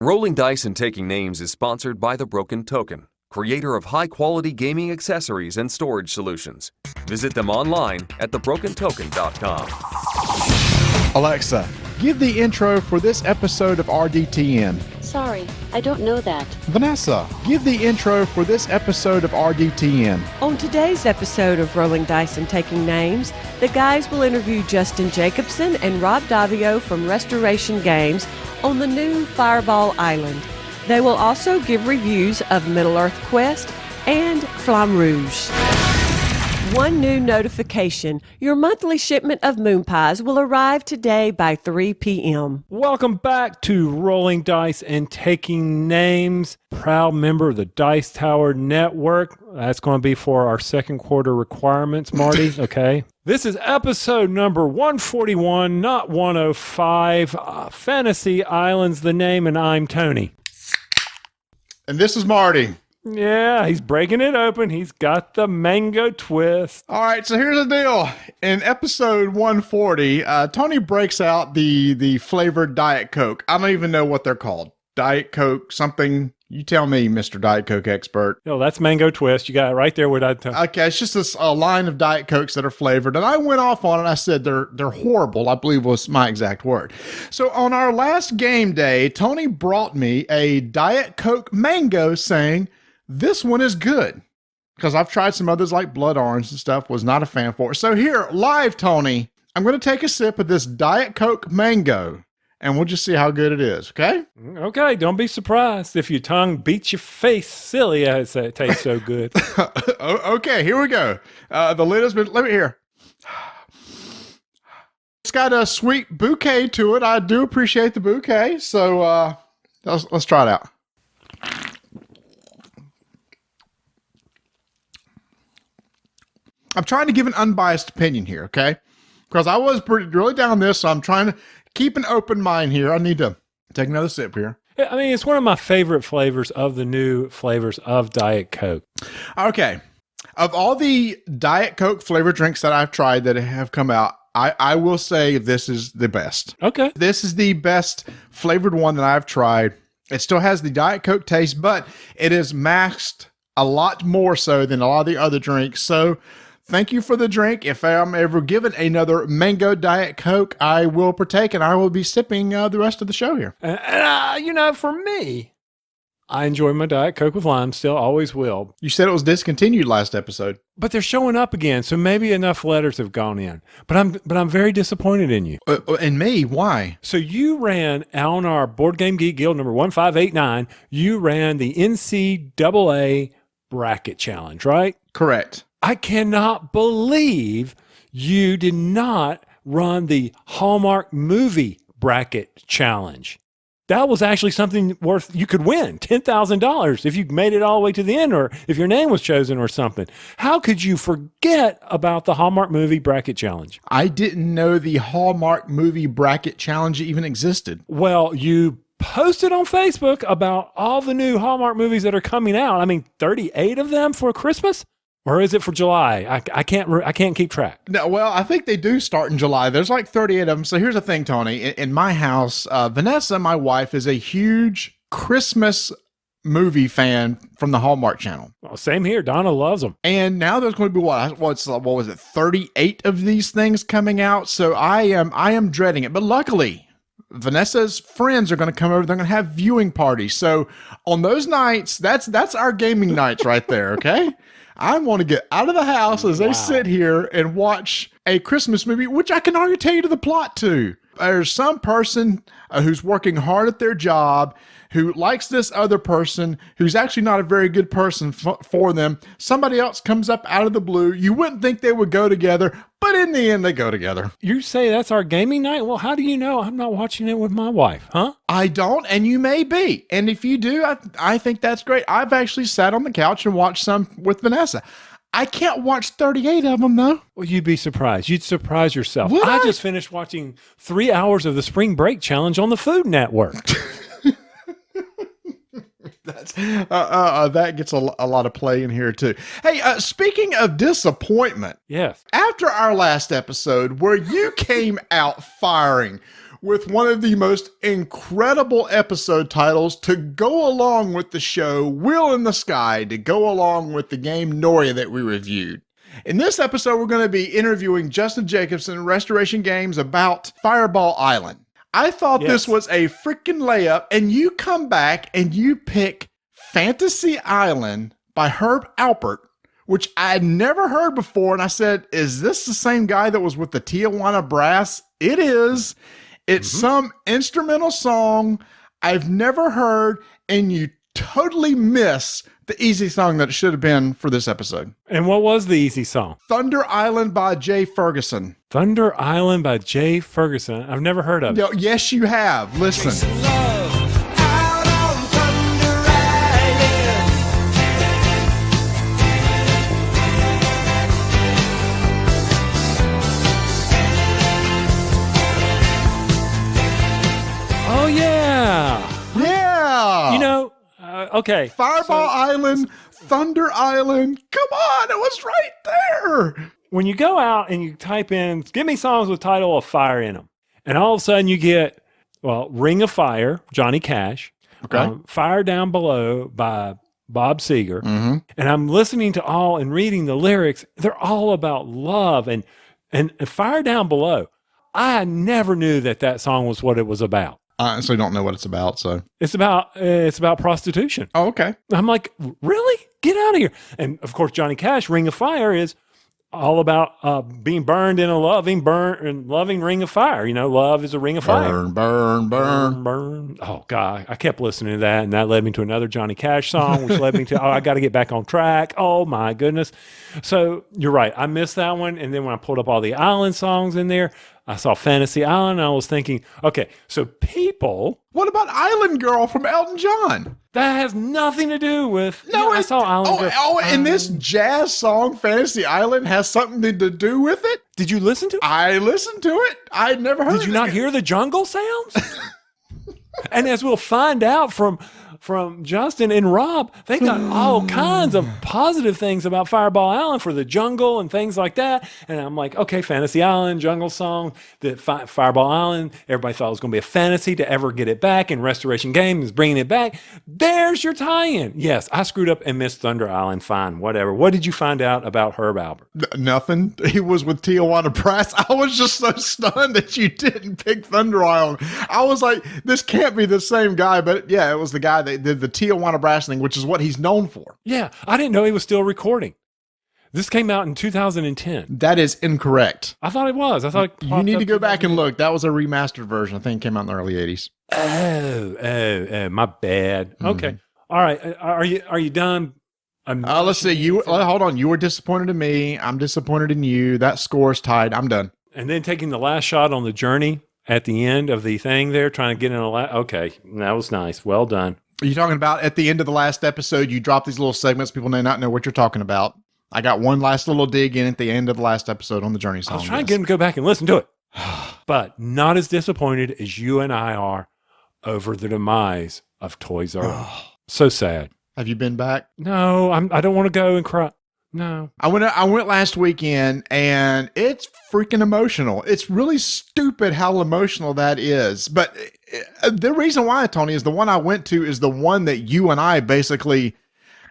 Rolling Dice and Taking Names is sponsored by The Broken Token, creator of high-quality gaming accessories and storage solutions. Visit them online at thebrokentoken.com. Alexa, give the intro for this episode of RDTN. Sorry, I don't know that. Vanessa, give the intro for this episode of RDTN. On today's episode of Rolling Dice and Taking Names, the guys will interview Justin Jacobson and Rob Davio from Restoration Games on the new Fireball Island. They will also give reviews of Middle-earth Quest and Flamme Rouge. One new notification. Your monthly shipment of moon pies will arrive today by 3 p.m. Welcome back to Rolling Dice and Taking Names, proud member of the Dice Tower Network. That's going to be for our second quarter requirements, Marty, okay? This is episode number 141, not 105. Fantasy Island's the name, and I'm Tony. And this is Marty. Yeah, he's breaking it open. He's got the mango twist. All right, so here's the deal. In episode 140, Tony breaks out the flavored Diet Coke. I don't even know what they're called. Diet Coke, something. You tell me, Mr. Diet Coke expert. No, that's mango twist. You got it right there with that. Okay, it's just a line of Diet Cokes that are flavored. And I went off on it. I said they're horrible, I believe was my exact word. So on our last game day, Tony brought me a Diet Coke mango saying, this one is good, because I've tried some others like Blood Orange and stuff, was not a fan for it. So here, live, Tony, I'm going to take a sip of this Diet Coke mango, and we'll just see how good it is, okay? Okay, don't be surprised if your tongue beats your face silly as it tastes so good. Okay, here we go. The lid has been, let me hear. It's got a sweet bouquet to it. I do appreciate the bouquet, so let's try it out. I'm trying to give an unbiased opinion here, okay? Because I was really down this, so I'm trying to keep an open mind here. I need to take another sip here. Yeah, I mean, it's one of my favorite flavors of the new flavors of Diet Coke. Okay. Of all the Diet Coke flavored drinks that I've tried that have come out, I will say this is the best. Okay. This is the best flavored one that I've tried. It still has the Diet Coke taste, but it is masked a lot more so than a lot of the other drinks. So thank you for the drink. If I'm ever given another mango Diet Coke, I will partake, and I will be sipping the rest of the show here. And for me, I enjoy my Diet Coke with lime, still always will. You said it was discontinued last episode. But they're showing up again, so maybe enough letters have gone in. But I'm very disappointed in you. And me? Why? So you ran on our Board Game Geek Guild number 1589, you ran the NCAA bracket challenge, right? Correct. I cannot believe you did not run the Hallmark movie bracket challenge. That was actually something worth, you could win $10,000 if you made it all the way to the end, or if your name was chosen or something. How could you forget about the Hallmark movie bracket challenge? I didn't know the Hallmark movie bracket challenge even existed. Well, you posted on Facebook about all the new Hallmark movies that are coming out. I mean, 38 of them for Christmas? Or is it for July? I can't keep track. No, well, I think they do start in July. There's like 38 of them. So here's the thing, Tony. In my house, Vanessa, my wife, is a huge Christmas movie fan from the Hallmark Channel. Well, same here. Donna loves them. And now there's going to be what was it? 38 of these things coming out. So I am dreading it. But luckily, Vanessa's friends are going to come over. They're going to have viewing parties. So on those nights, that's our gaming nights right there. Okay. I want to get out of the house as they sit here and watch a Christmas movie, which I can already tell you the plot to. There's some person who's working hard at their job, who likes this other person, who's actually not a very good person for them. Somebody else comes up out of the blue. You wouldn't think they would go together, but in the end, they go together. You say that's our gaming night? Well, how do you know I'm not watching it with my wife, huh? I don't, and you may be. And if you do, I think that's great. I've actually sat on the couch and watched some with Vanessa. I can't watch 38 of them, though. Well, you'd be surprised. You'd surprise yourself. Would I I? just finished watching 3 hours of the Spring Break Challenge on the Food Network. That gets a lot of play in here, too. Hey, speaking of disappointment. Yes. After our last episode where you came out firing with one of the most incredible episode titles to go along with the show Wheel in the Sky, to go along with the game Noria that we reviewed. In this episode, we're going to be interviewing Justin Jacobson, Restoration Games, about Fireball Island. I thought this was a freaking layup, and you come back and you pick Fantasy Island by Herb Alpert, which I had never heard before. And I said, is this the same guy that was with the Tijuana Brass? It is. It's some instrumental song I've never heard, and you totally miss the easy song that it should have been for this episode. And what was the easy song? Thunder Island by Jay Ferguson. Thunder Island by Jay Ferguson. I've never heard of it. No, yes, you have. Listen. Oh, yeah. Yeah. You know, okay. Fireball Island, Thunder Island. Come on, it was right there. When you go out and you type in, give me songs with title of fire in them, and all of a sudden you get, well, Ring of Fire, Johnny Cash. Okay. Fire Down Below by Bob Seger. And I'm listening to all and reading the lyrics. They're all about love and Fire Down Below. I never knew that song was what it was about. I honestly don't know what it's about, so. It's about prostitution. Oh, okay. I'm like, really? Get out of here. And of course, Johnny Cash, Ring of Fire is all about being burned in a loving ring of fire. You know, love is a ring of fire. Burn. Oh, God. I kept listening to that, and that led me to another Johnny Cash song, which led me to, I got to get back on track. Oh, my goodness. So you're right. I missed that one. And then when I pulled up all the island songs in there, I saw Fantasy Island, and I was thinking, okay, so people... What about Island Girl from Elton John? That has nothing to do with... No, I saw Island Girl. Oh, and this jazz song, Fantasy Island, has something to do with it? Did you listen to it? I listened to it. I'd never heard it. Did you not hear the jungle sounds? And as we'll find out from Justin and Rob, they got all kinds of positive things about Fireball Island for the jungle and things like that. And I'm like, okay, Fantasy Island, jungle song, the Fireball Island. Everybody thought it was going to be a fantasy to ever get it back, and Restoration Games is bringing it back. There's your tie-in. Yes, I screwed up and missed Thunder Island. Fine, whatever. What did you find out about Herb Alpert? Nothing. He was with Tijuana Brass. I was just so stunned that you didn't pick Thunder Island. I was like, this can't be the same guy, but yeah, it was the guy that did the Tijuana Brass thing, which is what he's known for. Yeah, I didn't know he was still recording. This came out in 2010. That is incorrect. I thought it was. I thought you need to go back and look. That was a remastered version. I think it came out in the early 80s. Oh, my bad. Okay. All right. Are you done? Let's see. Hold on. You were disappointed in me. I'm disappointed in you. That score's tied. I'm done. And then taking the last shot on the journey at the end of the thing there, trying to get in okay, that was nice. Well done. Are you talking about at the end of the last episode, you drop these little segments, people may not know what you're talking about. I got one last little dig in at the end of the last episode on the Journey song. I was trying to get him to go back and listen to it. But not as disappointed as you and I are over the demise of Toys R Us. So sad. Have you been back? No, I don't want to go and cry. No. I went last weekend, and it's freaking emotional. It's really stupid how emotional that is. But the reason why, Tony, is the one I went to is the one that you and I basically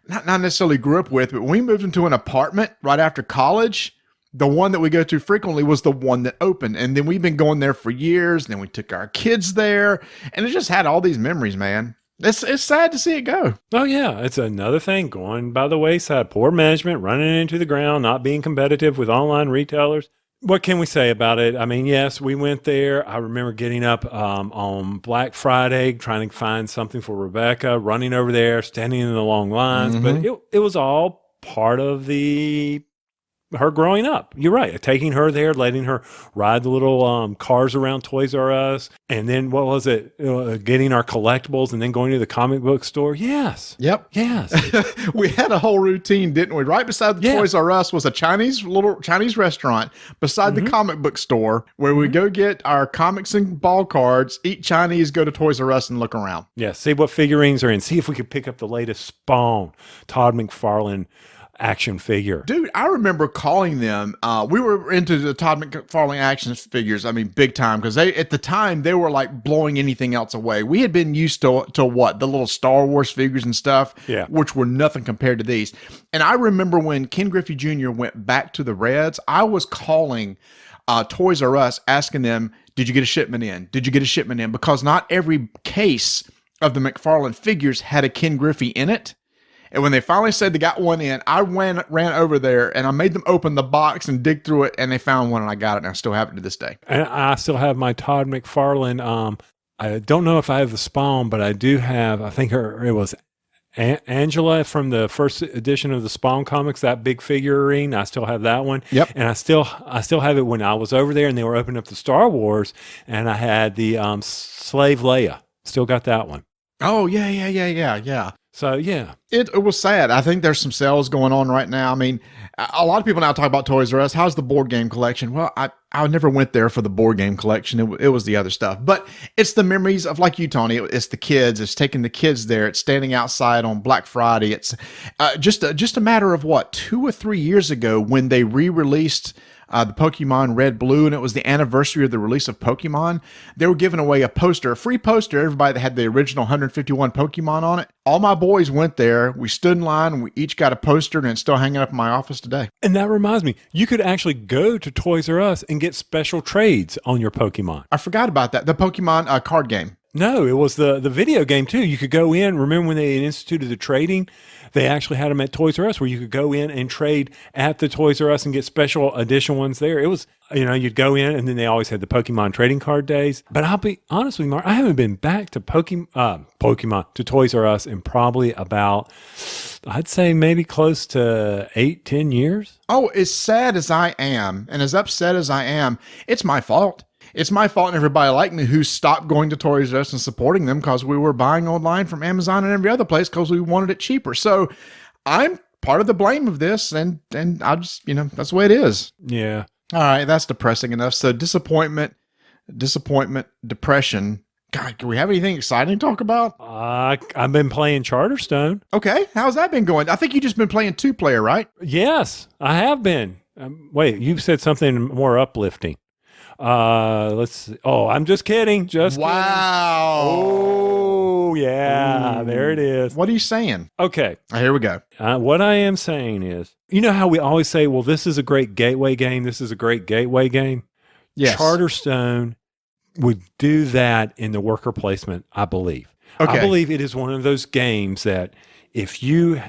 not necessarily grew up with, but when we moved into an apartment right after college, the one that we go to frequently was the one that opened. And then we've been going there for years. And then we took our kids there, and it just had all these memories, man. It's sad to see it go. Oh, yeah. It's another thing going by the wayside. Poor management, running into the ground, not being competitive with online retailers. What can we say about it? I mean, yes, we went there. I remember getting up on Black Friday, trying to find something for Rebecca, running over there, standing in the long lines. But it was all part of her growing up. You're right. Taking her there, letting her ride the little cars around Toys R Us. And then what was it? Getting our collectibles and then going to the comic book store. Yes. Yep. Yes. We had a whole routine, didn't we? Right beside the Toys R Us was a little Chinese restaurant beside the comic book store where we go get our comics and ball cards, eat Chinese, go to Toys R Us and look around. Yeah. See what figurines are in. See if we could pick up the latest Spawn, Todd McFarlane action figure. Dude, I remember calling them. We were into the Todd McFarlane action figures. I mean, big time, because at the time they were like blowing anything else away. We had been used to what, the little Star Wars figures and stuff, Yeah. which were nothing compared to these. And I remember when Ken Griffey Jr. went back to the Reds, I was calling Toys R Us, asking them, "Did you get a shipment in? Did you get a shipment in?" Because not every case of the McFarlane figures had a Ken Griffey in it. And when they finally said they got one in, I ran over there and I made them open the box and dig through it, and they found one, and I got it, and I still have it to this day. And I still have my Todd McFarlane. I don't know if I have the Spawn, but I do have, I think it was Angela from the first edition of the Spawn comics, that big figurine. I still have that one. Yep. And I still have it when I was over there and they were opening up the Star Wars, and I had the Slave Leia. Still got that one. Oh, yeah. So, yeah. It was sad. I think there's some sales going on right now. I mean, a lot of people now talk about Toys R Us. How's the board game collection? Well, I never went there for the board game collection. It was the other stuff. But it's the memories of, like you, Tony. It's the kids. It's taking the kids there. It's standing outside on Black Friday. It's just a matter of, 2 or 3 years ago when they re-released the Pokemon Red Blue, and it was the anniversary of the release of Pokemon. They were giving away a free poster, everybody that had the original 151 Pokemon on it. All my boys went there. We stood in line, and we each got a poster, and it's still hanging up in my office today. And that reminds me, you could actually go to Toys R Us and get special trades on your Pokemon. I forgot about that. The Pokemon card game. No, it was the video game too. You could go in. Remember when they instituted the trading? They actually had them at Toys R Us where you could go in and trade at the Toys R Us and get special edition ones there. It was, you'd go in, and then they always had the Pokemon trading card days. But I'll be honest with you, Mark, I haven't been back to to Toys R Us in probably about, I'd say maybe close to 8-10 years. Oh, as sad as I am and as upset as I am, it's my fault. It's my fault and everybody like me who stopped going to Toys R Us and supporting them because we were buying online from Amazon and every other place because we wanted it cheaper. So I'm part of the blame of this, and I just, that's the way it is. Yeah. All right, that's depressing enough. So disappointment, depression. God, do we have anything exciting to talk about? I've been playing Charterstone. Okay, how's that been going? I think you just been playing 2-player, right? Yes, I have been. Wait, you said something more uplifting. Let's see. Oh, I'm just kidding. Wow. Oh, yeah. Ooh. There it is. What are you saying? Okay. Here we go. What I am saying is, you know how we always say, well, this is a great gateway game. This is a great gateway game. Yes. Charterstone would do that in the worker placement, I believe. Okay. I believe it is one of those games that if you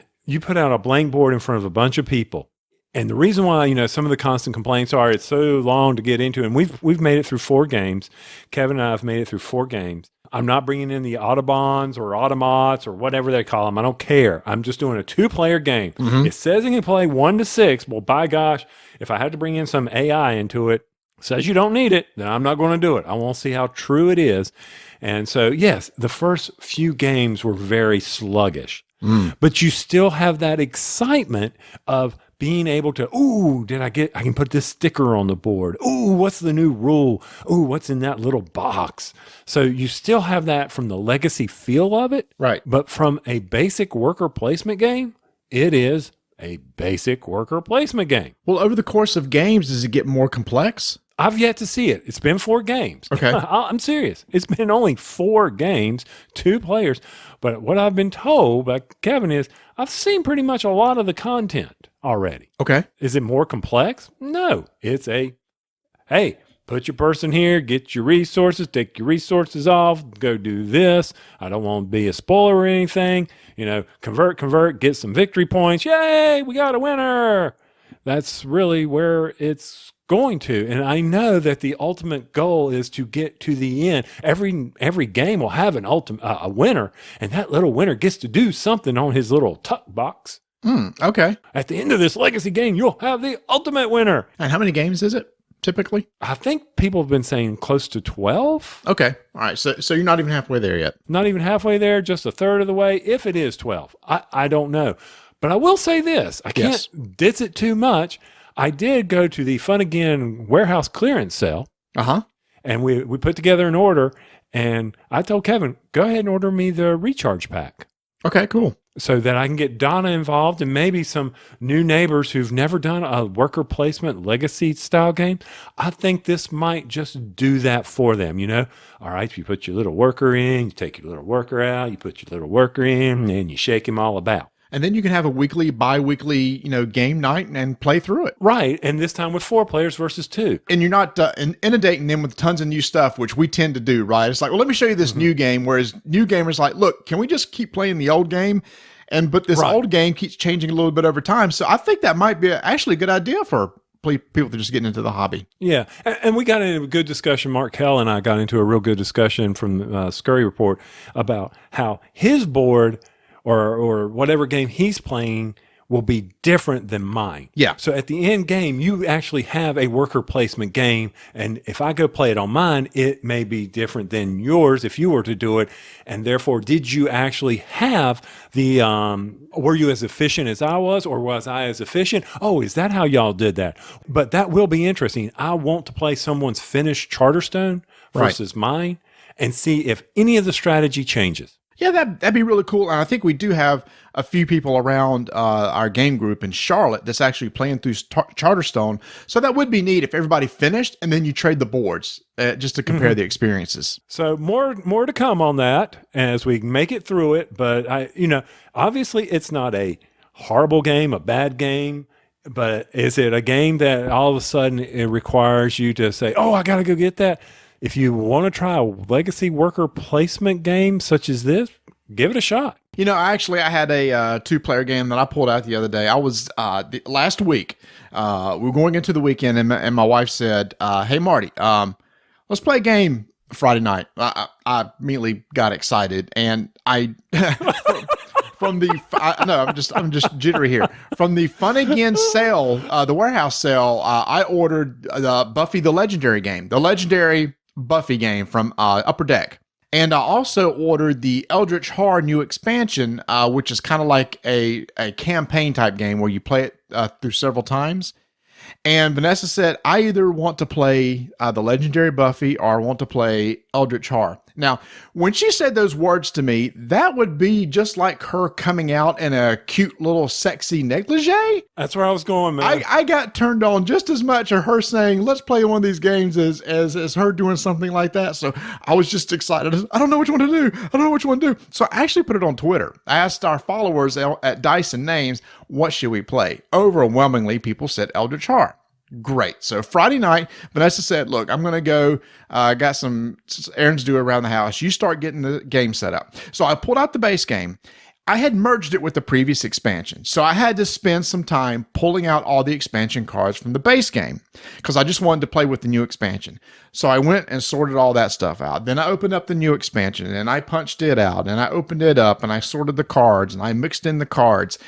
put out a blank board in front of a bunch of people, and the reason why, some of the constant complaints are it's so long to get into, and we've made it through 4 games. Kevin and I have made it through 4 games. I'm not bringing in the Autobahns or Automots or whatever they call them. I don't care. I'm just doing a 2-player game. Mm-hmm. It says you can play 1 to 6. Well, by gosh, if I had to bring in some AI into it, says you don't need it, then I'm not going to do it. I want to see how true it is. And so, yes, the first few games were very sluggish, but you still have that excitement of being able to, I can put this sticker on the board. Ooh, what's the new rule? Ooh, what's in that little box? So you still have that from the legacy feel of it. Right. But from a basic worker placement game, it is a basic worker placement game. Well, over the course of games, does it get more complex? I've yet to see it. It's been 4 games. Okay. I'm serious. It's been only 4 games, 2 players. But what I've been told by Kevin is I've seen pretty much a lot of the content already. Okay. Is it more complex? No. It's hey, put your person here, get your resources, take your resources off, go do this. I don't want to be a spoiler or anything. Convert, get some victory points. Yay, we got a winner. That's really where it's going to. And I know that the ultimate goal is to get to the end. Every game will have an a winner, and that little winner gets to do something on his little tuck box. Okay. At the end of this legacy game, you'll have the ultimate winner. And how many games is it typically? I think people have been saying close to 12. Okay. All right. So you're not even halfway there yet. Not even halfway there, just a third of the way. If it is 12, I don't know. But I will say this. I can't ditz it too much. I did go to the Fun Again warehouse clearance sale. Uh-huh. And we put together an order, and I told Kevin, go ahead and order me the recharge pack. Okay, cool. so that I can get Donna involved and maybe some new neighbors who've never done a worker placement legacy style game. I think this might just do that for them. All right, you put your little worker in, you take your little worker out, you put your little worker in, and you shake him all about. And then you can have a weekly, bi-weekly, game night and play through it. Right. And this time with 4 players versus 2. And you're not inundating them with tons of new stuff, which we tend to do, right? It's like, well, let me show you this new game. Whereas new gamers like, look, can we just keep playing the old game? But this old game keeps changing a little bit over time. So I think that might be actually a good idea for people that are just getting into the hobby. Yeah. And we got into a good discussion. Mark Kell and I got into a real good discussion from the Scurry Report about how his board or whatever game he's playing will be different than mine. Yeah. So at the end game, you actually have a worker placement game. And if I go play it on mine, it may be different than yours if you were to do it. And therefore, did you actually have the, were you as efficient as I was, or was I as efficient? Oh, is that how y'all did that? But that will be interesting. I want to play someone's finished Charterstone versus mine and see if any of the strategy changes. Yeah, that'd be really cool. And I think we do have a few people around our game group in Charlotte that's actually playing through Charterstone. So that would be neat if everybody finished and then you trade the boards just to compare the experiences. So more to come on that as we make it through it. But obviously it's not a horrible game, a bad game. But is it a game that all of a sudden it requires you to say, oh, I got to go get that? If you want to try a legacy worker placement game such as this, give it a shot. I had a 2-player game that I pulled out the other day. I was last week. We were going into the weekend, and my wife said, "Hey, Marty, let's play a game Friday night." I immediately got excited, and I'm just jittery here. From the Fun Again sale, the warehouse sale, I ordered Buffy the Legendary game, the legendary Buffy game from Upper Deck. And I also ordered the Eldritch Horror new expansion, which is kind of like a campaign type game where you play it through several times. And Vanessa said, I either want to play the legendary Buffy or I want to play Eldritch Horror. Now, when she said those words to me, that would be just like her coming out in a cute little sexy negligee. That's where I was going, man. I got turned on just as much of her saying, let's play one of these games as her doing something like that. So I was just excited. I don't know which one to do. I don't know which one to do. So I actually put it on Twitter. I asked our followers at Dice and Names, what should we play? Overwhelmingly, people said Eldritch Horror. Great. So Friday night, Vanessa said, look, I'm going to go, got some errands to do around the house. You start getting the game set up. So I pulled out the base game. I had merged it with the previous expansion. So I had to spend some time pulling out all the expansion cards from the base game because I just wanted to play with the new expansion. So I went and sorted all that stuff out. Then I opened up the new expansion and I punched it out and I opened it up and I sorted the cards and I mixed in the cards.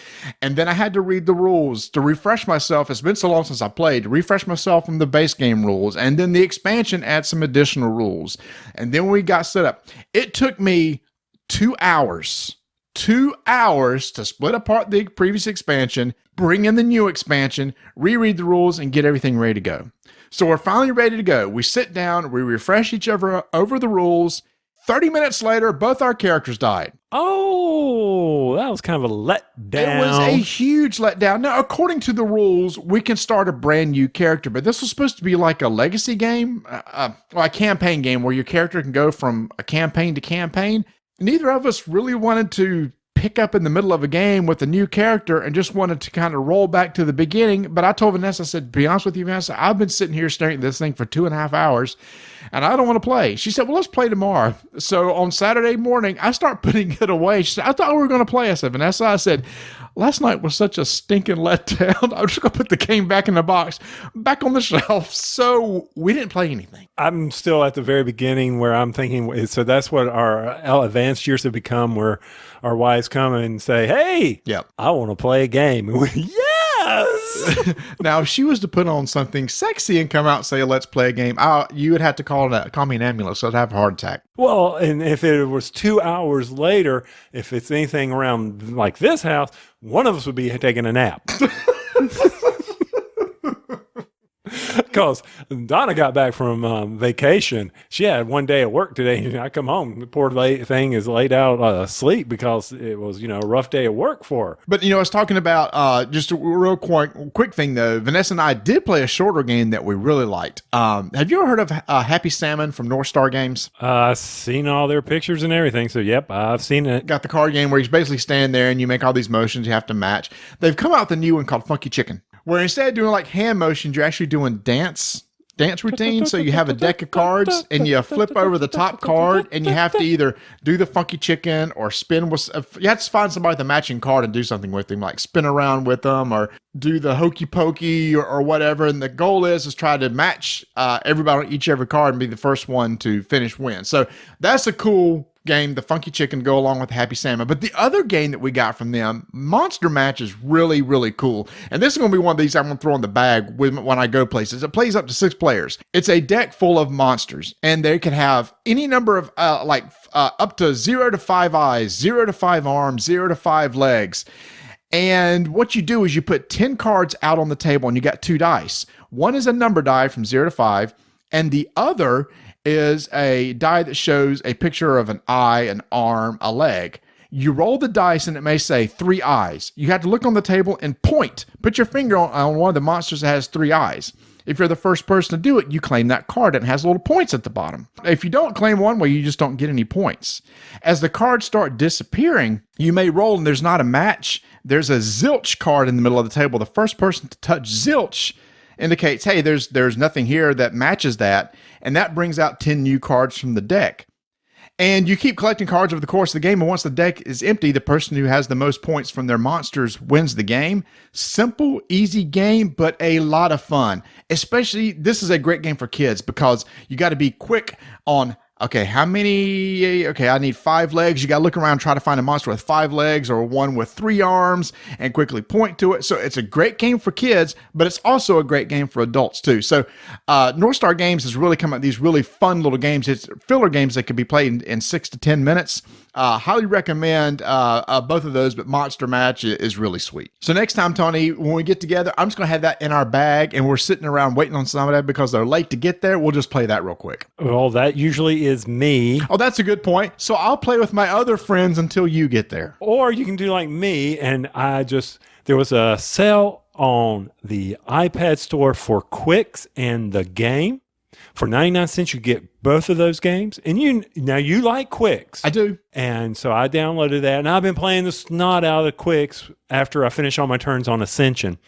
And then I had to read the rules to refresh myself. It's been so long since I played, to refresh myself from the base game rules. And then the expansion adds some additional rules. And then we got set up. It took me 2 hours. 2 hours to split apart the previous expansion, bring in the new expansion, reread the rules, and get everything ready to go. So we're finally ready to go. We sit down, we refresh each other over the rules. 30 minutes later, both our characters died. Oh, that was kind of a letdown. It was a huge letdown. Now, according to the rules, we can start a brand new character, but this was supposed to be like a legacy game, a campaign game where your character can go from a campaign to campaign. Neither of us really wanted to pick up in the middle of a game with a new character and just wanted to kind of roll back to the beginning. But I told Vanessa, I said, to be honest with you, Vanessa, I've been sitting here staring at this thing for 2.5 hours and I don't want to play. She said, well, let's play tomorrow. So on Saturday morning, I start putting it away. She said, I thought we were going to play. I said, Vanessa, I said, last night was such a stinking letdown. I'm just going to put the game back in the box, back on the shelf. So we didn't play anything. I'm still at the very beginning where I'm thinking, so that's what our advanced years have become, where our wives come and say, hey, yep, I want to play a game. And yes. Now, if she was to put on something sexy and come out and say, let's play a game, you would have to call me an ambulance. So I'd have a heart attack. Well, and if it was 2 hours later, if it's anything around like this house, one of us would be taking a nap. Because Donna got back from vacation. She had one day at work today. And I come home, the poor thing is laid out asleep because it was, a rough day at work for her. But, I was talking about just a real quick thing, though. Vanessa and I did play a shorter game that we really liked. Have you ever heard of Happy Salmon from North Star Games? I've seen all their pictures and everything. So, yep, I've seen it. Got the card game where you basically stand there and you make all these motions you have to match. They've come out with a new one called Funky Chicken, where instead of doing like hand motions, you're actually doing dance routine. So you have a deck of cards and you flip over the top card and you have to either do the funky chicken or spin with, you have to find somebody with a matching card and do something with them, like spin around with them or do the hokey pokey or whatever. And the goal is try to match everybody on every card and be the first one to finish win. So that's a cool game, the Funky Chicken, go along with the Happy Salmon. But the other game that we got from them, Monster Match, is really, really cool. And this is going to be one of these I'm going to throw in the bag when I go places. It plays up to 6 players. It's a deck full of monsters, and they can have any number of up to 0 to 5 eyes, 0 to 5 arms, 0 to 5 legs. And what you do is you put 10 cards out on the table, and you got 2 dice. One is a number die from 0 to 5, and the other is a die that shows a picture of an eye, an arm, a leg. You roll the dice and it may say 3 eyes. You have to look on the table and point. Put your finger on one of the monsters that has 3 eyes. If you're the first person to do it, you claim that card and it has little points at the bottom. If you don't claim one, well, you just don't get any points. As the cards start disappearing, you may roll and there's not a match. There's a zilch card in the middle of the table. The first person to touch zilch indicates, hey, there's nothing here that matches that, and that brings out 10 new cards from the deck. And you keep collecting cards over the course of the game, and once the deck is empty, the person who has the most points from their monsters wins the game. Simple, easy game, but a lot of fun. Especially, this is a great game for kids because you got to be quick on, okay, I need 5 legs. You got to look around, try to find a monster with 5 legs or one with 3 arms and quickly point to it. So it's a great game for kids, but it's also a great game for adults too. So North Star Games has really come up with these really fun little games. It's filler games that can be played in 6 to 10 minutes. Highly recommend both of those, but Monster Match is really sweet. So next time, Tony, when we get together, I'm just going to have that in our bag and we're sitting around waiting on somebody because they're late to get there. We'll just play that real quick. Well, that usually is me. Oh, that's a good point. So I'll play with my other friends until you get there. Or you can do like me, and there was a sale on the iPad store for Quicks and the game. For 99 cents, you get both of those games. And you like Quicks. I do. And so I downloaded that, and I've been playing the snot out of the Quicks after I finish all my turns on Ascension.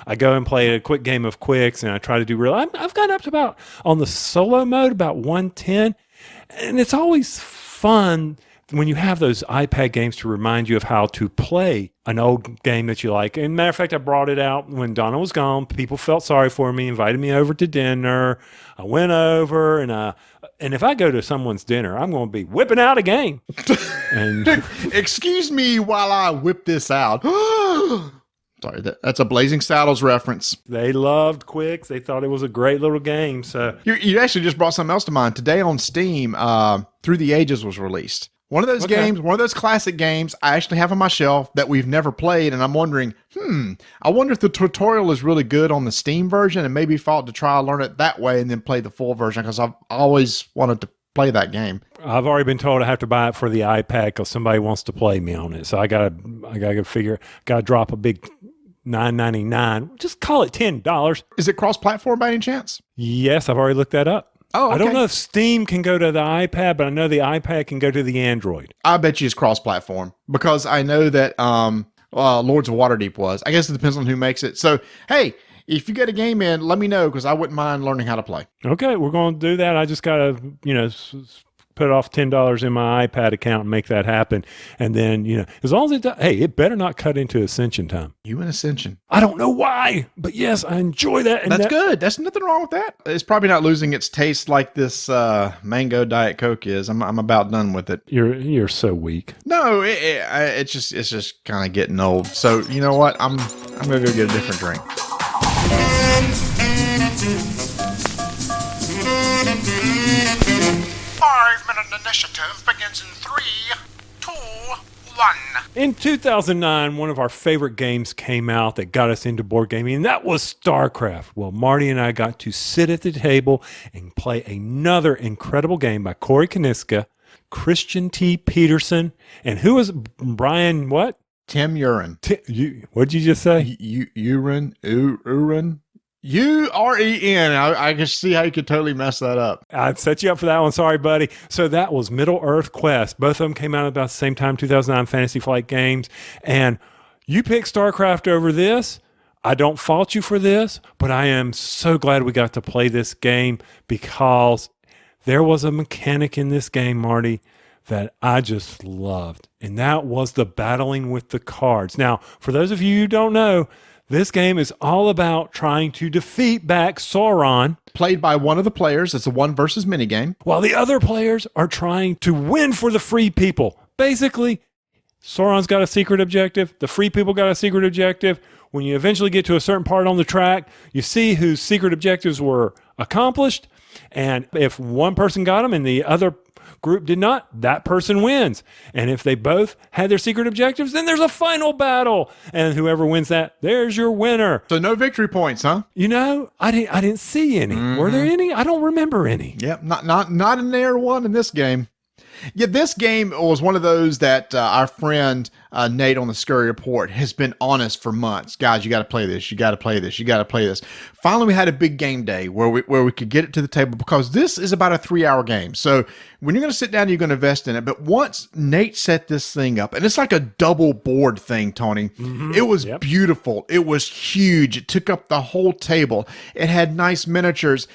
I go and play a quick game of Quicks, and I try to do I've gotten up to about, on the solo mode, about 110. And it's always fun when you have those iPad games to remind you of how to play an old game that you like. And matter of fact, I brought it out when Donna was gone. People felt sorry for me, invited me over to dinner. I went over, and if I go to someone's dinner, I'm going to be whipping out a game. And excuse me while I whip this out. Sorry, that's a Blazing Saddles reference. They loved Quicks. They thought it was a great little game. So you actually just brought something else to mind. Today on Steam, Through the Ages was released. One of those games, one of those classic games I actually have on my shelf that we've never played, and I'm wondering, I wonder if the tutorial is really good on the Steam version, and maybe thought to try to learn it that way and then play the full version, because I've always wanted to play that game. I've already been told I have to buy it for the iPad because somebody wants to play me on it. So I gotta drop a big $9.99. Just call it $10. Is it cross-platform by any chance? Yes, I've already looked that up. Oh, okay. I don't know if Steam can go to the iPad, but I know the iPad can go to the Android. I bet you it's cross-platform because I know that Lords of Waterdeep was. I guess it depends on who makes it. So, hey, if you get a game in, let me know because I wouldn't mind learning how to play. Okay, we're going to do that. I just got to, put off $10 in my iPad account and make that happen. And then, as long as it does, hey, it better not cut into Ascension time. You and Ascension. I don't know why, but yes, I enjoy that. And that's good. There's nothing wrong with that. It's probably not losing its taste like this mango Diet Coke is. I'm about done with it. You're so weak. No, it's just kind of getting old. So you know what? I'm gonna go get a different drink. 5-minute initiative begins in 3, 2, 1. In 2009, one of our favorite games came out that got us into board gaming, and that was StarCraft. Well, Marty and I got to sit at the table and play another incredible game by Corey Kaniska, Christian T. Peterson, and who was Brian what? Tim Uren. What'd you just say? Uren. U-R-E-N. I can see how you could totally mess that up. I'd set you up for that one. Sorry, buddy. So that was Middle-earth Quest. Both of them came out about the same time, 2009 Fantasy Flight Games. And you picked StarCraft over this. I don't fault you for this, but I am so glad we got to play this game because there was a mechanic in this game, Marty, that I just loved. And that was the battling with the cards. Now, for those of you who don't know, this game is all about trying to defeat back Sauron. Played by one of the players. It's a one versus mini game. While the other players are trying to win for the free people. Basically, Sauron's got a secret objective. The free people got a secret objective. When you eventually get to a certain part on the track, you see whose secret objectives were accomplished. And if one person got them and the other group did not, that person wins. And if they both had their secret objectives, then there's a final battle. And whoever wins that, there's your winner. So no victory points, huh? You know, I didn't see any. Were there any? I don't remember any. Yep, not in there one in this game. Yeah, this game was one of those that our friend Nate on the Scurry Report has been on us for months. Guys, you got to play this. You got to play this. You got to play this. Finally, we had a big game day where we could get it to the table because this is about a 3-hour game. So when you're going to sit down, you're going to invest in it. But once Nate set this thing up, and it's like a double board thing, Tony. It was beautiful. It was huge. It took up the whole table. It had nice miniatures.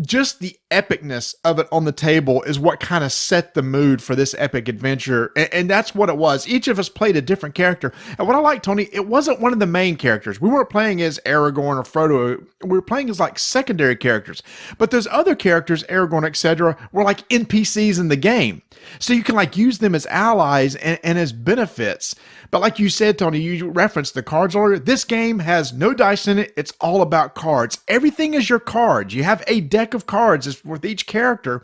Just the epicness of it on the table is what kind of set the mood for this epic adventure. And that's what it was. Each of us played a different character. And what I like, Tony, it wasn't one of the main characters. We weren't playing as Aragorn or Frodo. We were playing as like secondary characters. But those other characters, Aragorn, etc., were like NPCs in the game. So you can like use them as allies and as benefits. But like you said, Tony, you referenced the cards earlier. This game has no dice in it. It's all about cards. Everything is your cards. You have a deck of cards with each character.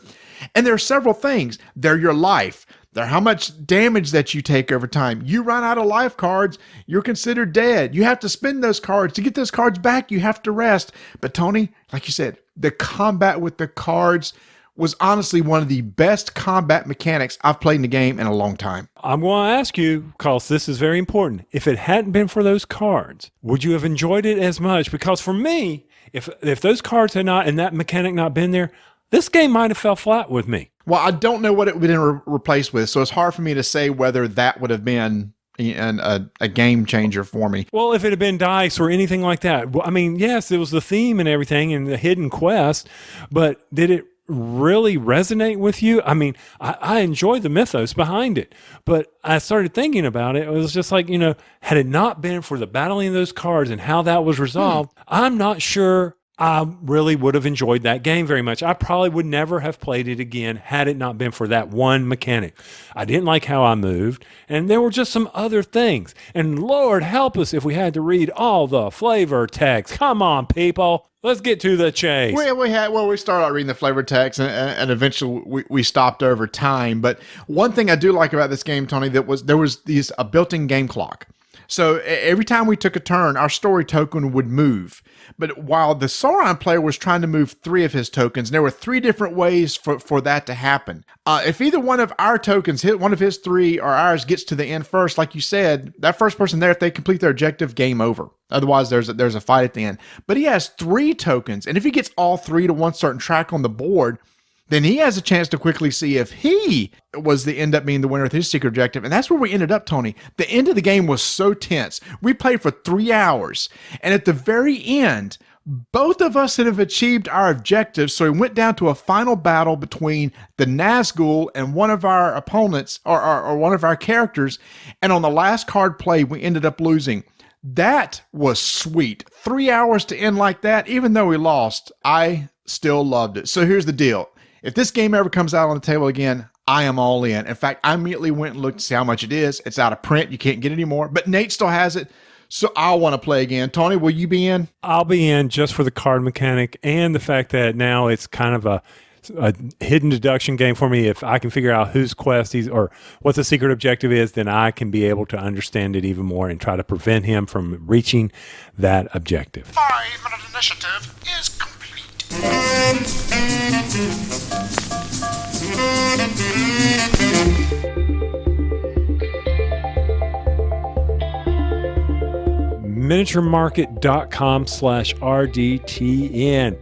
And there are several things. They're your life. They're how much damage that you take over time. You run out of life cards, you're considered dead. You have to spend those cards. To get those cards back, you have to rest. But Tony, like you said, the combat with the cards was honestly one of the best combat mechanics I've played in the game in a long time. I'm going to ask you, because this is very important. If it hadn't been for those cards, would you have enjoyed it as much? Because for me, if those cards had not and that mechanic not been there, this game might have fell flat with me. Well, I don't know what it would have been replaced with, so it's hard for me to say whether that would have been a game changer for me. Well, if it had been dice or anything like that, I mean, yes, it was the theme and everything and the hidden quest, but did it really resonate with you? I mean, I enjoy the mythos behind it, but I started thinking about it. It was just like, had it not been for the battling of those cards and how that was resolved, I'm not sure I really would have enjoyed that game very much. I probably would never have played it again had it not been for that one mechanic. I didn't like how I moved, and there were just some other things. And Lord help us if we had to read all the flavor text. Come on, people. Let's get to the chase. We started out reading the flavor text, and eventually we stopped over time. But one thing I do like about this game, Tony, there was a built-in game clock. So every time we took a turn, our story token would move. But while the Sauron player was trying to move 3 of his tokens, there were 3 different ways for that to happen. If either one of our tokens hit one of his 3 or ours gets to the end first, like you said, that first person there, if they complete their objective, game over. Otherwise, there's a fight at the end. But he has 3 tokens, and if he gets all 3 to one certain track on the board, then he has a chance to quickly see if he was the end up being the winner with his secret objective. And that's where we ended up, Tony. The end of the game was so tense. We played for 3 hours. And at the very end, both of us had achieved our objectives. So we went down to a final battle between the Nazgul and one of our opponents or one of our characters. And on the last card play, we ended up losing. That was sweet. 3 hours to end like that, even though we lost, I still loved it. So here's the deal. If this game ever comes out on the table again, I am all in. In fact, I immediately went and looked to see how much it is. It's out of print. You can't get it anymore. But Nate still has it, so I want to play again. Tony, will you be in? I'll be in just for the card mechanic and the fact that now it's kind of a a hidden deduction game for me. If I can figure out whose quest he's or what the secret objective is, then I can be able to understand it even more and try to prevent him from reaching that objective. 5-minute initiative is complete. miniaturemarket.com/RDTN.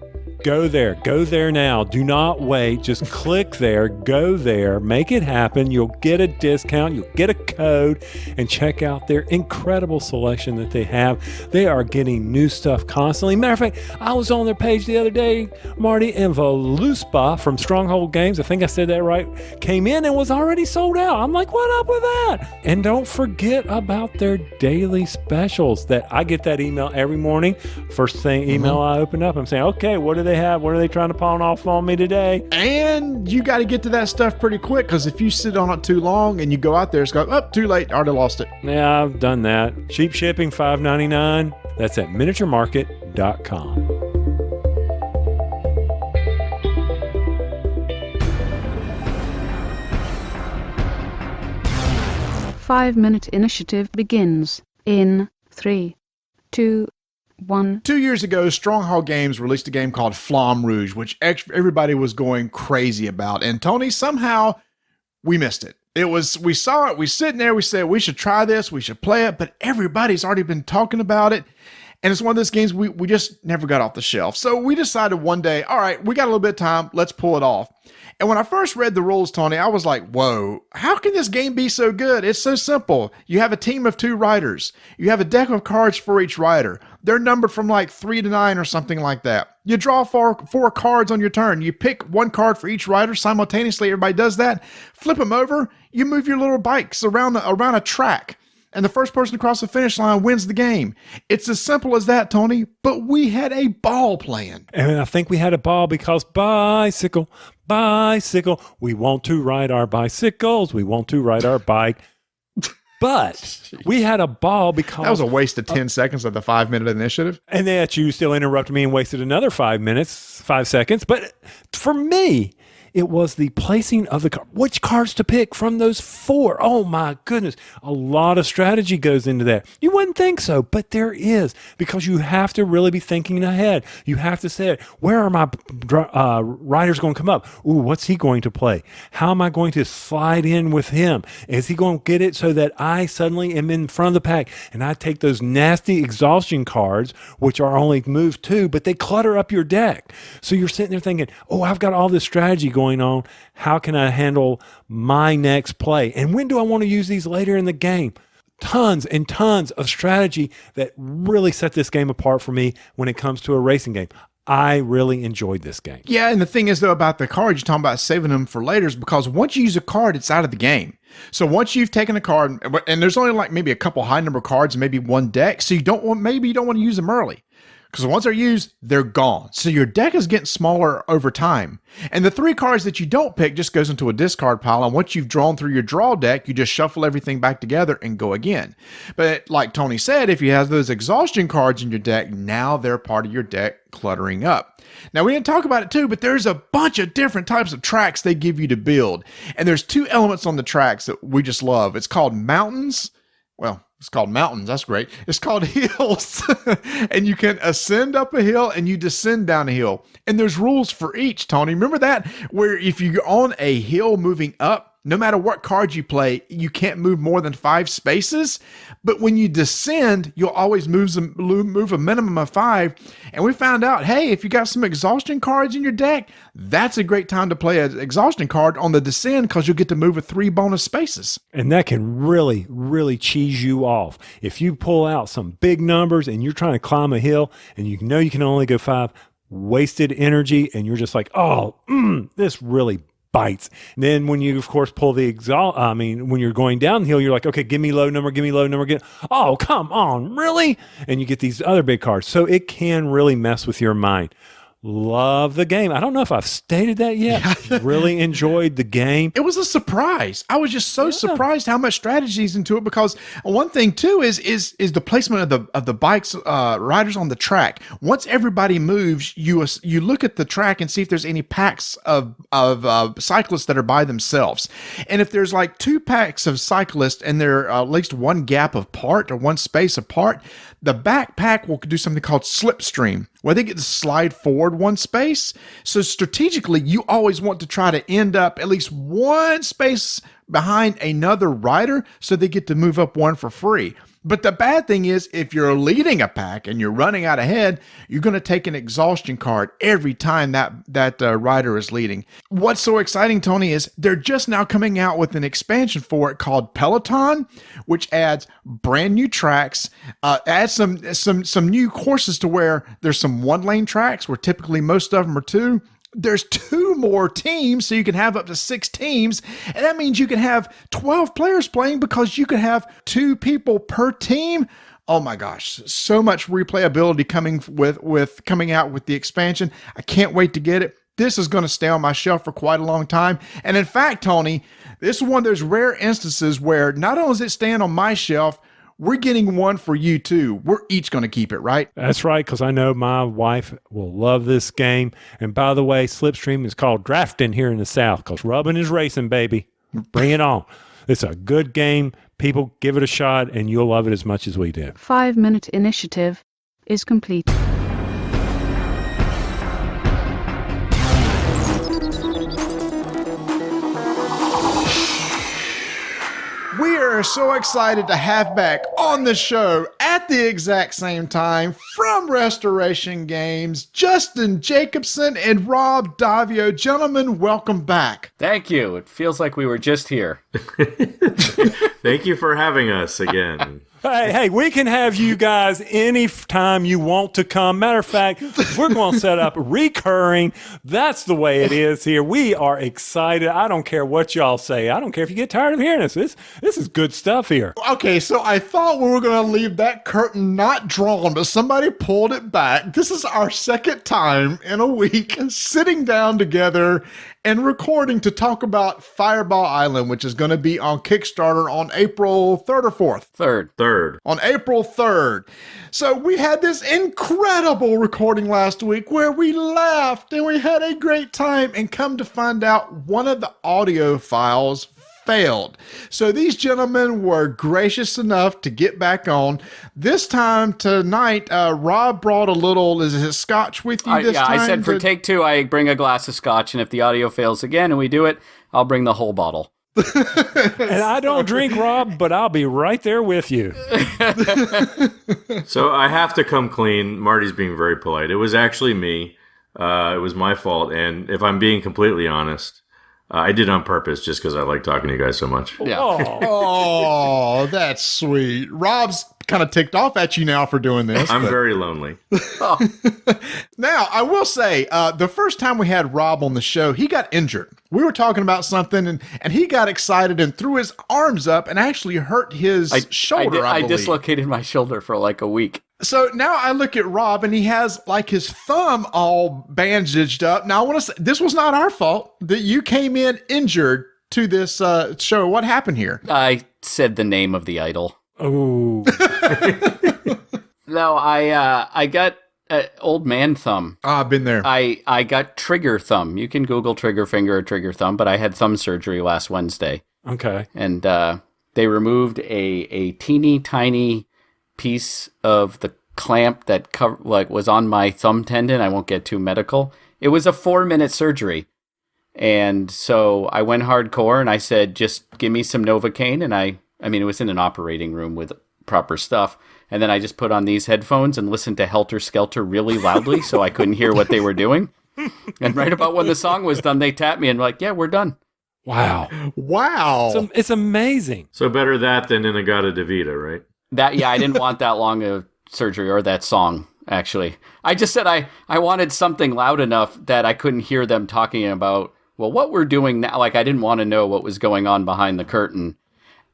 Go there now. Do not wait. Just click there, go there, make it happen. You'll get a discount, you'll get a code, and check out their incredible selection that they have. They are getting new stuff constantly. Matter of fact, I was on their page the other day, Marty, and Voluspa from Stronghold Games, I think I said that right, came in and was already sold out. I'm like, what up with that? And don't forget about their daily specials that I get that email every morning. First thing email I open up, I'm saying, okay, what do they have? What are they trying to pawn off on me today? And you got to get to that stuff pretty quick, because if you sit on it too long and you go out there, it's go, oh, too late, already lost it. Yeah, I've done that. Cheap shipping, $5.99. That's at miniaturemarket.com. Five-minute initiative begins in 3, 2, 1. 2 years ago, Stronghold Games released a game called Flamme Rouge, which everybody was going crazy about. And Tony, somehow we missed it. We saw it, we sitting there, we said, we should try this, we should play it, but everybody's already been talking about it. And it's one of those games we just never got off the shelf. So we decided one day, all right, we got a little bit of time, let's pull it off. And when I first read the rules, Tony, I was like, whoa, how can this game be so good? It's so simple. You have a team of 2 riders. You have a deck of cards for each rider. They're numbered from like 3 to 9 or something like that. You draw four cards on your turn. You pick 1 card for each rider simultaneously. Everybody does that. Flip them over. You move your little bikes around a track. And the first person across the finish line wins the game. It's as simple as that, Tony, but we had a ball playing. And I think we had a ball because bicycle. We want to ride our bicycles. We want to ride our bike. But we had a ball because... That was a waste of 10 seconds of the 5-minute initiative. And that you still interrupted me and wasted another 5 seconds. But for me... it was the placing of the card. Which cards to pick from those 4? Oh my goodness. A lot of strategy goes into that. You wouldn't think so, but there is, because you have to really be thinking ahead. You have to say, where are my riders going to come up? Ooh, what's he going to play? How am I going to slide in with him? Is he going to get it so that I suddenly am in front of the pack and I take those nasty exhaustion cards, which are only move 2, but they clutter up your deck. So you're sitting there thinking, oh, I've got all this strategy going on. How can I handle my next play? And when do I want to use these later in the game? Tons and tons of strategy that really set this game apart for me when it comes to a racing game. I really enjoyed this game. Yeah, and the thing is, though, about the cards, you're talking about saving them for later, is because once you use a card, it's out of the game. So once you've taken a card, and there's only like maybe a couple high number cards and maybe 1 deck, so you don't want to use them early. Because once they're used, they're gone. So your deck is getting smaller over time. And the 3 cards that you don't pick just goes into a discard pile. And once you've drawn through your draw deck, you just shuffle everything back together and go again. But like Tony said, if you have those exhaustion cards in your deck, now they're part of your deck cluttering up. Now, we didn't talk about it too, but there's a bunch of different types of tracks they give you to build. And there's 2 elements on the tracks that we just love. It's called mountains. Well, it's called mountains. That's great. It's called hills. And you can ascend up a hill and you descend down a hill. And there's rules for each, Tony. Remember that? Where if you're on a hill moving up, no matter what card you play, you can't move more than 5 spaces. But when you descend, you'll always move a minimum of 5. And we found out, hey, if you got some exhaustion cards in your deck, that's a great time to play an exhaustion card on the descend, because you'll get to move with 3 bonus spaces. And that can really, really cheese you off. If you pull out some big numbers and you're trying to climb a hill and you know you can only go 5, wasted energy, and you're just like, oh, this really bites. And then when you, of course, pull the when you're going downhill, you're like, okay, give me low number. Oh, come on, really? And you get these other big cards. So it can really mess with your mind. love the game. I don't know if I've stated that yet. Really enjoyed the game. It was a surprise. I was just so surprised how much strategy is into it, because one thing too is the placement of the bikes, riders on the track. Once everybody moves, you look at the track and see if there's any packs of cyclists that are by themselves. And if there's like 2 packs of cyclists and they're at least one gap apart or one space apart, the backpack will do something called slipstream, where they get to slide forward one space. So strategically, you always want to try to end up at least one space behind another rider so they get to move up one for free. But the bad thing is, if you're leading a pack and you're running out ahead, you're going to take an exhaustion card every time that rider is leading. What's so exciting, Tony, is they're just now coming out with an expansion for it called Peloton, which adds brand new tracks, adds some new courses to where there's some 1-lane tracks where typically most of them are 2. There's 2 more teams, so you can have up to 6 teams, and that means you can have 12 players playing because you can have 2 people per team. Oh my gosh, so much replayability coming out with the expansion. I can't wait to get it. This is going to stay on my shelf for quite a long time. And in fact, Tony, this is one of those rare instances where not only is it staying on my shelf, we're getting one for you too. We're each going to keep it, right? That's right, because I know my wife will love this game. And by the way, Slipstream is called drafting here in the South, because rubbing is racing, baby. Bring it on. It's a good game. People, give it a shot, and you'll love it as much as we do. 5-minute initiative is complete. We are so excited to have back on the show at the exact same time from Restoration Games, Justin Jacobson and Rob Davio. Gentlemen, welcome back. Thank you. It feels like we were just here. Thank you for having us again. Hey, we can have you guys any time you want to come. Matter of fact, we're going to set up recurring. That's the way it is here. We are excited. I don't care what y'all say. I don't care if you get tired of hearing this. This is good stuff here. Okay, so I thought we were going to leave that curtain not drawn, but somebody pulled it back. This is our second time in a week sitting down together and recording to talk about Fireball Island, which is going to be on Kickstarter on April 3rd or 4th? Third. On April 3rd. So we had this incredible recording last week where we laughed and we had a great time, and come to find out one of the audio files failed. So these gentlemen were gracious enough to get back on. This time tonight, Rob brought a little, is it scotch with you this time? I said for take 2, I bring a glass of scotch, and if the audio fails again and we do it, I'll bring the whole bottle. And I don't drink, Rob, but I'll be right there with you. So I have to come clean. Marty's being very polite. It was actually me. It was my fault. And if I'm being completely honest, I did it on purpose just because I like talking to you guys so much. Yeah. Oh, that's sweet. Rob's kind of ticked off at you now for doing this. I'm very lonely. Now, I will say, the first time we had Rob on the show, he got injured. We were talking about something, and he got excited and threw his arms up and actually hurt his shoulder, I believe. I dislocated my shoulder for like a week. So now I look at Rob, and he has like his thumb all bandaged up. Now, I want to say, this was not our fault that you came in injured to this show. What happened here? I said the name of the idol. Oh. No, I got old man thumb. I've been there. I got trigger thumb. You can Google trigger finger or trigger thumb, but I had thumb surgery last Wednesday. Okay. And they removed a teeny tiny piece of the clamp that was on my thumb tendon. I won't get too medical. It was a 4-minute surgery. And so I went hardcore and I said, just give me some Novocaine. And I mean, it was in an operating room with proper stuff. And then I just put on these headphones and listened to Helter Skelter really loudly so I couldn't hear what they were doing. And right about when the song was done, they tapped me and were like, yeah, we're done. Wow. Wow. It's amazing. So better that than Inagata Devita, right? I didn't want that long of surgery or that song, actually. I just said I wanted something loud enough that I couldn't hear them talking about, well, what we're doing now. Like, I didn't want to know what was going on behind the curtain.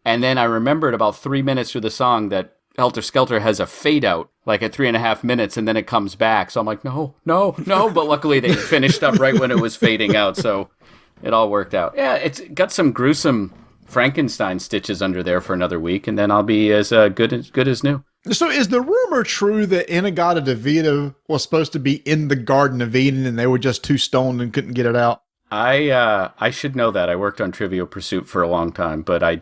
And then I remembered about 3 minutes through the song that Helter Skelter has a fade out like at 3.5 minutes, and then it comes back. So I'm like, no. But luckily they finished up right when it was fading out, so it all worked out. Yeah, it's got some gruesome Frankenstein stitches under there for another week, and then I'll be as good as new. So is the rumor true that Inagata Devita was supposed to be in the Garden of Eden and they were just too stoned and couldn't get it out? I should know that. I worked on Trivial Pursuit for a long time, but I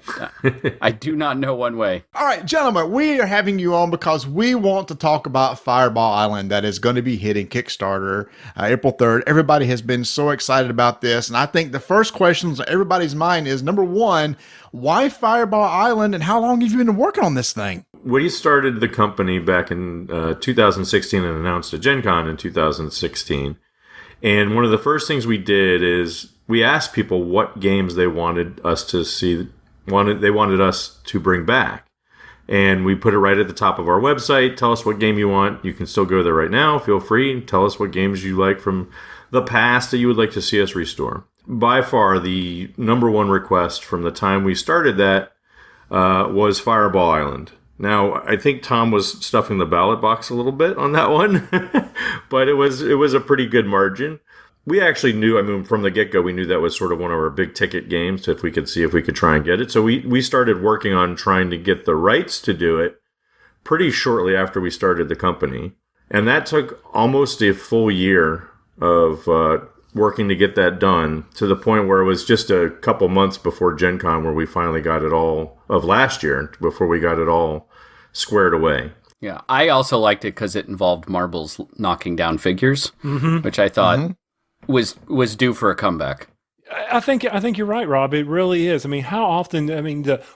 do not know one way. All right, gentlemen, we are having you on because we want to talk about Fireball Island that is going to be hitting Kickstarter April 3rd. Everybody has been so excited about this, and I think the first questions on everybody's mind is, number one, why Fireball Island, and how long have you been working on this thing? We started the company back in 2016 and announced at Gen Con in 2016. And one of the first things we did is we asked people what games they wanted us to see, they wanted us to bring back. And we put it right at the top of our website. Tell us what game you want. You can still go there right now. Feel free. Tell us what games you like from the past that you would like to see us restore. By far, the number one request from the time we started that was Fireball Island. Now, I think Tom was stuffing the ballot box a little bit on that one, but it was a pretty good margin. We actually knew, from the get-go, we knew that was sort of one of our big ticket games, if we could try and get it. So we started working on trying to get the rights to do it pretty shortly after we started the company. And that took almost a full year of working to get that done, to the point where it was just a couple months before Gen Con where we finally got it all, of last year, before we got it all squared away. Yeah, I also liked it because it involved marbles knocking down figures, which I thought was due for a comeback. I think you're right, Rob. It really is. How often?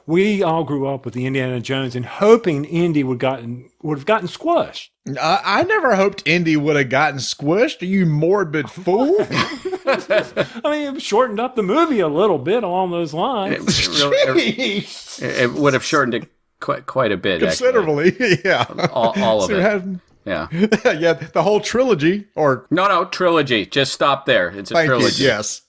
We all grew up with the Indiana Jones and hoping Indy would have gotten squished. I never hoped Indy would have gotten squished. Are you morbid fool? It shortened up the movie a little bit along those lines. It would have shortened it quite a bit, considerably. Actually. Yeah, all of it. Yeah. Yeah, the whole trilogy, or no trilogy. Just stop there. It's a trilogy. Yes.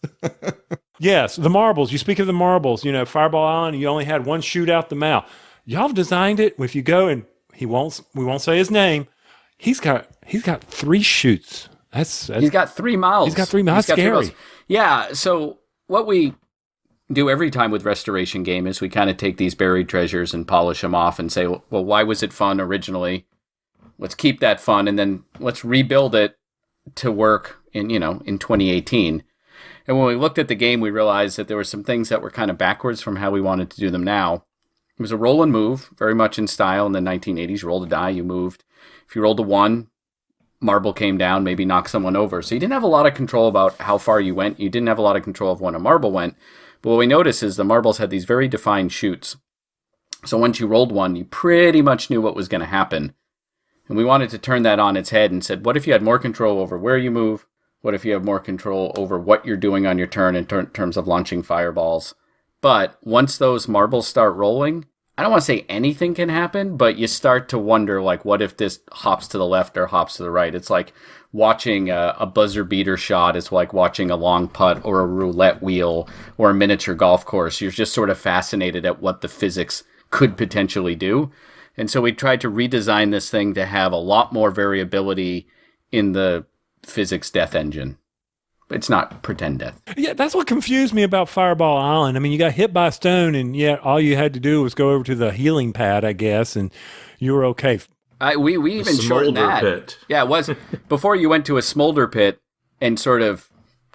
Yes, the marbles. You speak of the marbles. Fireball Island. You only had one shoot out the mouth. Y'all have designed it. If you go and we won't say his name. He's got 3 shoots. That's he's got 3 mouths. He's got 3 mouths. That's scary. Yeah. So what we do every time with restoration game is we kind of take these buried treasures and polish them off and say, well, why was it fun originally? Let's keep that fun, and then let's rebuild it to work in 2018. And when we looked at the game, we realized that there were some things that were kind of backwards from how we wanted to do them now. It was a roll and move, very much in style in the 1980s. You rolled a die, you moved. If you rolled a 1, marble came down, maybe knocked someone over. So you didn't have a lot of control about how far you went. You didn't have a lot of control of when a marble went. But what we noticed is the marbles had these very defined shoots. So once you rolled 1, you pretty much knew what was going to happen. And we wanted to turn that on its head and said, what if you had more control over where you move? What if you have more control over what you're doing on your turn in terms of launching fireballs? But once those marbles start rolling, I don't want to say anything can happen, but you start to wonder, what if this hops to the left or hops to the right? It's like watching a buzzer beater shot. It's like watching a long putt or a roulette wheel or a miniature golf course. You're just sort of fascinated at what the physics could potentially do. And so we tried to redesign this thing to have a lot more variability in the physics death engine. It's not pretend death. Yeah, that's what confused me about Fireball Island. You got hit by a stone, and yet all you had to do was go over to the healing pad, I guess, and you were okay. We even shortened that. Pit. Yeah, it was before you went to a smolder pit and sort of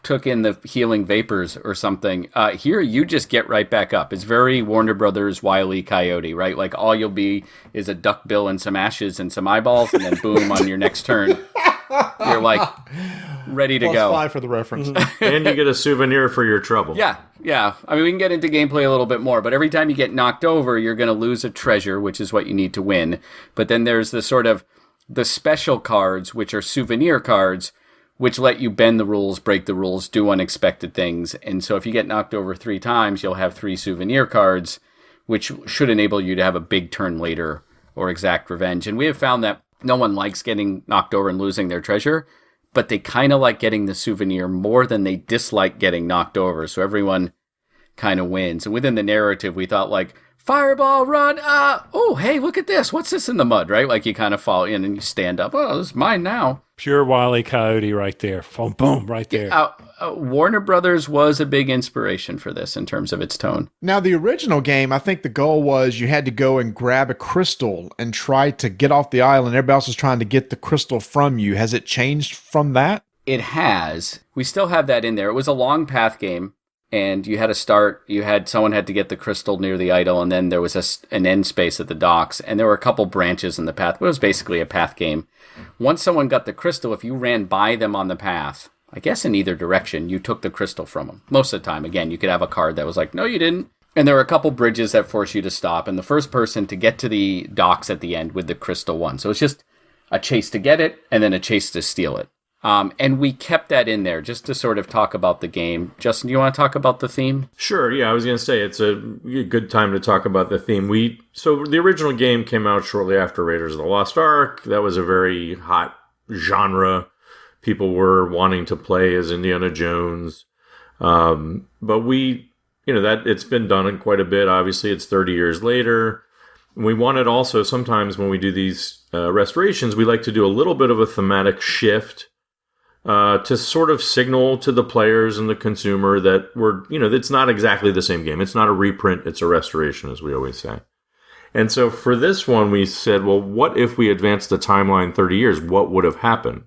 took in the healing vapors or something. Here, you just get right back up. It's very Warner Brothers Wile E. Coyote, right? Like all you'll be is a duck bill and some ashes and some eyeballs, and then boom, on your next turn, you're like ready to go. +5 for the reference. And you get a souvenir for your trouble. Yeah. We can get into gameplay a little bit more, but every time you get knocked over, you're going to lose a treasure, which is what you need to win. But then there's the sort of the special cards, which are souvenir cards, which let you bend the rules, break the rules, do unexpected things. And so if you get knocked over 3 times, you'll have 3 souvenir cards, which should enable you to have a big turn later or exact revenge. And we have found that no one likes getting knocked over and losing their treasure, but they kind of like getting the souvenir more than they dislike getting knocked over. So everyone kind of wins. And within the narrative, we thought fireball, run. Oh, hey, look at this. What's this in the mud, right? Like you kind of fall in and you stand up. Oh, this is mine now. Pure Wile E. Coyote right there. Boom, boom, right there. Warner Brothers was a big inspiration for this in terms of its tone. Now, the original game, I think the goal was you had to go and grab a crystal and try to get off the island. Everybody else was trying to get the crystal from you. Has it changed from that? It has. We still have that in there. It was a long path game, and you had to start. Someone had to get the crystal near the idol, and then there was an end space at the docks, and there were a couple branches in the path. But it was basically a path game. Once someone got the crystal, if you ran by them on the path, I guess in either direction, you took the crystal from them. Most of the time, again, you could have a card that was like, no, you didn't. And there were a couple bridges that force you to stop, and the first person to get to the docks at the end with the crystal won. So it's just a chase to get it, and then a chase to steal it. And we kept that in there just to sort of talk about the game. Justin, do you want to talk about the theme? Sure, yeah, I was going to say it's a good time to talk about the theme. So the original game came out shortly after Raiders of the Lost Ark. That was a very hot genre. People were wanting to play as Indiana Jones. But that it's been done in quite a bit. Obviously, it's 30 years later. We wanted also, sometimes when we do these restorations, we like to do a little bit of a thematic shift to sort of signal to the players and the consumer that it's not exactly the same game. It's not a reprint, it's a restoration, as we always say. And so for this one, we said, well, what if we advanced the timeline 30 years? What would have happened?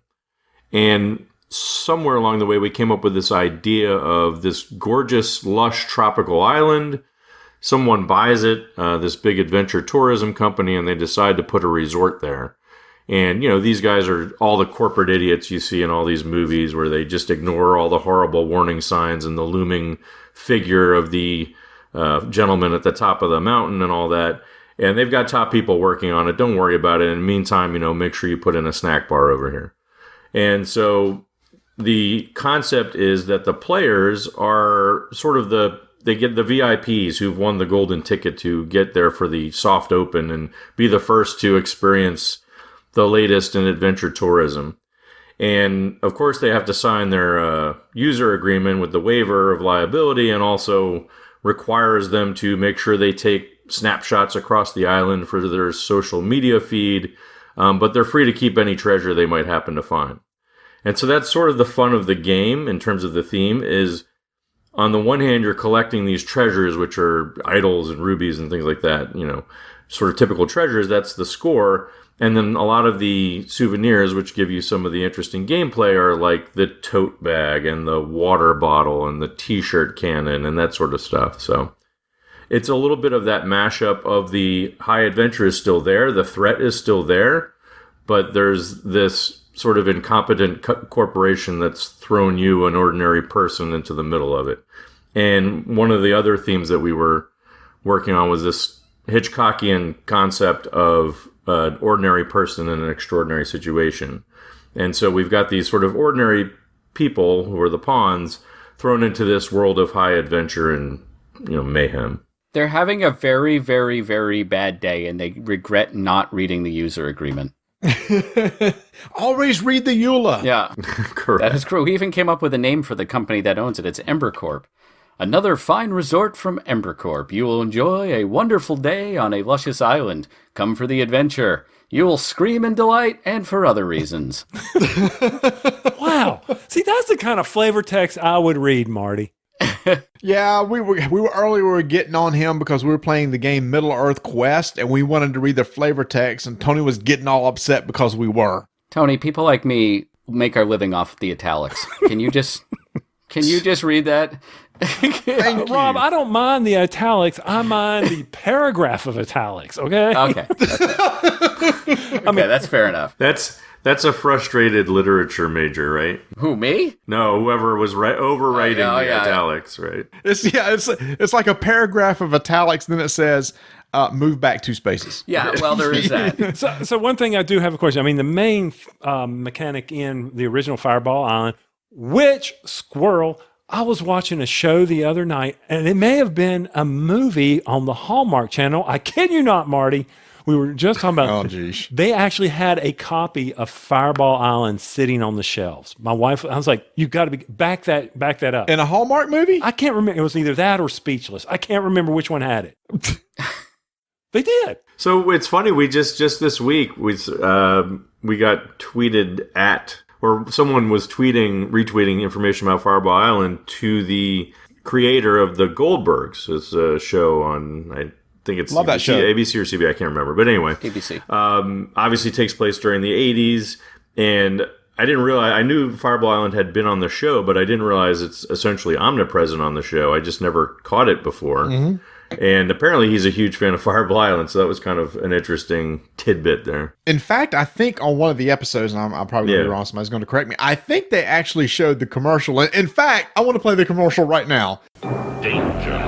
And somewhere along the way, we came up with this idea of this gorgeous, lush tropical island. Someone buys it, this big adventure tourism company, and they decide to put a resort there. And, these guys are all the corporate idiots you see in all these movies where they just ignore all the horrible warning signs and the looming figure of the gentleman at the top of the mountain and all that. And they've got top people working on it. Don't worry about it. In the meantime, make sure you put in a snack bar over here. And so the concept is that the players are sort of they get the VIPs who've won the golden ticket to get there for the soft open and be the first to experience the latest in adventure tourism. And of course, they have to sign their user agreement with the waiver of liability, and also requires them to make sure they take snapshots across the island for their social media feed. But they're free to keep any treasure they might happen to find. And so that's sort of the fun of the game in terms of the theme is, on the one hand, you're collecting these treasures, which are idols and rubies and things like that, sort of typical treasures. That's the score. And then a lot of the souvenirs, which give you some of the interesting gameplay, are like the tote bag and the water bottle and the t-shirt cannon and that sort of stuff. So it's a little bit of that mashup of the high adventure is still there, the threat is still there, but there's this sort of incompetent corporation that's thrown you, an ordinary person, into the middle of it. And one of the other themes that we were working on was this Hitchcockian concept of an ordinary person in an extraordinary situation. And so we've got these sort of ordinary people who are the pawns thrown into this world of high adventure and mayhem. They're having a very, very, very bad day, and they regret not reading the user agreement. Always read the EULA. Yeah, Correct. That is true. We even came up with a name for the company that owns it. It's Ember Corp. Another fine resort from Ember Corp. You will enjoy a wonderful day on a luscious island. Come for the adventure. You will scream in delight and for other reasons. Wow. See, that's the kind of flavor text I would read, Marty. Yeah, we were earlier. We were getting on him because we were playing the game Middle Earth Quest, and we wanted to read the flavor text, and Tony was getting all upset because we were. Tony, people like me make our living off the italics. Can you just read that? Rob, I don't mind the italics. I mind the paragraph of italics. Okay. Okay. That's fair enough. That's a frustrated literature major, right? Who, me? No, whoever was overwriting the italics, right? It's like a paragraph of italics, then it says, move back 2 spaces. Yeah, well, there is that. So one thing I do have a question. I mean, the main mechanic in the original Fireball Island, which squirrel? I was watching a show the other night, and it may have been a movie on the Hallmark Channel. I kid you not, Marty. We were just talking about. Oh, geez. They actually had a copy of Fireball Island sitting on the shelves. My wife, I was like, "You've got to back that up." In a Hallmark movie? I can't remember. It was either that or Speechless. I can't remember which one had it. They did. So it's funny. We just this week we got tweeted at, or someone was retweeting information about Fireball Island to the creator of the Goldbergs. It's a show on, I think it's Love that show. ABC or CB, I can't remember. But anyway, ABC. Obviously takes place during the 80s, and I didn't realize, I knew Fireball Island had been on the show, but I didn't realize it's essentially omnipresent on the show. I just never caught it before. Mm-hmm. And apparently he's a huge fan of Fireball Island, so that was kind of an interesting tidbit there. In fact, I think on one of the episodes, and I'm probably going to be wrong, somebody's going to correct me, I think they actually showed the commercial. In fact, I want to play the commercial right now. Danger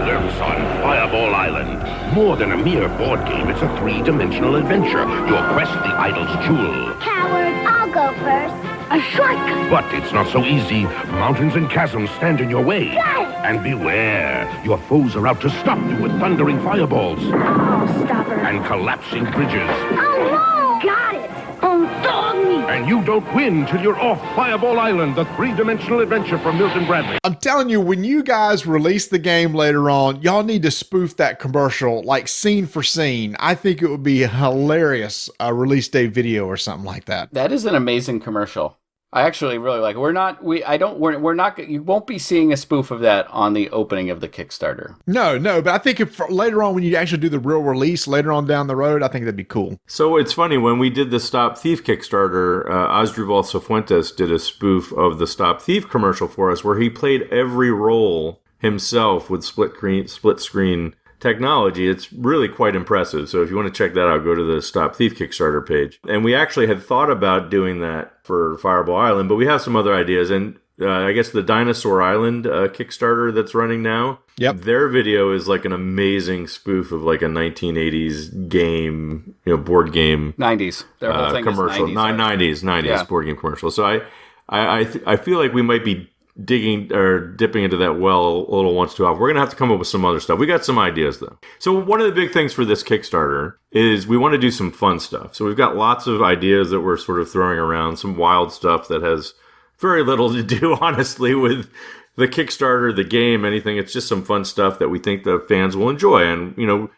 lurks on Fireball Island. More than a mere board game, it's a three-dimensional adventure. Your quest, the idol's jewel. Coward, I'll go first. A shortcut. But it's not so easy. Mountains and chasms stand in your way. Got it. And beware, your foes are out to stop you with thundering fireballs. Oh, stopper. And collapsing bridges. Oh, no. Got it. Oh, dog me. And you don't win till you're off Fireball Island, the three-dimensional adventure from Milton Bradley. I'm telling you, when you guys release the game later on, y'all need to spoof that commercial, like scene for scene. I think it would be a hilarious release day video or something like that. That is an amazing commercial. I actually really like it. You won't be seeing a spoof of that on the opening of the Kickstarter. No, but I think if later on when you actually do the real release later on down the road, I think that'd be cool. So it's funny, when we did the Stop Thief Kickstarter, Asdrubal Cifuentes did a spoof of the Stop Thief commercial for us where he played every role himself with split screen technology. It's really quite impressive. So if you want to check that out, go to the Stop Thief Kickstarter page. And we actually had thought about doing that for Fireball Island, but we have some other ideas. And I guess the Dinosaur Island Kickstarter that's running now, their video is like an amazing spoof of like a 1980s game, board game. 90s. Their whole thing commercial. is 90s. 90s board game commercial. So I feel like we might be dipping into that well a little once too often. We're going to have to come up with some other stuff. We got some ideas though. So one of the big things for this Kickstarter is we want to do some fun stuff. So we've got lots of ideas that we're sort of throwing around, some wild stuff that has very little to do, honestly, with the Kickstarter, the game, anything. It's just some fun stuff that we think the fans will enjoy. And,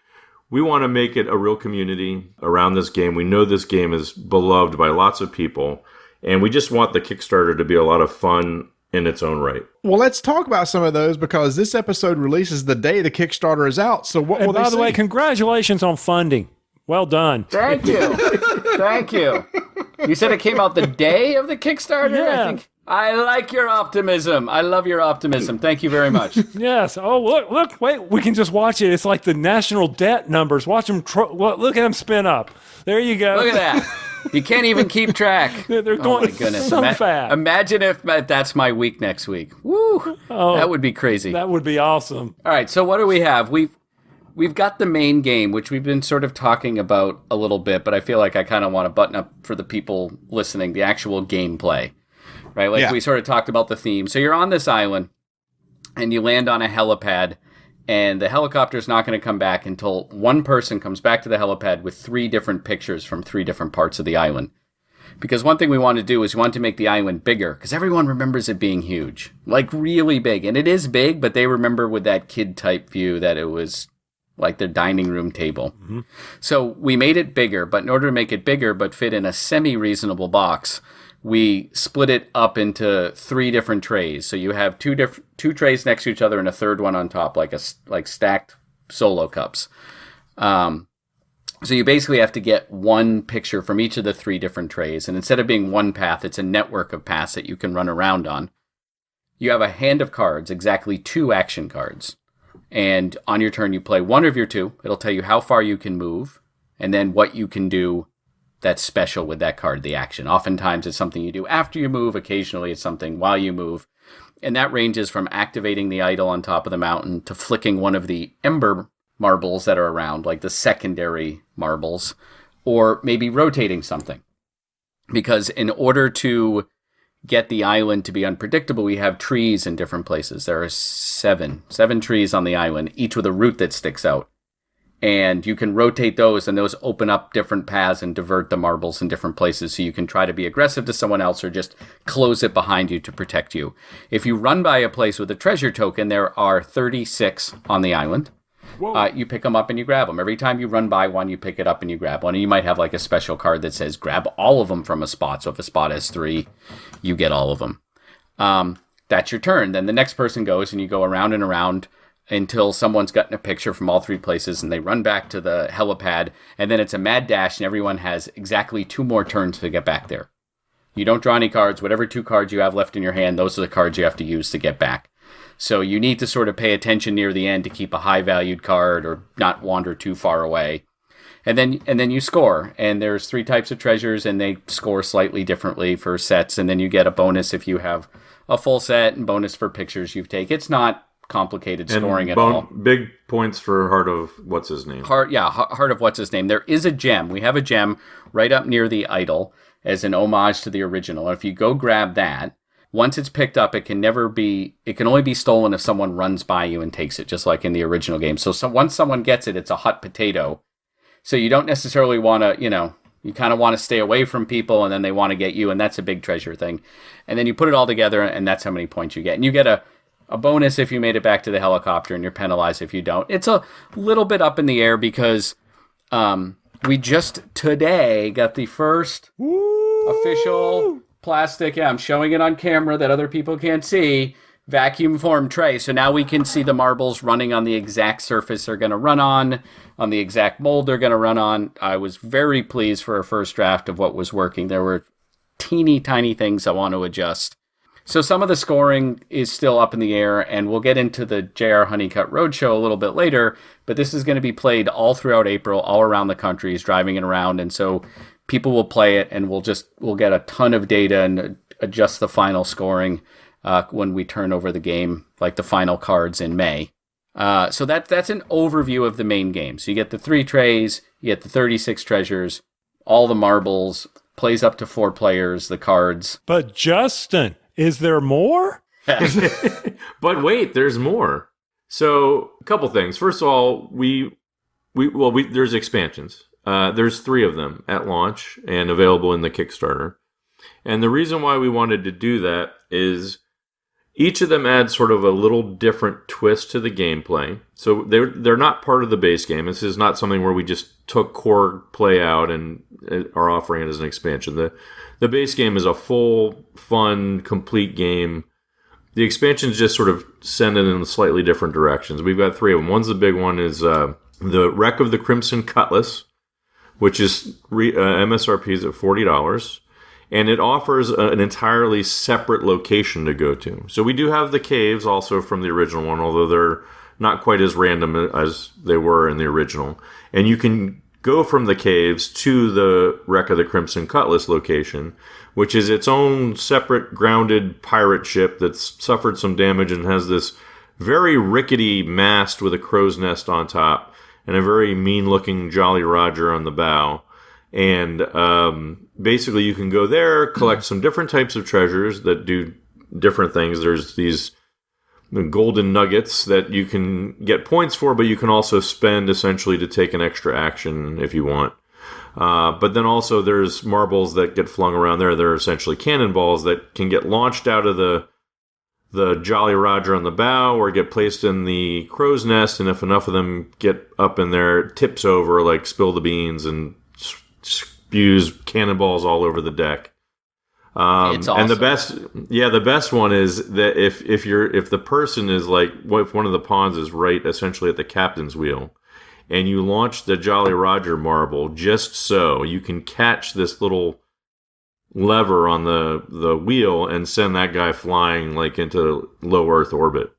we want to make it a real community around this game. We know this game is beloved by lots of people, and we just want the Kickstarter to be a lot of fun in its own right. Well, let's talk about some of those because this episode releases the day the Kickstarter is out. So what will they say? By the way, congratulations on funding. Well done. Thank you. Thank you. You said it came out the day of the Kickstarter? Yeah. I like your optimism. I love your optimism. Thank you very much. Yes. Oh, look, wait. We can just watch it. It's like the national debt numbers. Watch them. Look at them spin up. There you go. Look at that. You can't even keep track. They're going so fast. Imagine if that's my week next week. Woo! Oh, that would be crazy. That would be awesome. All right, so what do we have? We've got the main game, which we've been sort of talking about a little bit, but I feel like I kind of want to button up for the people listening, the actual gameplay. Right? We sort of talked about the theme. So you're on this island, and you land on a helipad, and the helicopter's not going to come back until one person comes back to the helipad with 3 different pictures from 3 different parts of the island. Because one thing we want to do is we want to make the island bigger, because everyone remembers it being huge. Like, really big. And it is big, but they remember with that kid-type view that it was like their dining room table. Mm-hmm. So we made it bigger, but in order to make it bigger but fit in a semi-reasonable box, we split it up into 3 different trays. So you have 2 trays next to each other and a third one on top, like stacked solo cups. So you basically have to get one picture from each of the 3 different trays. And instead of being one path, it's a network of paths that you can run around on. You have a hand of cards, exactly 2 action cards. And on your turn, you play one of your 2. It'll tell you how far you can move and then what you can do that's special with that card, the action. Oftentimes it's something you do after you move. Occasionally it's something while you move. And that ranges from activating the idol on top of the mountain to flicking one of the ember marbles that are around, like the secondary marbles, or maybe rotating something. Because in order to get the island to be unpredictable, we have trees in different places. There are seven trees on the island, each with a root that sticks out. And you can rotate those, and those open up different paths and divert the marbles in different places. So you can try to be aggressive to someone else or just close it behind you to protect you. If you run by a place with a treasure token, there are 36 on the island. You pick them up and you grab them. Every time you run by one, you pick it up and you grab one. And you might have like a special card that says grab all of them from a spot. So if a spot has 3, you get all of them. That's your turn. Then the next person goes and you go around and around until someone's gotten a picture from all 3 places and they run back to the helipad. And then it's a mad dash and everyone has exactly 2 more turns to get back there. You don't draw any cards. Whatever 2 cards you have left in your hand, those are the cards you have to use to get back. So you need to sort of pay attention near the end to keep a high-valued card or not wander too far away. And then you score. And there's 3 types of treasures, and they score slightly differently for sets. And then you get a bonus if you have a full set and bonus for pictures you've taken. It's not complicated scoring at all. Big points for Heart of What's-His-Name. Heart of What's-His-Name. There is a gem. We have a gem right up near the idol as an homage to the original. And if you go grab that, once it's picked up, it can only be stolen if someone runs by you and takes it, just like in the original game. So once someone gets it, it's a hot potato. So you don't necessarily want to, you kind of want to stay away from people, and then they want to get you, and that's a big treasure thing. And then you put it all together, and that's how many points you get. And you get a bonus if you made it back to the helicopter, and you're penalized if you don't. It's a little bit up in the air because we just today got the first official plastic, I'm showing it on camera that other people can't see, vacuum form tray. So now we can see the marbles running on the exact surface they're going to run on the exact mold they're going to run on. I was very pleased for a first draft of what was working. There were teeny tiny things I want to adjust. So some of the scoring is still up in the air, and we'll get into the JR Honeycutt Roadshow a little bit later, but this is going to be played all throughout April, all around the country, is driving it around, and so people will play it, and we'll get a ton of data and adjust the final scoring when we turn over the game, like the final cards in May. So that's an overview of the main game. So you get the 3 trays, you get the 36 treasures, all the marbles, plays up to 4 players, the cards. But Justin, is there more? But wait, there's more. So a couple things. First of all, there's expansions. There's 3 of them at launch and available in the Kickstarter. And the reason why we wanted to do that is each of them adds sort of a little different twist to the gameplay. So they're not part of the base game. This is not something where we just took core play out and are offering it as an expansion. The base game is a full, fun, complete game. The expansions just sort of send it in slightly different directions. We've got 3 of them. One's the big one is the Wreck of the Crimson Cutlass, which is MSRP is at $40. And it offers an entirely separate location to go to. So we do have the caves also from the original one, although they're not quite as random as they were in the original. And you can go from the caves to the Wreck of the Crimson Cutlass location, which is its own separate grounded pirate ship that's suffered some damage and has this very rickety mast with a crow's nest on top and a very mean-looking Jolly Roger on the bow. And basically you can go there, collect some different types of treasures that do different things. There's these golden nuggets that you can get points for, but you can also spend essentially to take an extra action if you want. But then also there's marbles that get flung around there. They're essentially cannonballs that can get launched out of the Jolly Roger on the bow or get placed in the crow's nest. And if enough of them get up in there, it tips over like Spill the Beans and spews cannonballs all over the deck. It's awesome. And the best one is that if the person is like, if one of the pawns is right essentially at the captain's wheel, and you launch the Jolly Roger marble just so, you can catch this little lever on the wheel and send that guy flying like into low Earth orbit.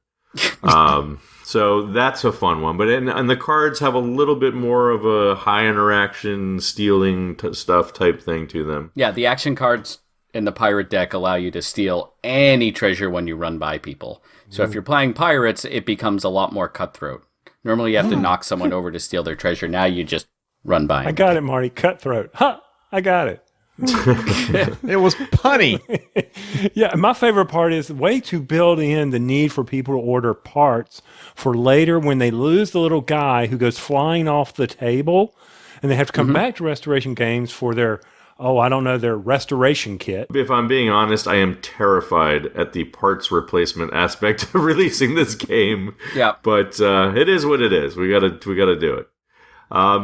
So that's a fun one. But and the cards have a little bit more of a high interaction, stealing stuff type thing to them. Yeah, the action cards in the pirate deck allow you to steal any treasure when you run by people. So if you're playing pirates, it becomes a lot more cutthroat. Normally you have to knock someone over to steal their treasure. Now you just run by. I got it, Marty. Cutthroat. I got it. It was punny. Yeah, my favorite part is the way to build in the need for people to order parts for later when they lose the little guy who goes flying off the table and they have to come back to Restoration Games for their I don't know, their restoration kit. If I'm being honest, I am terrified at the parts replacement aspect of releasing this game. Yeah. But it is what it is. We gotta do it.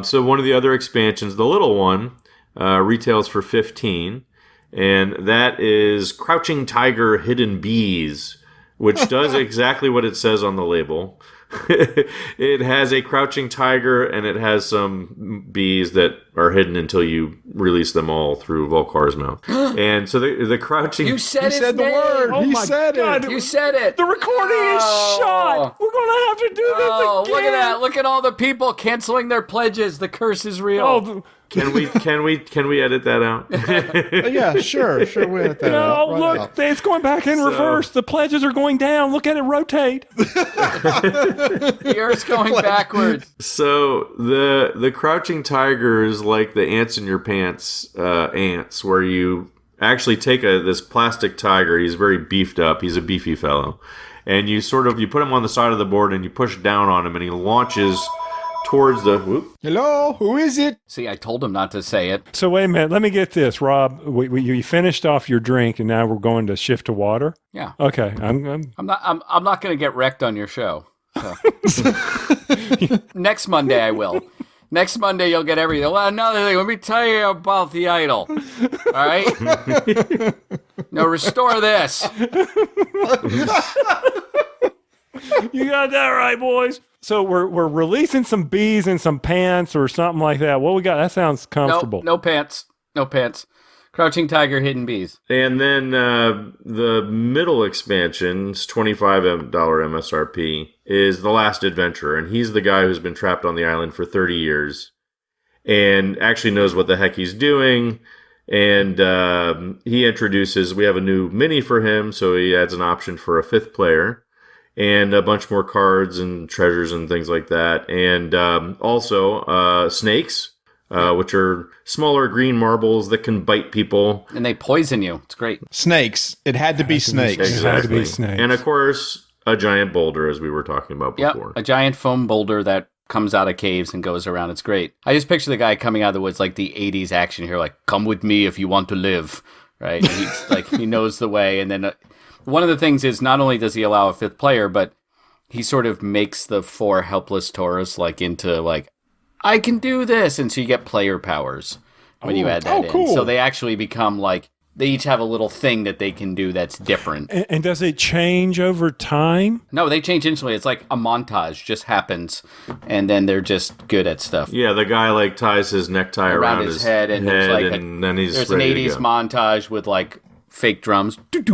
So one of the other expansions, the little one, retails for $15, and that is Crouching Tiger, Hidden Bees, which does exactly what it says on the label. It has a crouching tiger, and it has some bees that are hidden until you release them all through Volkar's mouth. And so the crouching... You said the word. Oh He my said God. it. You said it. The recording is shot. We're going to have to do this again. Look at that. Look at all the people canceling their pledges. The curse is real. Oh, Can we edit that out? Yeah, sure. We edit that out. no, Right look, out. it's going back in reverse. The pledges are going down. Look at it rotate. The Earth's going backwards. So the crouching tiger is like the ants in your pants ants, where you actually take this plastic tiger. He's very beefed up. He's a beefy fellow. And you put him on the side of the board and you push down on him and he launches towards the... Whoop. Hello, who is it? See, I told him not to say it. So wait a minute. Let me get this, Rob. You finished off your drink, and now we're going to shift to water. Yeah. Okay. I'm not going to get wrecked on your show. So. Next Monday I will. Next Monday you'll get everything. Well, another thing. Let me tell you about the idol. All right. Now restore this. You got that right, boys. So we're releasing some bees and some pants or something like that. What we got? That sounds comfortable. No pants. No pants. Crouching Tiger, Hidden Bees. And then the middle expansion's $25 MSRP is The Last Adventure. And he's the guy who's been trapped on the island for 30 years and actually knows what the heck he's doing. And he introduces, we have a new mini for him, so he adds an option for a 5th player. And a bunch more cards and treasures and things like that. And also snakes, which are smaller green marbles that can bite people. And they poison you. It's great. Snakes. It had to be snakes. Exactly. It had to be snakes. And of course, a giant boulder, as we were talking about before. Yep, a giant foam boulder that comes out of caves and goes around. It's great. I just picture the guy coming out of the woods like the 80s action hero, like, come with me if you want to live. Right? And he's like, he knows the way. And then... one of the things is not only does he allow a 5th player, but he sort of makes the 4 helpless tourists into I can do this. And so you get player powers when you add that in. Cool. So they actually become they each have a little thing that they can do that's different. And does it change over time? No, they change instantly. It's like a montage just happens. And then they're just good at stuff. Yeah, the guy dus his necktie around his head. And there's and then he's there's an ready 80s to go. montage with fake drums. Like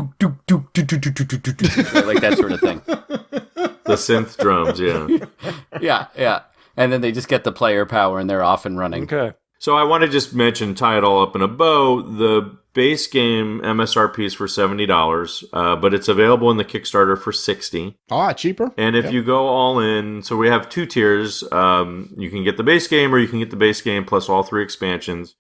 that sort of thing. The synth drums, yeah. Yeah. And then they just get the player power and they're off and running. Okay. So I want to just tie it all up in a bow. The base game MSRP is for $70, but it's available in the Kickstarter for $60. All right, cheaper. And if you go all in, so we have 2 tiers. You can get the base game, or you can get the base game plus all 3 expansions,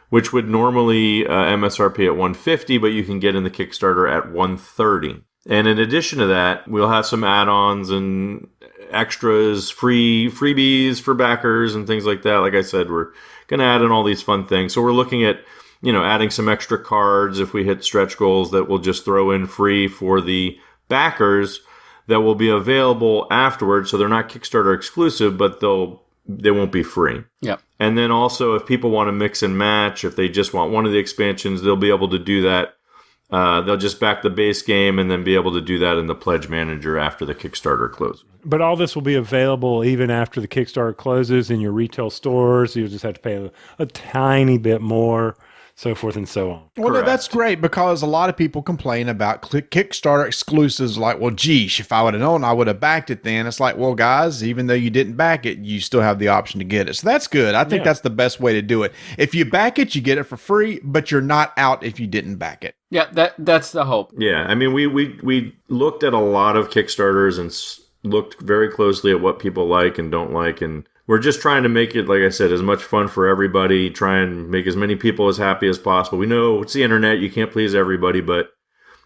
which would normally MSRP at $150, but you can get in the Kickstarter at $130. And in addition to that, we'll have some add-ons and extras, freebies for backers and things like that. Like I said, we're going to add in all these fun things. So we're looking at, adding some extra cards if we hit stretch goals that we'll just throw in free for the backers that will be available afterwards. So they're not Kickstarter exclusive, but they won't be free. Yep. And then also, if people want to mix and match, if they just want one of the expansions, they'll be able to do that. They'll just back the base game and then be able to do that in the Pledge Manager after the Kickstarter closes. But all this will be available even after the Kickstarter closes in your retail stores. You'll just have to pay a tiny bit more, so forth and so on. Well, Correct. that's great because a lot of people complain about Kickstarter exclusives like, well, geez, if I would have known, I would have backed it then. It's like, well, guys, even though you didn't back it, you still have the option to get it. So that's good. I think that's the best way to do it. If you back it, you get it for free, but you're not out if you didn't back it. Yeah, that's the hope. Yeah, I mean, we looked at a lot of Kickstarters and looked very closely at what people like and don't like, and we're just trying to make it, like I said, as much fun for everybody, try and make as many people as happy as possible. We know it's the internet, you can't please everybody, but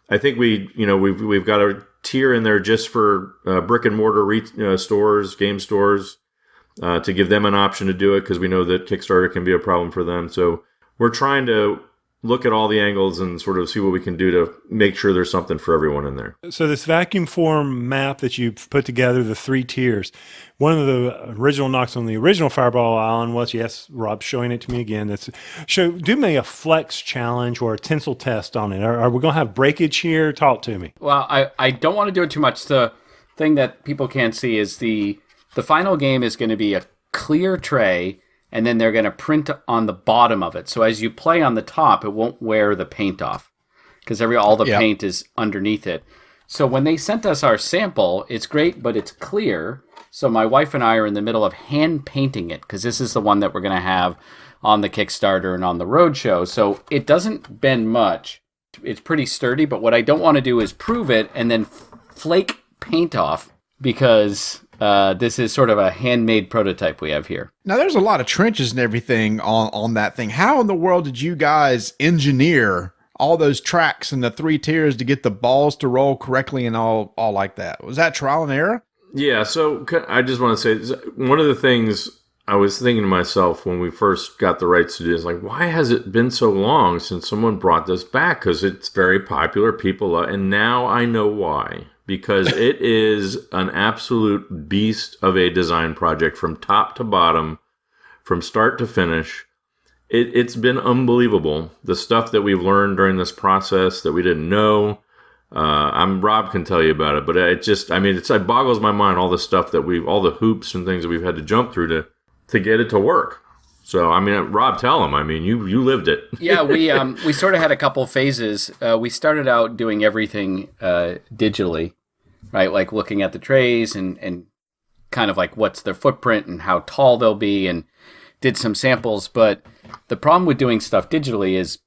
I think we've got a tier in there just for brick and mortar stores, game stores, to give them an option to do it, because we know that Kickstarter can be a problem for them. So we're trying to look at all the angles and sort of see what we can do to make sure there's something for everyone in there. So this vacuum form map that you've put together, the 3 tiers, one of the original knocks on the original Fireball Island was, yes, Rob's showing it to me again. Do me a flex challenge or a tensile test on it. Are we going to have breakage here? Talk to me. Well, I don't want to do it too much. The thing that people can't see is the final game is going to be a clear tray, and then they're going to print on the bottom of it. So as you play on the top, it won't wear the paint off because all the paint is underneath it. So when they sent us our sample, it's great, but it's clear. So my wife and I are in the middle of hand painting it because this is the one that we're going to have on the Kickstarter and on the roadshow. So it doesn't bend much. It's pretty sturdy, but what I don't want to do is prove it and then flake paint off because this is sort of a handmade prototype we have here. Now, there's a lot of trenches and everything on that thing. How in the world did you guys engineer all those tracks and the 3 tiers to get the balls to roll correctly and all like that? Was that trial and error? Yeah, so I just want to say, one of the things I was thinking to myself when we first got the rights to do this, like, why has it been so long since someone brought this back? Because it's very popular, people love, and now I know why. Because it is an absolute beast of a design project from top to bottom, from start to finish. It's been unbelievable. The stuff that we've learned during this process that we didn't know. Rob can tell you about it, but it boggles my mind, all the stuff that all the hoops and things that we've had to jump through to get it to work. So, Rob, tell him. You lived it. Yeah, we sort of had a couple phases. We started out doing everything digitally, right? Like looking at the trays and kind of like what's their footprint and how tall they'll be, and did some samples. But the problem with doing stuff digitally is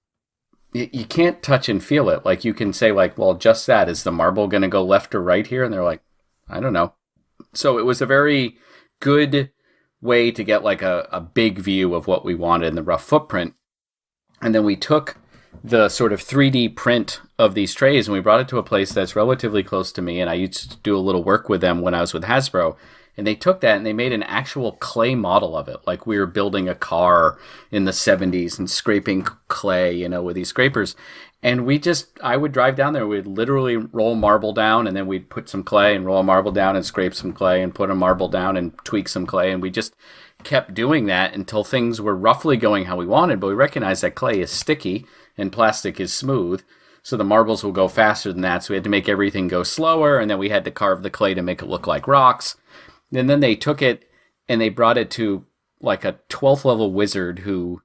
you can't touch and feel it. Like you can say like, well, just that, is the marble going to go left or right here? And they're like, I don't know. So it was a very good way to get like a big view of what we wanted in the rough footprint. And then we took the sort of 3D print of these trays and we brought it to a place that's relatively close to me. And I used to do a little work with them when I was with Hasbro. And they took that and they made an actual clay model of it. Like we were building a car in the 70s and scraping clay, with these scrapers. And I would drive down there, we'd literally roll marble down and then we'd put some clay and roll a marble down and scrape some clay and put a marble down and tweak some clay. And we just kept doing that until things were roughly going how we wanted. But we recognized that clay is sticky and plastic is smooth. So the marbles will go faster than that. So we had to make everything go slower. And then we had to carve the clay to make it look like rocks. And then they took it and they brought it to like a 12th level wizard who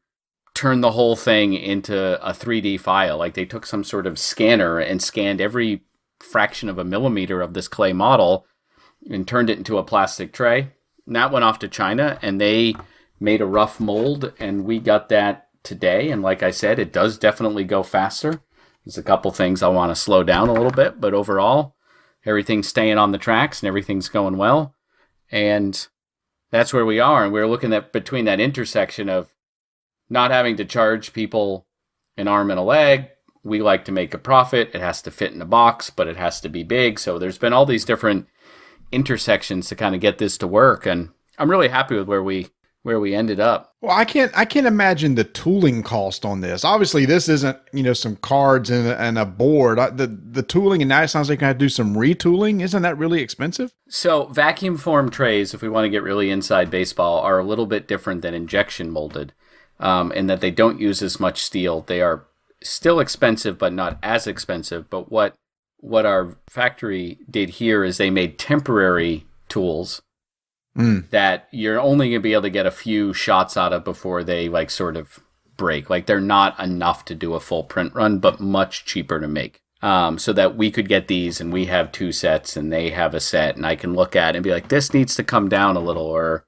turned the whole thing into a 3D file. Like they took some sort of scanner and scanned every fraction of a millimeter of this clay model and turned it into a plastic tray. And that went off to China and they made a rough mold and we got that today. And like I said, it does definitely go faster. There's a couple things I want to slow down a little bit, but overall, everything's staying on the tracks and everything's going well. And that's where we are. And we're looking at between that intersection of not having to charge people an arm and a leg. We like to make a profit. It has to fit in a box, but it has to be big. So there's been all these different intersections to kind of get this to work. And I'm really happy with where we ended up. Well, I can't imagine the tooling cost on this. Obviously, this isn't, some cards and a board. The tooling, and now it sounds like I have to do some retooling. Isn't that really expensive? So vacuum form trays, if we want to get really inside baseball, are a little bit different than injection molded in that they don't use as much steel. They are still expensive, but not as expensive. But what our factory did here is they made temporary tools that you're only going to be able to get a few shots out of before they like sort of break. Like they're not enough to do a full print run, but much cheaper to make. So that we could get these and we have 2 sets and they have a set and I can look at it and be like, this needs to come down a little or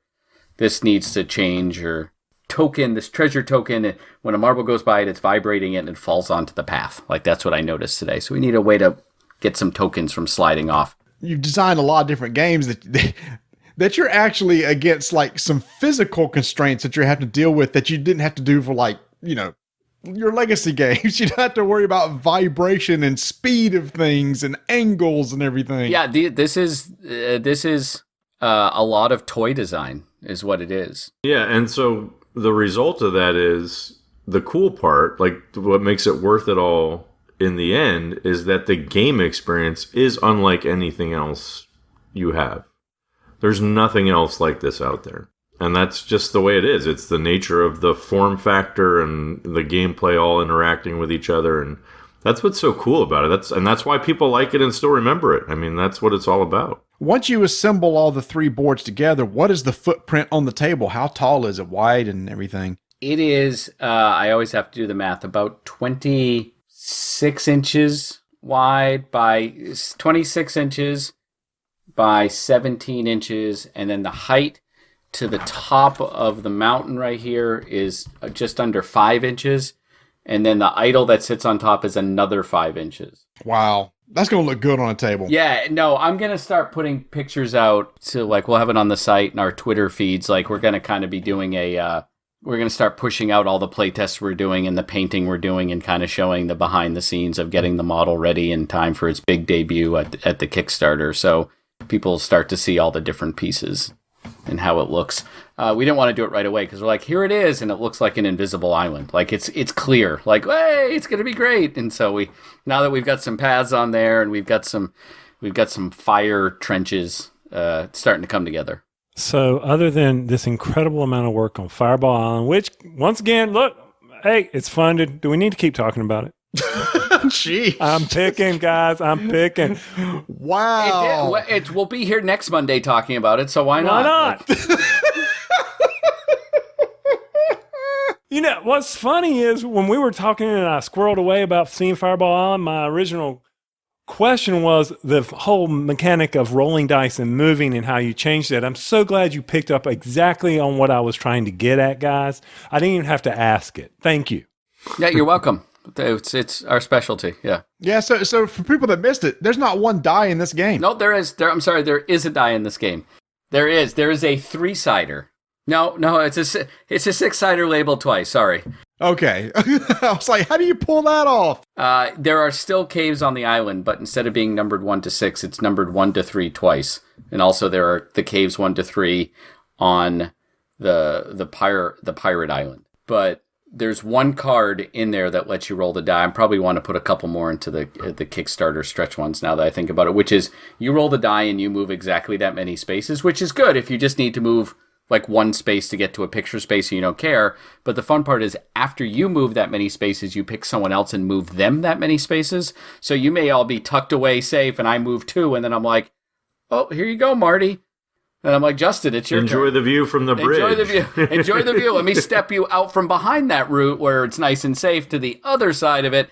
this needs to change or token, this treasure token, when a marble goes by it, it's vibrating it and it falls onto the path. Like that's what I noticed today. So we need a way to get some tokens from sliding off. You've designed a lot of different games that you're actually against like some physical constraints that you have to deal with that you didn't have to do for like, your legacy games. You don't have to worry about vibration and speed of things and angles and everything. Yeah, this is a lot of toy design is what it is. Yeah, and so the result of that is the cool part, like what makes it worth it all in the end, is that the game experience is unlike anything else you have. There's nothing else like this out there. And that's just the way it is. It's the nature of the form factor and the gameplay all interacting with each other. And that's what's so cool about it. That's why people like it and still remember it. I mean, that's what it's all about. Once you assemble all the 3 boards together, what is the footprint on the table? How tall is it, wide and everything? It is, I always have to do the math, about 26 inches wide by 26 inches by 17 inches. And then the height to the top of the mountain right here is just under 5 inches. And then the idol that sits on top is another 5 inches. Wow. That's going to look good on a table. Yeah, no, I'm going to start putting pictures out to, like, we'll have it on the site and our Twitter feeds. Like, we're going to kind of be doing we're going to start pushing out all the playtests we're doing and the painting we're doing and kind of showing the behind the scenes of getting the model ready in time for its big debut at the Kickstarter. So people start to see all the different pieces and how it looks. We didn't want to do it right away because we're like, here it is, and it looks like an invisible island. Like it's clear. Like, hey, it's gonna be great. And so now that we've got some paths on there and we've got some fire trenches starting to come together. So other than this incredible amount of work on Fireball Island, which once again, look, hey, it's fun to. Do we need to keep talking about it? Jeez. I'm picking, guys. I'm picking. Wow. We'll be here next Monday talking about it, so why not? Why not? You know, what's funny is when we were talking and I squirreled away about seeing Fireball Island, my original question was the whole mechanic of rolling dice and moving and how you changed it. I'm so glad you picked up exactly on what I was trying to get at, guys. I didn't even have to ask it. Thank you. Yeah, you're welcome. It's our specialty, yeah. Yeah, so for people that missed it, there's not one die in this game. No, there is a die in this game. There is a 3-sider. No, it's a 6-sider labeled twice, sorry. Okay. I was like, how do you pull that off? There are still caves on the island, but instead of being numbered 1 to 6, it's numbered 1 to 3 twice. And also there are the caves 1 to 3 on the pirate island. But there's one card in there that lets you roll the die. I probably want to put a couple more into the Kickstarter stretch ones now that I think about it, which is you roll the die and you move exactly that many spaces, which is good if you just need to move like one space to get to a picture space and you don't care. But the fun part is after you move that many spaces, you pick someone else and move them that many spaces. So you may all be tucked away safe and I move 2 and then I'm like, oh, here you go, Marty. And I'm like, Justin, it's your Enjoy turn. the view from the bridge. Enjoy the view. Enjoy the view. Let me step you out from behind that route where it's nice and safe to the other side of it.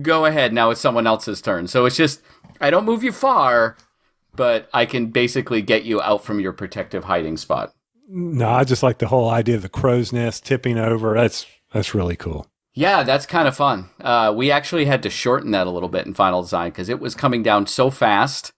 Go ahead. Now it's someone else's turn. So it's just, I don't move you far, but I can basically get you out from your protective hiding spot. No, I just like the whole idea of the crow's nest tipping over. That's really cool. Yeah, that's kind of fun. We actually had to shorten that a little bit in Final Design because it was coming down so fast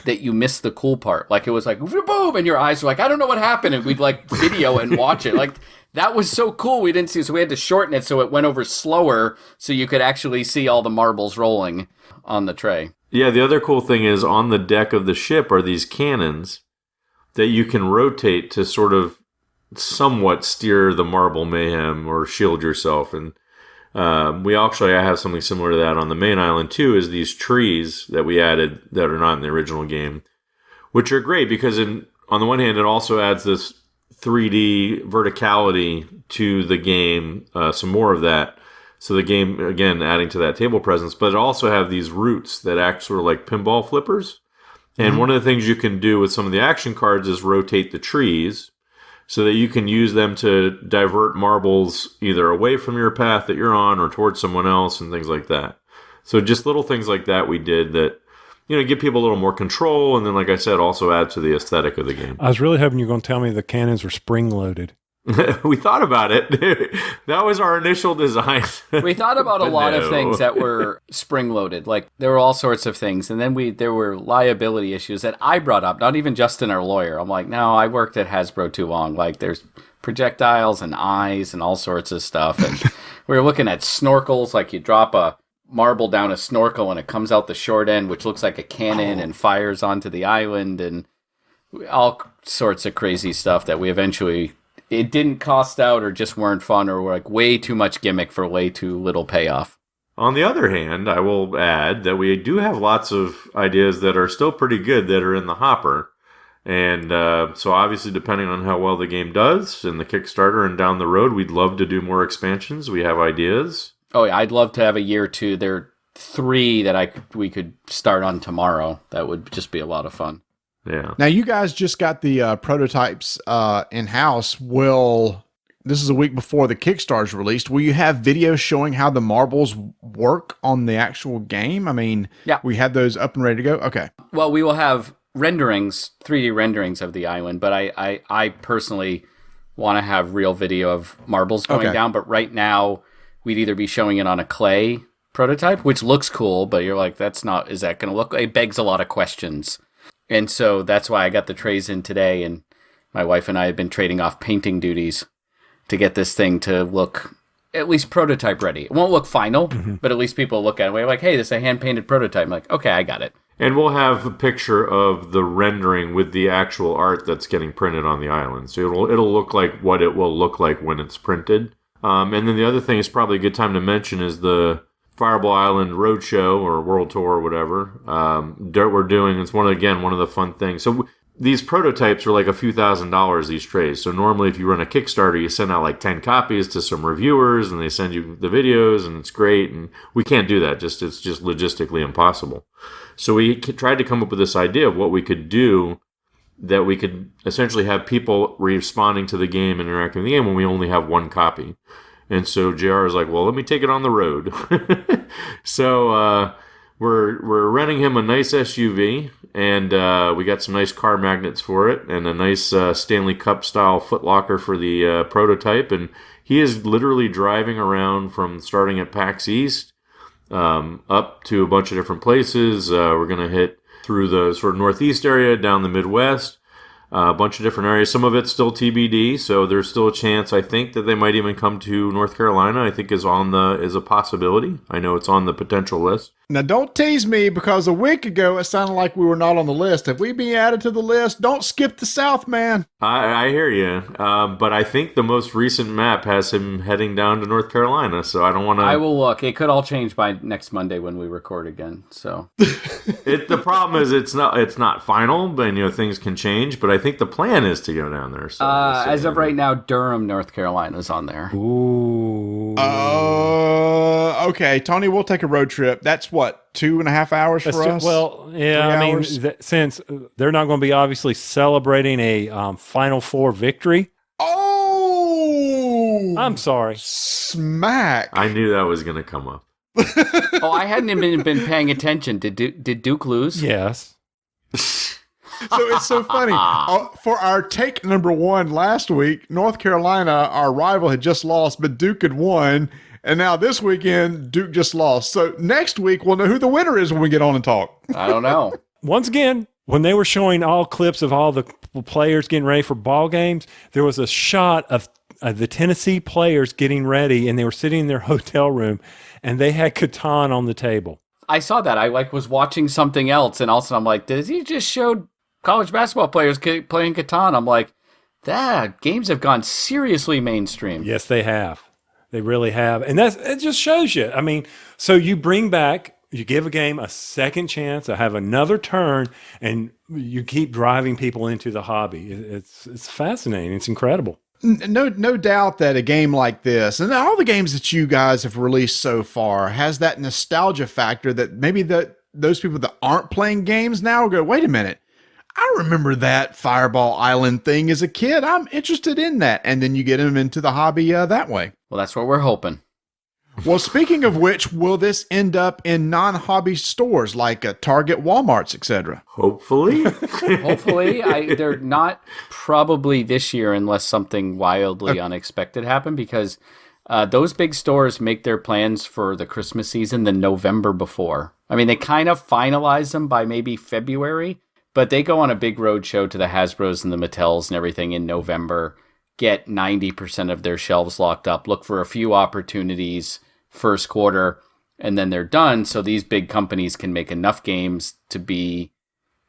that you missed the cool part. Like it was like boom, and your eyes were like, I don't know what happened, and we'd like video and watch it. Like that was so cool. We didn't see it, so we had to shorten it so it went over slower, so you could actually see all the marbles rolling on the tray. Yeah, the other cool thing is on the deck of the ship are these cannons that you can rotate to sort of somewhat steer the marble mayhem or shield yourself. And I have something similar to that on the main island too, is these trees that we added that are not in the original game, which are great because on the one hand, it also adds this 3D verticality to the game, some more of that. So the game, again, adding to that table presence, but it also have these roots that act sort of like pinball flippers. And one of the things you can do with some of the action cards is rotate the trees so that you can use them to divert marbles either away from your path that you're on or towards someone else and things like that. So just little things like that we did that, give people a little more control. And then, like I said, also add to the aesthetic of the game. I was really hoping you were going to tell me the cannons were spring-loaded. We thought about it. That was our initial design. We thought about a lot of things that were spring-loaded. Like, there were all sorts of things. And then there were liability issues that I brought up, not even Justin, our lawyer. I'm like, no, I worked at Hasbro too long. Like, there's projectiles and eyes and all sorts of stuff. And we were looking at snorkels. Like, you drop a marble down a snorkel and it comes out the short end, which looks like a cannon and fires onto the island. And all sorts of crazy stuff that we eventually it didn't cost out or just weren't fun or were like way too much gimmick for way too little payoff. On the other hand, I will add that we do have lots of ideas that are still pretty good that are in the hopper. And so obviously, depending on how well the game does in the Kickstarter and down the road, we'd love to do more expansions. We have ideas. Oh, yeah, I'd love to have a year or two. There are 3 that we could start on tomorrow. That would just be a lot of fun. Yeah. Now, you guys just got the prototypes in-house. This is a week before the Kickstarter's released. Will you have videos showing how the marbles work on the actual game? I mean, yeah. We have those up and ready to go? Okay. Well, we will have renderings, 3D renderings of the island, but I personally want to have real video of marbles going down. But right now, we'd either be showing it on a clay prototype, which looks cool, but you're like, is that going to look? It begs a lot of questions. And so that's why I got the trays in today, and my wife and I have been trading off painting duties to get this thing to look at least prototype ready. It won't look final, but at least people look at it and we're like, hey, this is a hand-painted prototype. I'm like, okay, I got it. And we'll have a picture of the rendering with the actual art that's getting printed on the island. So it'll look like what it will look like when it's printed. And then the other thing is probably a good time to mention is the Fireball Island Roadshow or World Tour or whatever we're doing. It's one of the fun things. So these prototypes are like a few $1,000s, these trays. So normally if you run a Kickstarter, you send out like 10 copies to some reviewers and they send you the videos and it's great. And we can't do that. It's just logistically impossible. So we tried to come up with this idea of what we could do that we could essentially have people responding to the game and interacting with the game when we only have one copy. And so JR is like, well, let me take it on the road. So we're renting him a nice SUV, and we got some nice car magnets for it, and a nice Stanley Cup style footlocker for the prototype. And he is literally driving around from starting at PAX East up to a bunch of different places. We're going to hit through the sort of Northeast area, down the Midwest, a bunch of different areas. Some of it's still TBD, so there's still a chance, I think, that they might even come to North Carolina. I think is a possibility. I know it's on the potential list. Now, don't tease me, because a week ago it sounded like we were not on the list. Have we been added to the list? Don't skip the South, man. I hear you, but I think the most recent map has him heading down to North Carolina, so I don't want to... I will look. It could all change by next Monday when we record again, so... The problem is it's not final, but things can change, but I think the plan is to go down there. So as of right now, Durham, North Carolina is on there. Ooh. Okay, Tony, we'll take a road trip. That's what, 2.5 hours for us? Well, yeah, 3 I mean, hours? since they're not going to be obviously celebrating a Final Four victory. Oh! I'm sorry. Smack. I knew that was going to come up. Oh, I hadn't even been paying attention. Did Duke lose? Yes. So it's so funny. For our take number 1 last week, North Carolina, our rival, had just lost, but Duke had won. And now this weekend, Duke just lost. So next week, we'll know who the winner is when we get on and talk. I don't know. Once again, when they were showing all clips of all the players getting ready for ball games, there was a shot of the Tennessee players getting ready, and they were sitting in their hotel room, and they had Catan on the table. I saw that. I was watching something else, and also I'm like, did he just show college basketball players playing Catan? I'm like, games have gone seriously mainstream. Yes, they have. They really have. And it just shows you. I mean, so you give a game a second chance, have another turn, and you keep driving people into the hobby. It's fascinating. It's incredible. No doubt that a game like this, and all the games that you guys have released so far, has that nostalgia factor that maybe those people that aren't playing games now go, wait a minute, I remember that Fireball Island thing as a kid. I'm interested in that. And then you get them into the hobby that way. Well, that's what we're hoping. Well, speaking of which, will this end up in non-hobby stores like Target, Walmarts, etc.? Hopefully. Hopefully. They're not probably this year unless something wildly unexpected happened, because those big stores make their plans for the Christmas season the November before. I mean, they kind of finalize them by maybe February, but they go on a big road show to the Hasbros and the Mattels and everything in November, get 90% of their shelves locked up, look for a few opportunities first quarter, and then they're done. So these big companies can make enough games to be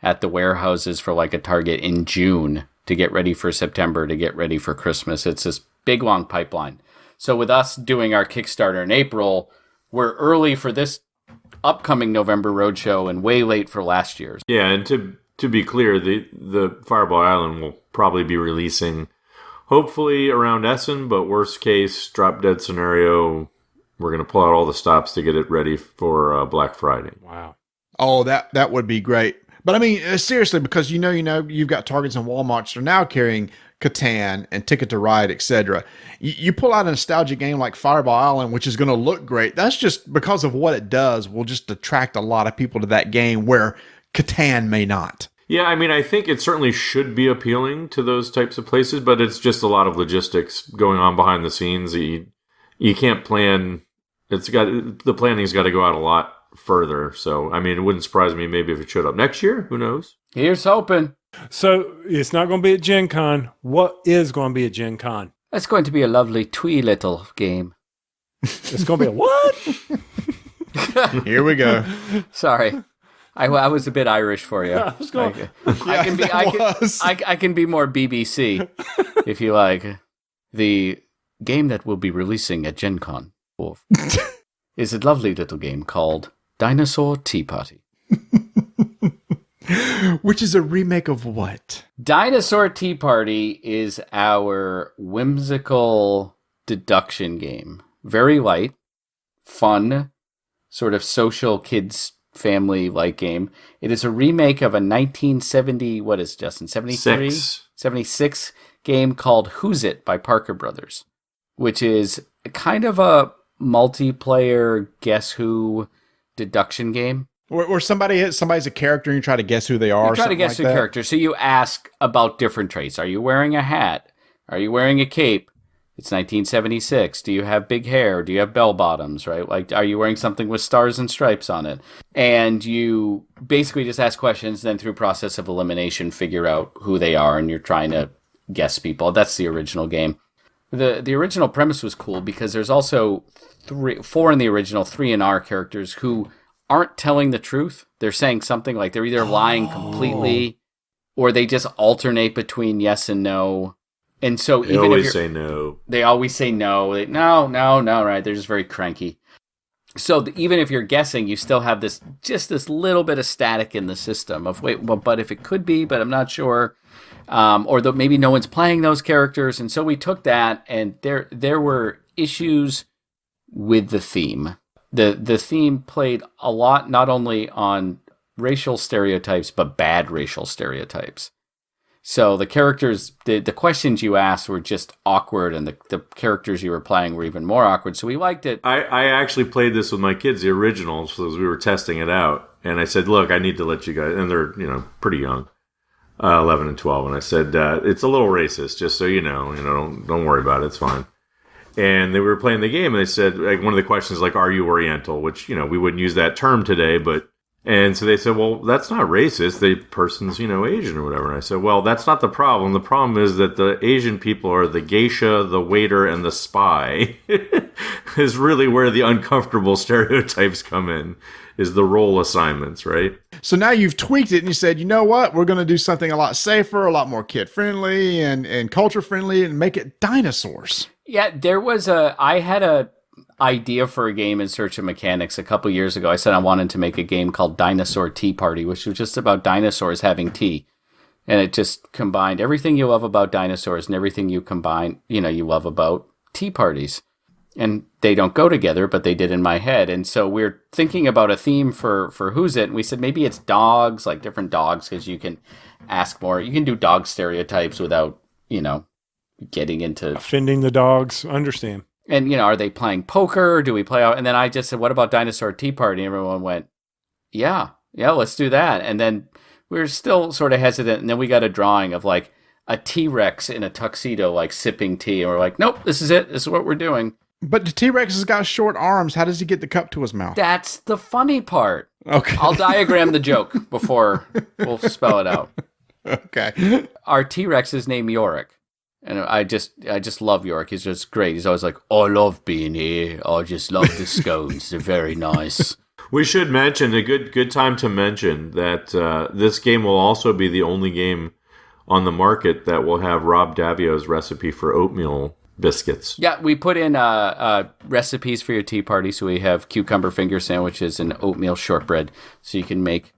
at the warehouses for like a Target in June to get ready for September, to get ready for Christmas. It's this big, long pipeline. So with us doing our Kickstarter in April, we're early for this upcoming November roadshow and way late for last year's. Yeah, and to be clear, the Fireball Island will probably be releasing hopefully around Essen, but worst case, drop dead scenario, we're going to pull out all the stops to get it ready for Black Friday. Wow. Oh, that would be great. But I mean, seriously, because you've got Targets and Walmarts that are now carrying Catan and Ticket to Ride, etc. You pull out a nostalgic game like Fireball Island, which is going to look great. That's just because of what it does will just attract a lot of people to that game where Catan may not. Yeah, I mean, I think it certainly should be appealing to those types of places, but it's just a lot of logistics going on behind the scenes. You can't plan. The planning's got to go out a lot further. So, I mean, it wouldn't surprise me maybe if it showed up next year. Who knows? Here's hoping. So it's not going to be at Gen Con. What is going to be at Gen Con? That's going to be a lovely twee little game. It's going to be a what? Here we go. Sorry. I was a bit Irish for you. I was going, I can be more BBC if you like. The game that we'll be releasing at Gen Con is a lovely little game called Dinosaur Tea Party. Which is a remake of what? Dinosaur Tea Party is our whimsical deduction game. Very light, fun, sort of social kids family-like game. It is a remake of a 1970, what is it, Justin, 73? 76 game called Who's It by Parker Brothers, which is kind of a multiplayer Guess Who deduction game. Where somebody's a character and you try to guess who they are. You try to guess the character. So you ask about different traits. Are you wearing a hat? Are you wearing a cape? It's 1976. Do you have big hair? Do you have bell bottoms, right? Like, are you wearing something with stars and stripes on it? And you basically just ask questions, then through process of elimination, figure out who they are, and you're trying to guess people. That's the original game. The original premise was cool because there's also 4 in the original, 3 in our characters who aren't telling the truth. They're saying something like they're either lying completely or they just alternate between yes and no. And so they always say no. They always say no. No, right? They're just very cranky. So even if you're guessing, you still have this little bit of static in the system of but if it could be, but I'm not sure. Or maybe no one's playing those characters. And so we took that, and there were issues with the theme. The theme played a lot, not only on racial stereotypes, but bad racial stereotypes. So the characters, the questions you asked were just awkward, and the characters you were playing were even more awkward. So we liked it. I actually played this with my kids, the originals, as we were testing it out. And I said, look, I need to let you guys, and they're, pretty young, 11 and 12. And I said, it's a little racist, just so you know, don't worry about it. It's fine. And they were playing the game, and they said, like, one of the questions, like, are you Oriental? Which, we wouldn't use that term today, and so they said, well, that's not racist. The person's, Asian or whatever. And I said, well, that's not the problem. The problem is that the Asian people are the geisha, the waiter, and the spy is really where the uncomfortable stereotypes come in, is the role assignments, right? So now you've tweaked it and you said, you know what? We're going to do something a lot safer, a lot more kid-friendly and culture-friendly and make it dinosaurs. Yeah, I had a idea for a game in Search of Mechanics a couple years ago. I said I wanted to make a game called Dinosaur Tea Party, which was just about dinosaurs having tea. And it just combined everything you love about dinosaurs and everything you love about tea parties. And they don't go together, but they did in my head. And so we're thinking about a theme for Who's It? And we said maybe it's dogs, like different dogs, because you can ask more. You can do dog stereotypes without, getting into offending the dogs. Understand. And, are they playing poker? Do we play out? And then I just said, what about Dinosaur Tea Party? And everyone went, yeah, let's do that. And then we were still sort of hesitant. And then we got a drawing of like a T-Rex in a tuxedo, like sipping tea. And we're like, nope, this is it. This is what we're doing. But the T-Rex has got short arms. How does he get the cup to his mouth? That's the funny part. Okay. I'll diagram the joke before we'll spell it out. Okay. Our T-Rex is named Yorick. And I just love Yorick. He's just great. He's always like, I love being here. I just love the scones. They're very nice. We should mention, a good time to mention that this game will also be the only game on the market that will have Rob Davio's recipe for oatmeal biscuits. Yeah, we put in recipes for your tea party. So we have cucumber finger sandwiches and oatmeal shortbread. So you can make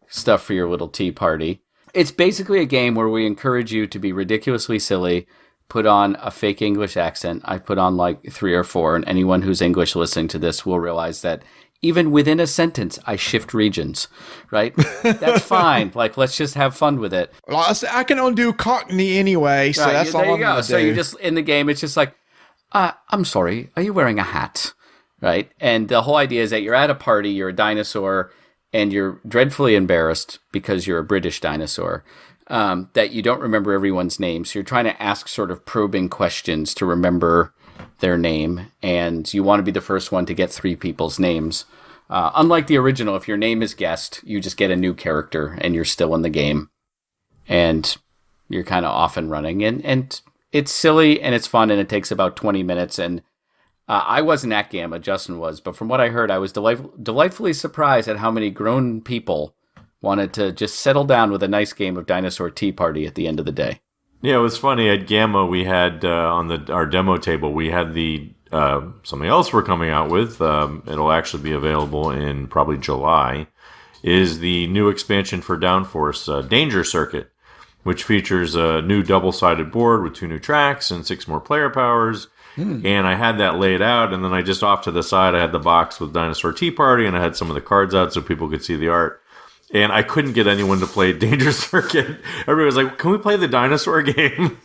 stuff for your little tea party. It's basically a game where we encourage you to be ridiculously silly, put on a fake English accent. I put on like 3 or 4, and anyone who's English listening to this will realize that even within a sentence, I shift regions, right? That's fine. Like, let's just have fun with it. Well, I can undo Cockney anyway, so Right, that's all there you I'm go. going to do. So you just, in the game, it's just like, I'm sorry, are you wearing a hat? Right? And the whole idea is that you're at a party, you're a dinosaur, and you're dreadfully embarrassed because you're a British dinosaur, that you don't remember everyone's name. So you're trying to ask sort of probing questions to remember their name, and you want to be the first one to get 3 people's names. Unlike the original, if your name is guessed, you just get a new character, and you're still in the game, and you're kind of off and running. And it's silly, and it's fun, and it takes about 20 minutes, and I wasn't at Gamma, Justin was, but from what I heard, I was delightfully surprised at how many grown people wanted to just settle down with a nice game of Dinosaur Tea Party at the end of the day. Yeah, it was funny. At Gamma, we had on our demo table, we had the something else we're coming out with. It'll actually be available in probably July. Is the new expansion for Downforce, Danger Circuit, which features a new double-sided board with 2 new tracks and 6 more player powers. And I had that laid out, and then I just off to the side, I had the box with Dinosaur Tea Party, and I had some of the cards out so people could see the art. And I couldn't get anyone to play Danger Circuit. Everybody was like, can we play the dinosaur game?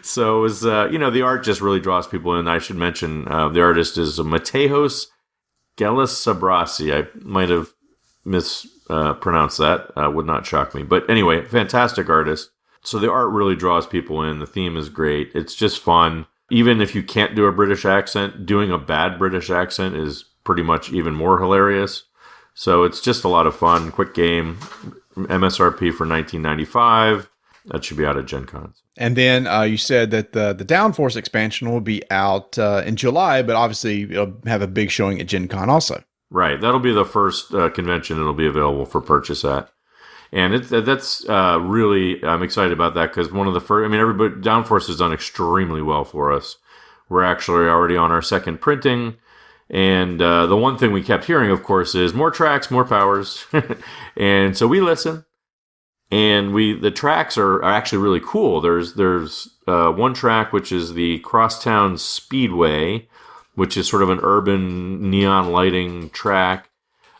So it was, the art just really draws people in. I should mention the artist is Matejos Gelisabrasi. I might have mispronounced that. Would not shock me. But anyway, fantastic artist. So the art really draws people in. The theme is great. It's just fun. Even if you can't do a British accent, doing a bad British accent is pretty much even more hilarious. So it's just a lot of fun. Quick game. MSRP for $19.95. That should be out at Gen Con. And then you said that the Downforce expansion will be out in July, but obviously it'll have a big showing at Gen Con also. Right. That'll be the first convention it'll be available for purchase at. And that's really, I'm excited about that because one of the first, everybody, Downforce has done extremely well for us. We're actually already on our second printing. And the one thing we kept hearing, of course, is more tracks, more powers. And so we listen. And the tracks are actually really cool. There's one track, which is the Crosstown Speedway, which is sort of an urban neon lighting track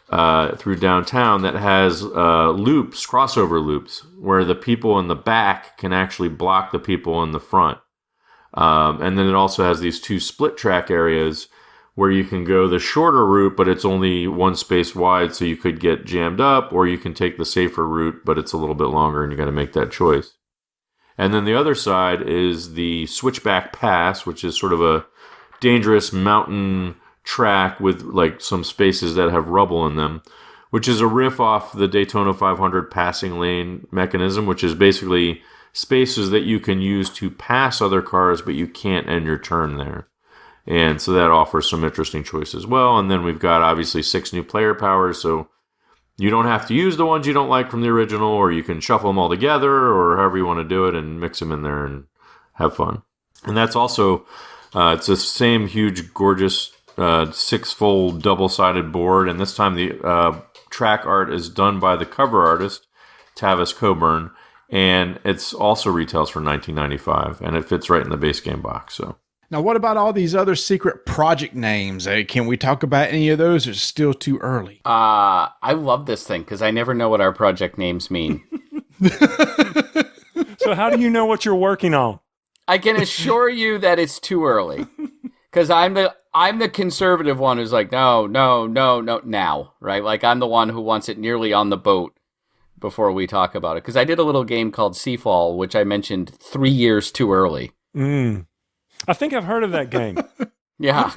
through downtown that has loops, crossover loops, where the people in the back can actually block the people in the front. And then it also has these 2 split track areas where you can go the shorter route, but it's only 1 space wide, so you could get jammed up, or you can take the safer route, but it's a little bit longer, and you got to make that choice. And then the other side is the Switchback Pass, which is sort of a dangerous mountain track with like some spaces that have rubble in them, which is a riff off the Daytona 500 passing lane mechanism, which is basically spaces that you can use to pass other cars, but you can't end your turn there. And so that offers some interesting choices as well. And then we've got obviously 6 new player powers, so you don't have to use the ones you don't like from the original, or you can shuffle them all together, or however you want to do it, and mix them in there and have fun. And that's also, it's the same huge, gorgeous 6-fold double-sided board, and this time the track art is done by the cover artist, Tavis Coburn, and it's also retails for $19.95, and it fits right in the base game box, so... Now, what about all these other secret project names? Can we talk about any of those, or is it still too early? I love this thing because I never know what our project names mean. So how do you know what you're working on? I can assure you that it's too early because I'm the conservative one who's like, no, now, right? Like I'm the one who wants it nearly on the boat before we talk about it. Because I did a little game called Seafall, which I mentioned 3 years too early. I think I've heard of that game. Yeah.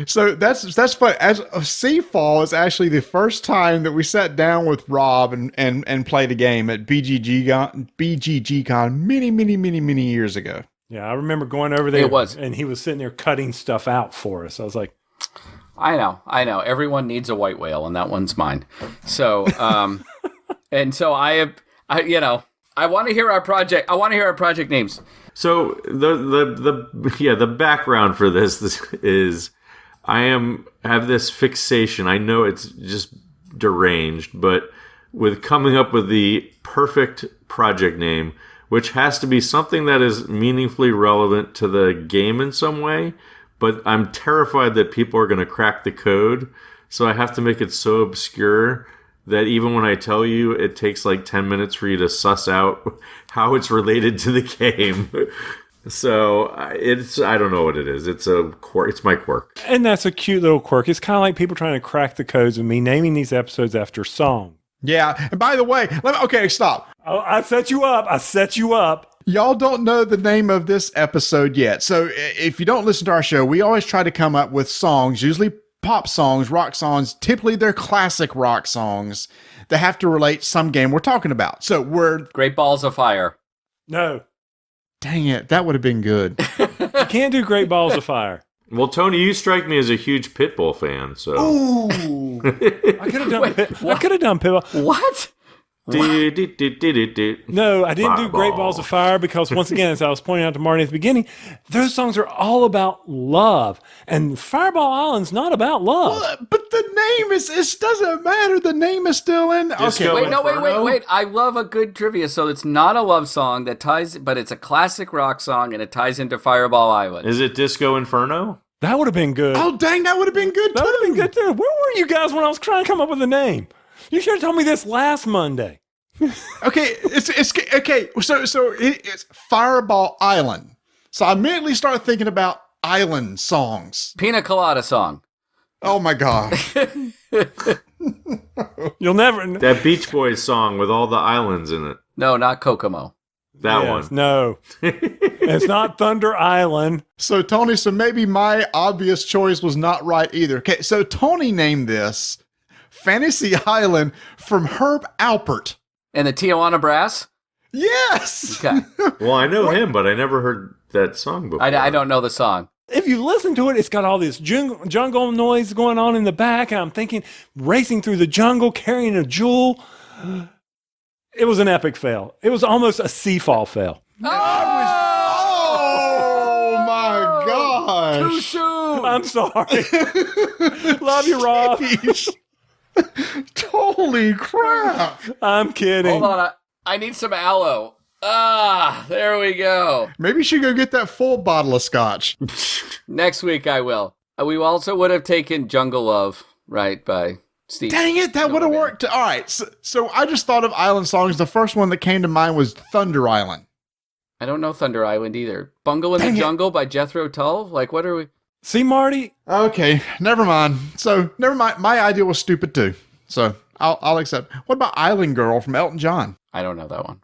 So that's fun. As Seafall is actually the first time that we sat down with Rob and played a game at BGG Con many years ago. Yeah, I remember going over there. It was. And he was sitting there cutting stuff out for us. I was like, I know. Everyone needs a white whale, and that one's mine. So, and so I I want to hear our project. I want to hear our project names. So the background for this is have this fixation. I know it's just deranged, but with coming up with the perfect project name, which has to be something that is meaningfully relevant to the game in some way, but I'm terrified that people are going to crack the code, so I have to make it so obscure that even when I tell you, it takes like 10 minutes for you to suss out how it's related to the game. So I don't know what it is. It's a quirk. It's my quirk. And that's a cute little quirk. It's kind of like people trying to crack the codes of me naming these episodes after song. Yeah. And by the way, okay, stop. Oh, I set you up. Y'all don't know the name of this episode yet. So if you don't listen to our show, we always try to come up with songs, usually pop songs, rock songs. Typically, they're classic rock songs that have to relate to some game we're talking about. So we're... Great Balls of Fire. No. Dang it. That would have been good. You can't do Great Balls of Fire. Well, Tony, you strike me as a huge Pitbull fan, so... Ooh. I could have done Pitbull. What? No, I didn't do Great Balls of Fire because, once again, as I was pointing out to Marty at the beginning, those songs are all about love. And Fireball Island's not about love. Well, but the name it doesn't matter. The name is still in. Disco Okay. Wait. I love a good trivia. So it's not a love song that ties, but it's a classic rock song and it ties into Fireball Island. Is it Disco Inferno? That would have been good. Oh, dang, that would have been good, That would have been good, too. Where were you guys when I was trying to come up with a name? You should have told me this last Monday. Okay, it's okay. So it's Fireball Island. So I immediately started thinking about island songs. Pina Colada song. Oh my god! You'll never. That Beach Boys song with all the islands in it. No, not Kokomo. That Yes, one. No, it's not Thunder Island. So Tony, maybe my obvious choice was not right either. Okay, so Tony named this Fantasy Island from Herb Alpert. And the Tijuana Brass? Yes. Okay. Well, I know him, but I never heard that song before. I don't know the song. If you listen to it, it's got all this jungle noise going on in the back, and I'm thinking, racing through the jungle, carrying a jewel. It was an epic fail. It was almost a Seafall fail. Oh my gosh! Too soon. I'm sorry. Love you, Rob. Holy crap! I'm kidding. Hold on. I need some aloe. There we go. Maybe you should go get that full bottle of scotch. Next week I will. We also would have taken Jungle Love, right, by Steve. Dang it, that would have worked. All right, so I just thought of island songs. The first one that came to mind was Thunder Island. I don't know Thunder Island either. Bungle in the Jungle by Jethro Tull? Like, what are we... See, Marty? Okay, never mind. So, never mind. My idea was stupid too. So, I'll accept. What about Island Girl from Elton John? I don't know that one.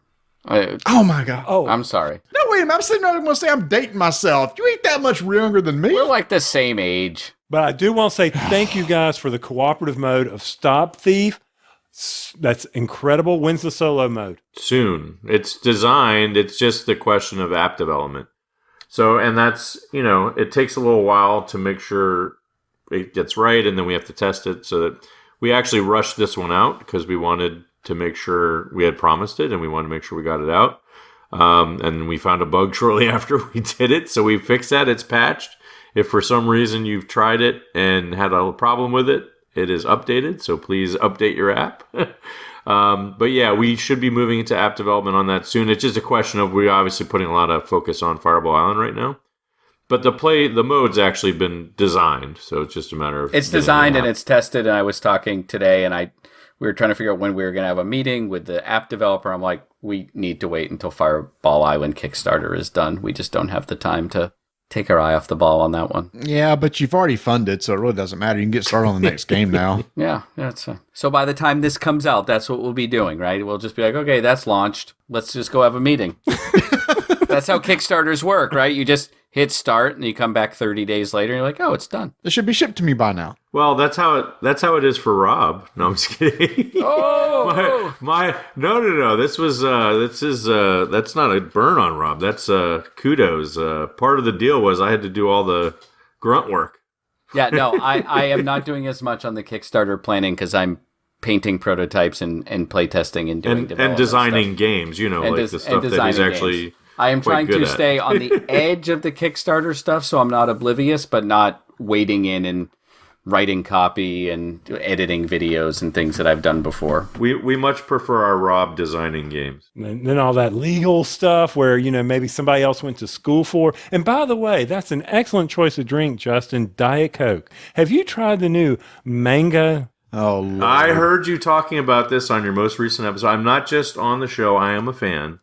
Oh my god. Oh, I'm sorry. No, wait a minute. I'm sitting there going to say I'm dating myself. You ain't that much younger than me. We're like the same age. but I do want to say thank you guys for the cooperative mode of Stop Thief. That's incredible. When's the solo mode? Soon. It's designed. It's just the question of app development. So, and that's, it takes a little while to make sure it gets right, and then we have to test it. So that we actually rushed this one out because we wanted to make sure we had promised it, and we wanted to make sure we got it out. And we found a bug shortly after we did it, so we fixed that. It's patched. If for some reason you've tried it and had a problem with it, it is updated, so please update your app. But yeah, we should be moving into app development on that soon. It's just a question of we're obviously putting a lot of focus on Fireball Island right now. But the mode's actually been designed, so it's just a matter of... It's designed and it's tested, and I was talking today, and we were trying to figure out when we were going to have a meeting with the app developer. I'm like, we need to wait until Fireball Island Kickstarter is done. We just don't have the time to take our eye off the ball on that one. Yeah, but you've already funded, so it really doesn't matter. You can get started on the next game now. Yeah, that's so by the time this comes out, that's what we'll be doing, right? We'll just be like, okay, that's launched. Let's just go have a meeting. That's how Kickstarters work, right? You just hit start and you come back 30 days later and you're like, oh, it's done. It should be shipped to me by now. Well, that's how it is for Rob. No, I'm just kidding. Oh, no. That's not a burn on Rob. That's kudos. Part of the deal was I had to do all the grunt work. Yeah, no, I am not doing as much on the Kickstarter planning because I'm painting prototypes and playtesting and doing and designing stuff. games, you know, And like the stuff that he's actually games. I am trying to stay on the edge of the Kickstarter stuff, so I'm not oblivious, but not wading in and writing copy and editing videos and things that I've done before. We much prefer our Rob designing games. And then all that legal stuff where, you know, maybe somebody else went to school for. And by the way, that's an excellent choice of drink, Justin, Diet Coke. Have you tried the new mango? Oh, Lord. I heard you talking about this on your most recent episode. I'm not just on the show, I am a fan.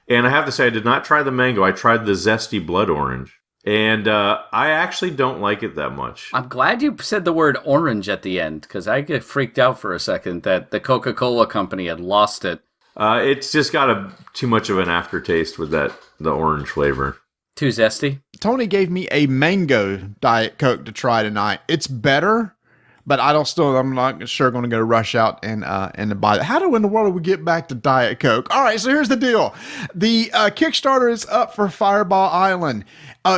And I have to say, I did not try the mango. I tried the zesty blood orange. And I actually don't like it that much. I'm glad you said the word orange at the end, because I get freaked out for a second that the Coca-Cola company had lost it. It's just got too much of an aftertaste with the orange flavor. Too zesty? Tony gave me a mango Diet Coke to try tonight. It's better, but I'm not sure going to go rush out and buy that. How in the world do we get back to Diet Coke? All right, so here's the deal. The Kickstarter is up for Fireball Island.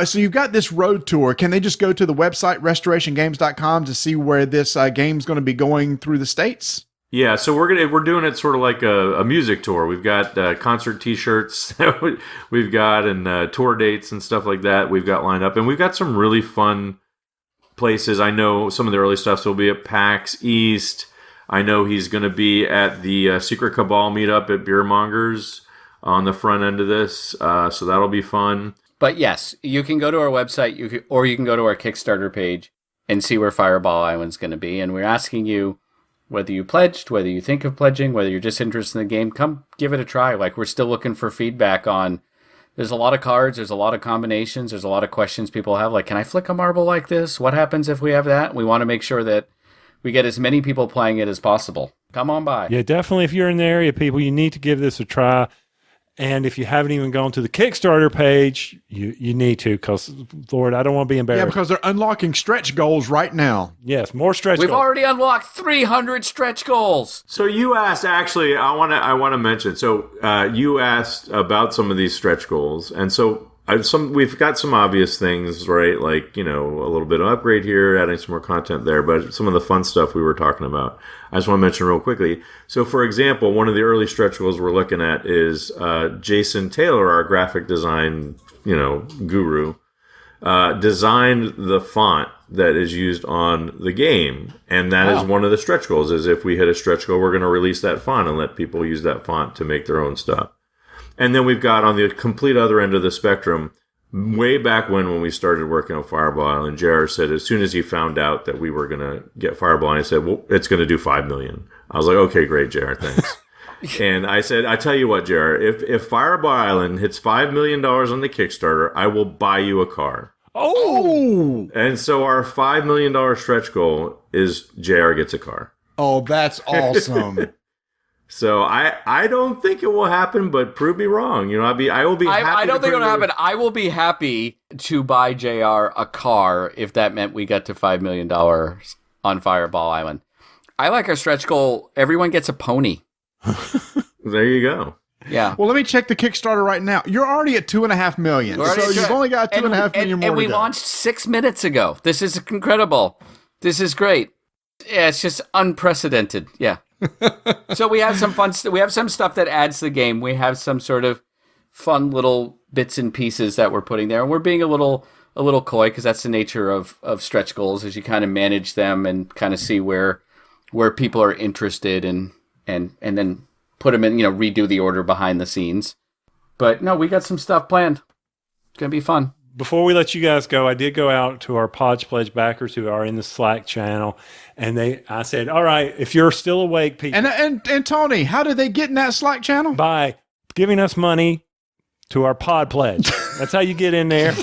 So you've got this road tour. Can they just go to the website, restorationgames.com, to see where this game's going to be going through the states? Yeah, so we're doing it sort of like a music tour. We've got concert T-shirts we've got and tour dates and stuff like that we've got lined up. And we've got some really fun places. I know some of the early stuff will be at PAX East. I know he's going to be at the Secret Cabal meetup at Beer Mongers on the front end of this. So that'll be fun. But yes, you can go to our website, or you can go to our Kickstarter page and see where Fireball Island's going to be. And we're asking you whether you pledged, whether you think of pledging, whether you're just interested in the game, come give it a try. Like, we're still looking for feedback on, there's a lot of cards, there's a lot of combinations, there's a lot of questions people have. Like, can I flick a marble like this? What happens if we have that? We want to make sure that we get as many people playing it as possible. Come on by. Yeah, definitely. If you're in the area, people, you need to give this a try. And if you haven't even gone to the Kickstarter page, you need to, because, Lord, I don't want to be embarrassed. Yeah, because they're unlocking stretch goals right now. Yes, more stretch We've goals. already unlocked 300 stretch goals. So you asked, actually, I want to mention. So you asked about some of these stretch goals, and so we've got some obvious things, right? Like, you know, a little bit of upgrade here, adding some more content there, but some of the fun stuff we were talking about, I just want to mention real quickly. So, for example, one of the early stretch goals we're looking at is Jason Taylor, our graphic design, guru, designed the font that is used on the game, and that is one of the stretch goals. Is if we hit a stretch goal, we're going to release that font and let people use that font to make their own stuff. And then we've got on the complete other end of the spectrum, way back when we started working on Fireball Island, JR said as soon as he found out that we were going to get Fireball Island, he said, well, it's going to do $5 million. I was like, okay, great, JR, thanks. And I said, I tell you what, JR, if Fireball Island hits $5 million on the Kickstarter, I will buy you a car. Oh! And so our $5 million stretch goal is JR gets a car. Oh, that's awesome. So I don't think it will happen, but prove me wrong. I will be happy. I don't think it'll happen. I will be happy to buy JR a car if that meant we got to $5 million on Fireball Island. I like our stretch goal. Everyone gets a pony. There you go. Yeah. Well, let me check the Kickstarter right now. You're already at $2.5 million. So you've only got $2.5 million more and we to go. launched 6 minutes ago. This is incredible. This is great. Yeah, it's just unprecedented. Yeah. So we have some fun. We have some stuff that adds to the game. We have some sort of fun little bits and pieces that we're putting there, and we're being a little coy because that's the nature of stretch goals, is you kind of manage them and kind of see where people are interested and then put them in, redo the order behind the scenes. But no, we got some stuff planned. It's gonna be fun. Before we let you guys go, I did go out to our Podge Pledge backers who are in the Slack channel, and I said, all right, if you're still awake, people. And Tony, how do they get in that Slack channel? By giving us money to our Pod Pledge. That's how you get in there.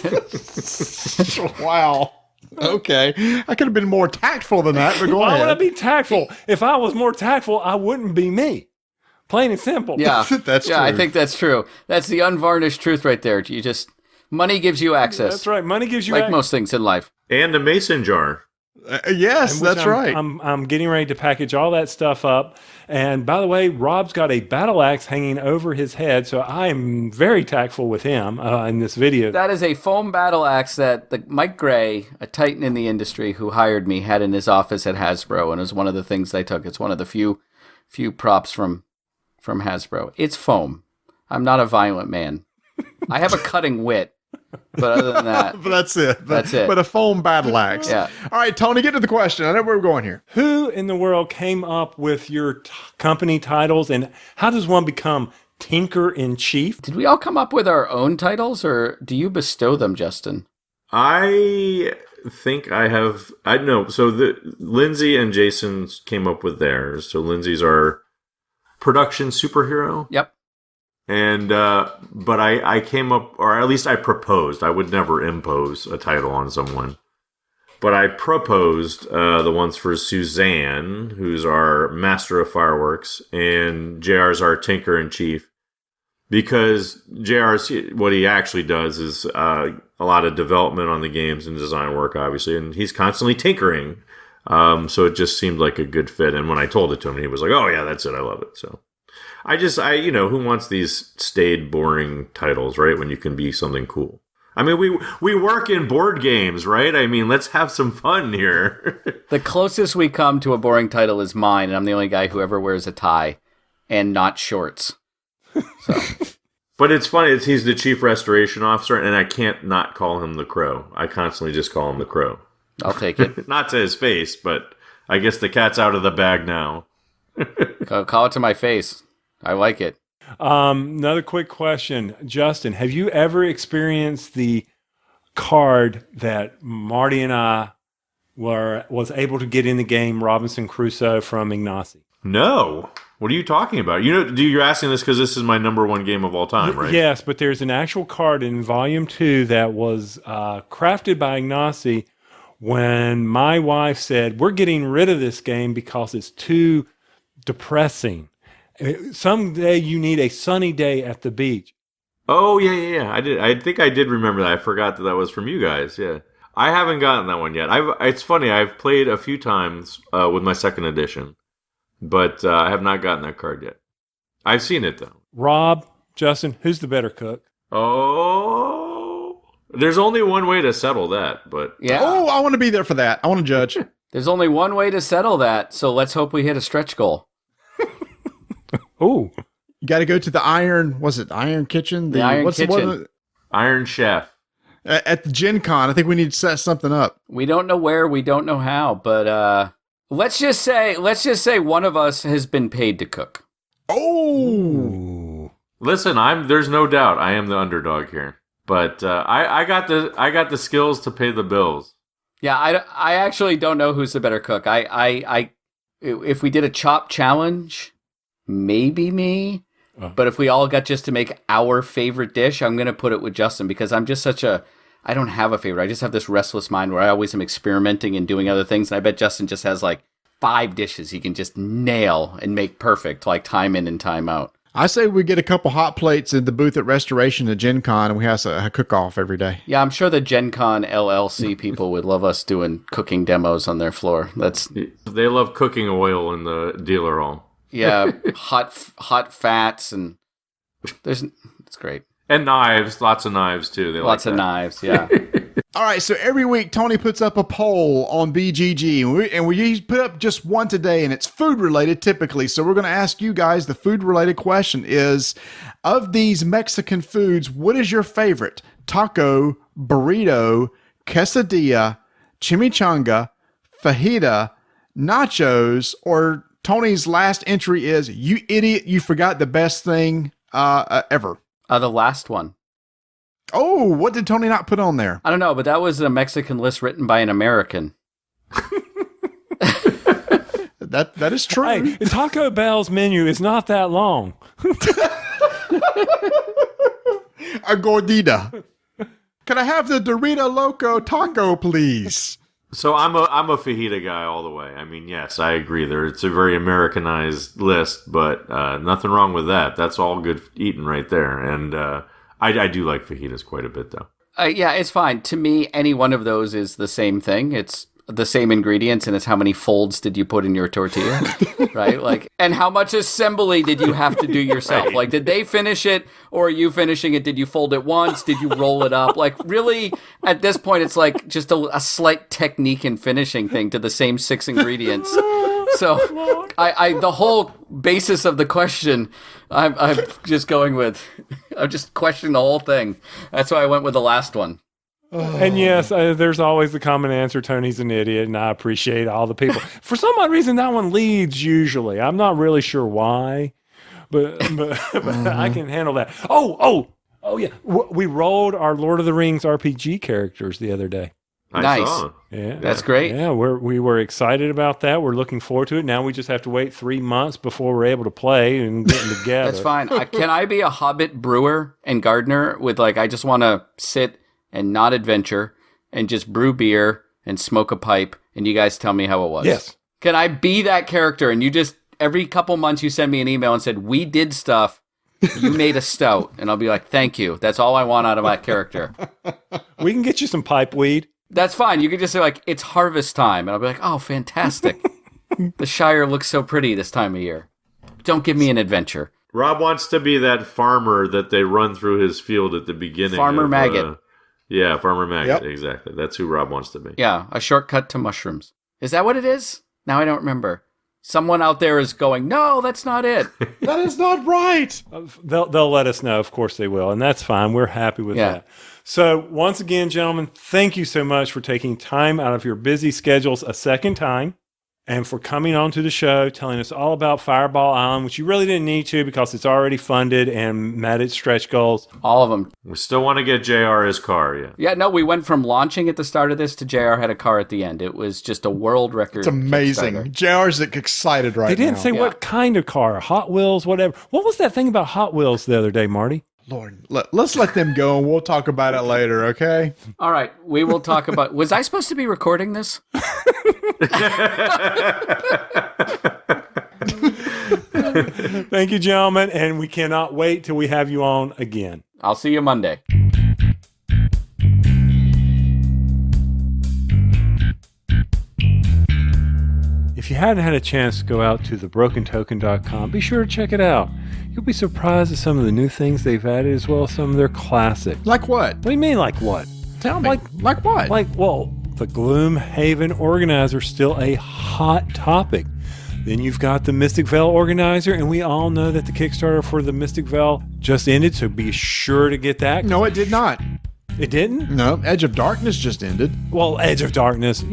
Wow. Okay. I could have been more tactful than that, but go Why ahead. would I be tactful? If I was more tactful, I wouldn't be me. Plain and simple. Yeah, That's true. I think that's true. That's the unvarnished truth right there. Money gives you access. That's right. Money gives you like access. most things in life. And a mason jar. Yes, which that's right. I'm getting ready to package all that stuff up. And by the way, Rob's got a battle axe hanging over his head, so I'm very tactful with him in this video. That is a foam battle axe that Mike Gray, a titan in the industry who hired me, had in his office at Hasbro, and it was one of the things they took. It's one of the few props from Hasbro. It's foam. I'm not a violent man. I have a cutting wit. But other than that, but that's it. That's it. But a foam battle axe. Yeah. All right, Tony, get to the question. I know where we're going here. Who in the world came up with your company titles, and how does one become Tinker-in-Chief? Did we all come up with our own titles, or do you bestow them, Justin? I think I have. I know. So Lindsay and Jason came up with theirs. So Lindsay's our production superhero. Yep. And but I came up, or at least I proposed. I would never impose a title on someone, but I proposed the ones for Suzanne, who's our master of fireworks, and JR's our Tinker-in-Chief, because JR's, what he actually does is a lot of development on the games and design work, obviously, and he's constantly tinkering. So it just seemed like a good fit. And when I told it to him, he was like, "Oh yeah, that's it. I love it." So. Who wants these staid, boring titles, right? When you can be something cool. I mean, we work in board games, right? I mean, let's have some fun here. The closest we come to a boring title is mine, and I'm the only guy who ever wears a tie and not shorts. So. But it's funny, he's the chief restoration officer, and I can't not call him the Crow. I constantly just call him the Crow. I'll take it. Not to his face, but I guess the cat's out of the bag now. Call it to my face. I like it. Another quick question. Justin, have you ever experienced the card that Marty and I was able to get in the game, Robinson Crusoe from Ignacy? No. What are you talking about? You're asking this because this is my number one game of all time, right? Yes, but there's an actual card in Volume 2 that was crafted by Ignacy when my wife said, "We're getting rid of this game because it's too depressing. Someday you need a sunny day at the beach." Oh, yeah. I think I did remember that. I forgot that was from you guys, yeah. I haven't gotten that one yet. It's funny, I've played a few times with my second edition, but I have not gotten that card yet. I've seen it, though. Rob, Justin, who's the better cook? Oh, there's only one way to settle that, but... Yeah. Oh, I want to be there for that. I want to judge. There's only one way to settle that, so let's hope we hit a stretch goal. Oh, you got to go to the Iron Kitchen? The Iron Kitchen. Iron Chef. At the Gen Con. I think we need to set something up. We don't know where, we don't know how, but let's just say one of us has been paid to cook. Oh. Listen, there's no doubt I am the underdog here, but I got the skills to pay the bills. Yeah, I actually don't know who's the better cook. I if we did a chop challenge, maybe me. But if we all got just to make our favorite dish, I'm going to put it with Justin, because I'm just I don't have a favorite. I just have this restless mind where I always am experimenting and doing other things. And I bet Justin just has like 5 dishes he can just nail and make perfect, like time in and time out. I say we get a couple hot plates at the booth at Restoration at Gen Con, and we have a cook-off every day. Yeah, I'm sure the Gen Con LLC people would love us doing cooking demos on their floor. They love cooking oil in the dealer hall. Yeah, hot fats, and it's great. And knives, lots of knives too. They lots like of that. Knives, yeah. All right, so every week Tony puts up a poll on BGG, and we put up just one today, and it's food related typically. So we're going to ask you guys the food related question is, of these Mexican foods, what is your favorite? Taco, burrito, quesadilla, chimichanga, fajita, nachos, or Tony's last entry is, "You idiot, you forgot the best thing ever." The last one. Oh, what did Tony not put on there? I don't know, but that was a Mexican list written by an American. That is true. Hey, Taco Bell's menu is not that long. A gordita. Can I have the Dorito Loco taco, please? So I'm a fajita guy all the way. I mean, yes, I agree. It's a very Americanized list, but nothing wrong with that. That's all good eating right there. And I do like fajitas quite a bit, though. Yeah, it's fine. To me, any one of those is the same thing. It's the same ingredients, and it's how many folds did you put in your tortilla, right? Like, and how much assembly did you have to do yourself? Like, did they finish it, or are you finishing it? Did you fold it once? Did you roll it up? Like, really, at this point, it's like just a slight technique and finishing thing to the same 6 ingredients. So, I the whole basis of the question, I'm just going with, I'm just questioning the whole thing. That's why I went with the last one. And yes, there's always the common answer, Tony's an idiot, and I appreciate all the people. For some odd reason, that one leads usually. I'm not really sure why, but I can handle that. Oh, yeah. We rolled our Lord of the Rings RPG characters the other day. Nice. Yeah, that's great. Yeah, we were excited about that. We're looking forward to it. Now we just have to wait 3 months before we're able to play and get them together. That's fine. Can I be a hobbit brewer and gardener with I just want to sit and not adventure and just brew beer and smoke a pipe, and you guys tell me how it was? Yes. Can I be that character, and you just, every couple months you send me an email and said, we did stuff, you made a stout, and I'll be like, thank you. That's all I want out of that character. We can get you some pipe weed. That's fine. You can just say, it's harvest time, and I'll be like, oh, fantastic. The Shire looks so pretty this time of year. Don't give me an adventure. Rob wants to be that farmer that they run through his field at the beginning. Farmer Maggot. Yeah, Farmer Maggot, exactly. That's who Rob wants to be. Yeah, a shortcut to mushrooms. Is that what it is? Now I don't remember. Someone out there is going, no, that's not it. That is not right. They'll let us know. Of course they will, and that's fine. We're happy with that. So once again, gentlemen, thank you so much for taking time out of your busy schedules a second time, and for coming on to the show, telling us all about Fireball Island, which you really didn't need to because it's already funded and met its stretch goals. All of them. We still want to get JR his car, yeah. Yeah, no, we went from launching at the start of this to JR had a car at the end. It was just a world record. It's amazing. JR's excited right now. They didn't say what kind of car, Hot Wheels, whatever. What was that thing about Hot Wheels the other day, Marty? Lord, let's let them go, and we'll talk about it later, okay? All right, we will talk about... Was I supposed to be recording this? Thank you, gentlemen, and we cannot wait till we have you on again. I'll see you Monday. If you hadn't had a chance to go out to thebrokentoken.com, be sure to check it out. You'll be surprised at some of the new things they've added, as well as some of their classics. Like what? What do you mean, like what? Tell me. Like what? Well, the Gloomhaven Organizer is still a hot topic. Then you've got the Mystic Veil Organizer, and we all know that the Kickstarter for the Mystic Veil just ended, so be sure to get that. No, it did not. It didn't? No, Edge of Darkness just ended. Well, Edge of Darkness.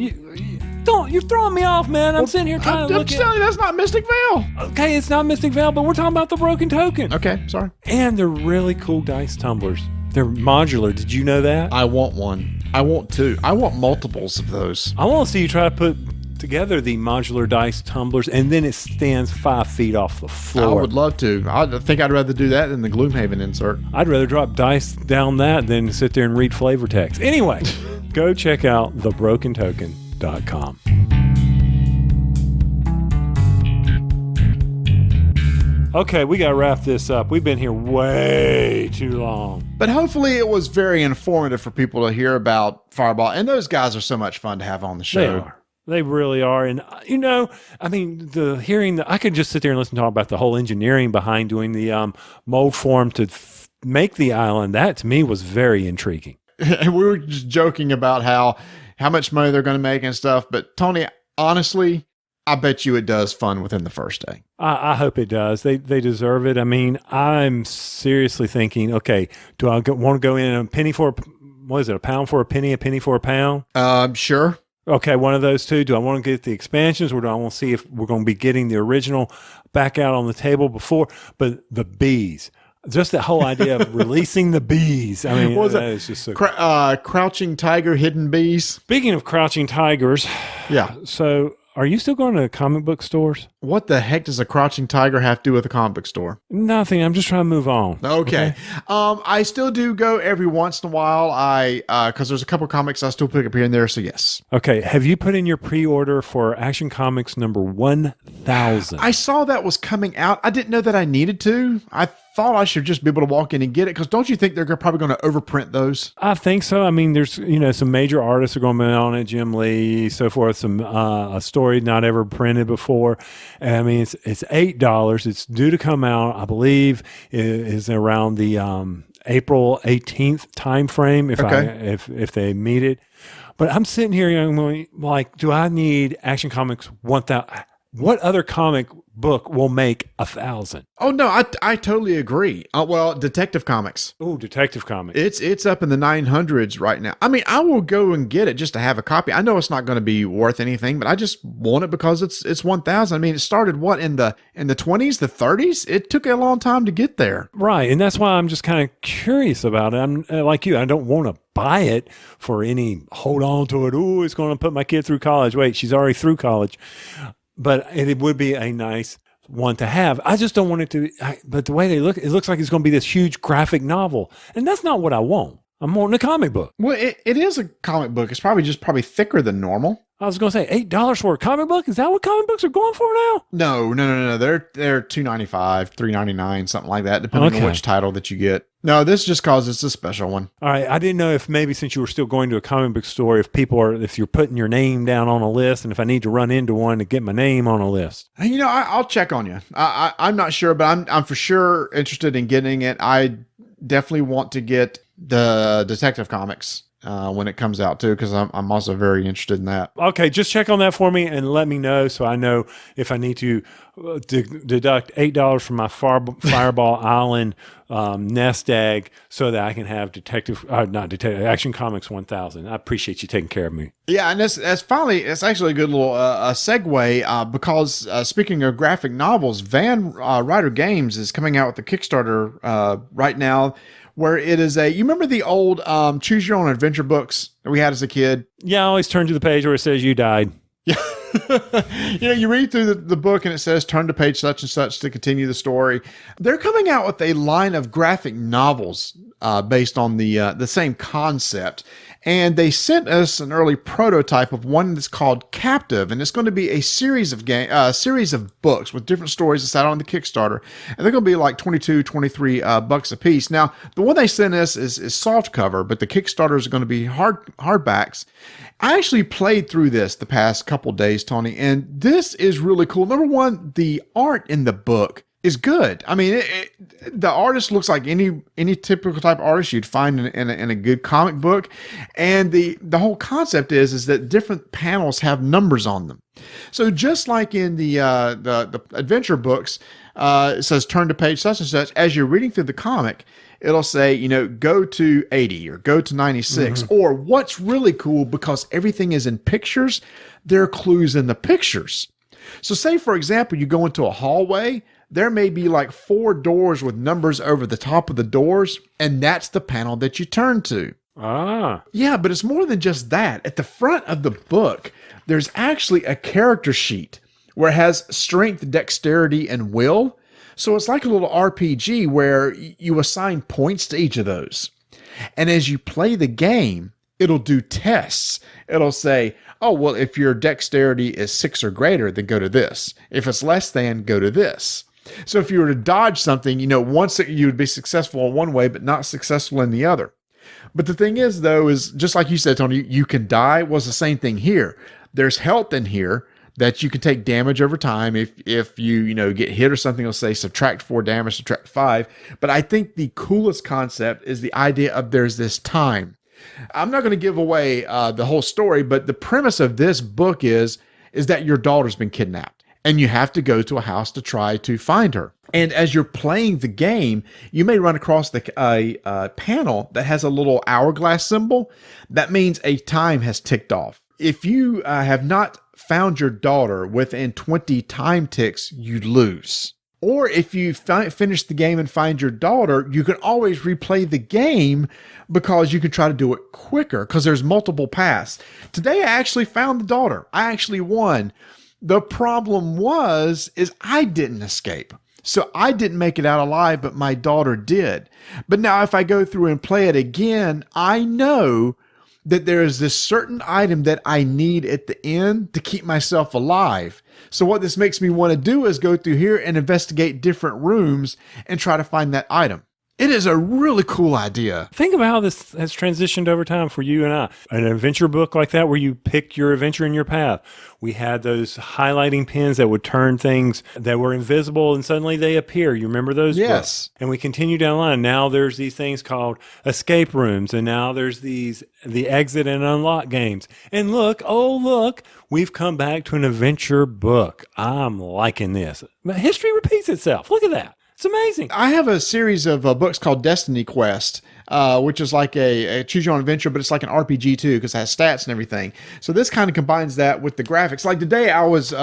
You're throwing me off, man. I'm sitting here trying to look at... I'm telling you, that's not Mystic Veil. Okay, it's not Mystic Veil, but we're talking about the Broken Token. Okay, sorry. And they're really cool dice tumblers. They're modular. Did you know that? I want one. I want two. I want multiples of those. I want to see you try to put together the modular dice tumblers, and then it stands 5 feet off the floor. I would love to. I think I'd rather do that than the Gloomhaven insert. I'd rather drop dice down that than sit there and read flavor text. Anyway, go check out thebrokentoken.com. Okay, we got to wrap this up. We've been here way too long. But hopefully it was very informative for people to hear about Fireball. And those guys are so much fun to have on the show. They are. They really are. And, I could just sit there and listen to talk about the whole engineering behind doing the mold form to make the island. That, to me, was very intriguing. And we were just joking about how much money they're going to make and stuff. But, Tony, honestly, I bet you it does fun within the first day. I hope it does. They deserve it. I mean, I'm seriously thinking, okay, do I want to go in a penny for, what is it, a pound for a penny for a pound? Sure. Okay, one of those two. Do I want to get the expansions, or do I want to see if we're going to be getting the original back out on the table before? But the bees, just that whole idea of releasing the bees. I mean, that is just so Crouching Tiger, Hidden Bees. Speaking of Crouching Tigers, yeah. So, are you still going to comic book stores? What the heck does a Crouching Tiger have to do with a comic book store? Nothing. I'm just trying to move on. Okay. I still do go every once in a while. Because there's a couple comics I still pick up here and there. So yes. Okay. Have you put in your pre-order for Action Comics number 1000? I saw that was coming out. I didn't know that I needed to. I thought I should just be able to walk in and get it, because don't you think they're probably going to overprint those? I think so. I mean, there's, some major artists are going to be on it, Jim Lee, so forth, some a story not ever printed before. I mean, it's $8. It's due to come out, I believe, is around the April 18th time frame if they meet it. But I'm sitting here going, like, do I need Action Comics 1000? What other comic book will make 1,000? Oh no, I totally agree. Well, Detective Comics. Oh, Detective Comics. It's up in the 900s right now. I mean, I will go and get it just to have a copy. I know it's not going to be worth anything, but I just want it because it's 1,000. I mean, it started in the 20s, the 30s. It took a long time to get there. Right, and that's why I'm just kind of curious about it. I'm like you. I don't want to buy it for any hold on to it. Oh, it's going to put my kid through college. Wait, she's already through college. But it would be a nice one to have. I just don't want it to. But the way they look, it looks like it's going to be this huge graphic novel, and that's not what I want. I'm wanting a comic book. Well, it is a comic book. It's probably thicker than normal. I was going to say $8 for a comic book. Is that what comic books are going for now? No. They're $2.95, $3.99, something like that, depending on which title that you get. No, this is just because it's a special one. All right. I didn't know if maybe since you were still going to a comic book store, if you're putting your name down on a list, and if I need to run into one to get my name on a list. I'll check on you. I'm not sure, but I'm for sure interested in getting it. I definitely want to get the Detective Comics when it comes out too, because I'm also very interested in that. Okay, just check on that for me and let me know so I know if I need to deduct $8 from my Fireball Island nest egg so that I can have Action Comics 1000. I appreciate you taking care of me. Yeah, and it's actually a good little segue because speaking of graphic novels, Ryder Games is coming out with a Kickstarter right now, where it is you remember the old choose your own adventure books that we had as a kid? Yeah, I always turn to the page where it says you died. Yeah. You read through the book and it says turn to page such and such to continue the story. They're coming out with a line of graphic novels based on the same concept. And they sent us an early prototype of one that's called Captive, and it's going to be a series of books with different stories that's out on the Kickstarter, and they're going to be like $22-23 bucks a piece. Now, the one they sent us is soft cover, but the Kickstarters are going to be hardbacks. I actually played through this the past couple days, Tony, and this is really cool. Number one, the art in the book is good. I mean, the artist looks like any typical type of artist you'd find in a good comic book, and the whole concept is that different panels have numbers on them. So just like in the adventure books, it says turn to page such and such. As you're reading through the comic, it'll say, go to 80 or go to 96. Or what's really cool, because everything is in pictures, there are clues in the pictures. So say, for example, you go into a hallway, there may be like 4 doors with numbers over the top of the doors, and that's the panel that you turn to. Ah. Yeah, but it's more than just that. At the front of the book, there's actually a character sheet where it has strength, dexterity, and will. So it's like a little RPG where you assign points to each of those. And as you play the game, it'll do tests. It'll say, oh, well, if your dexterity is 6 or greater, then go to this. If it's less than, go to this. So if you were to dodge something, once you would be successful in one way, but not successful in the other. But the thing is, though, is just like you said, Tony, you can die. Well, it's the same thing here. There's health in here that you can take damage over time. If you get hit or something, it'll say subtract 4 damage, subtract 5. But I think the coolest concept is the idea of there's this time. I'm not going to give away the whole story, but the premise of this book is that your daughter's been kidnapped, and you have to go to a house to try to find her. And as you're playing the game, you may run across a panel that has a little hourglass symbol. That means a time has ticked off. If you have not found your daughter within 20 time ticks, you lose. Or if you finish the game and find your daughter, you can always replay the game because you can try to do it quicker because there's multiple paths. Today, I actually found the daughter. I actually won. The problem is I didn't escape. So I didn't make it out alive, but my daughter did. But now if I go through and play it again, I know that there is this certain item that I need at the end to keep myself alive. So what this makes me want to do is go through here and investigate different rooms and try to find that item. It is a really cool idea. Think about how this has transitioned over time for you and I. An adventure book like that where you pick your adventure in your path. We had those highlighting pens that would turn things that were invisible and suddenly they appear. You remember those Yes. books? And we continue down the line. Now there's these things called escape rooms, and now there's the exit and unlock games. And look, we've come back to an adventure book. I'm liking this. But history repeats itself. Look at that. It's amazing. I have a series of books called Destiny Quest, which is like a choose your own adventure, but it's like an RPG too, because it has stats and everything. So this kind of combines that with the graphics. Like today I was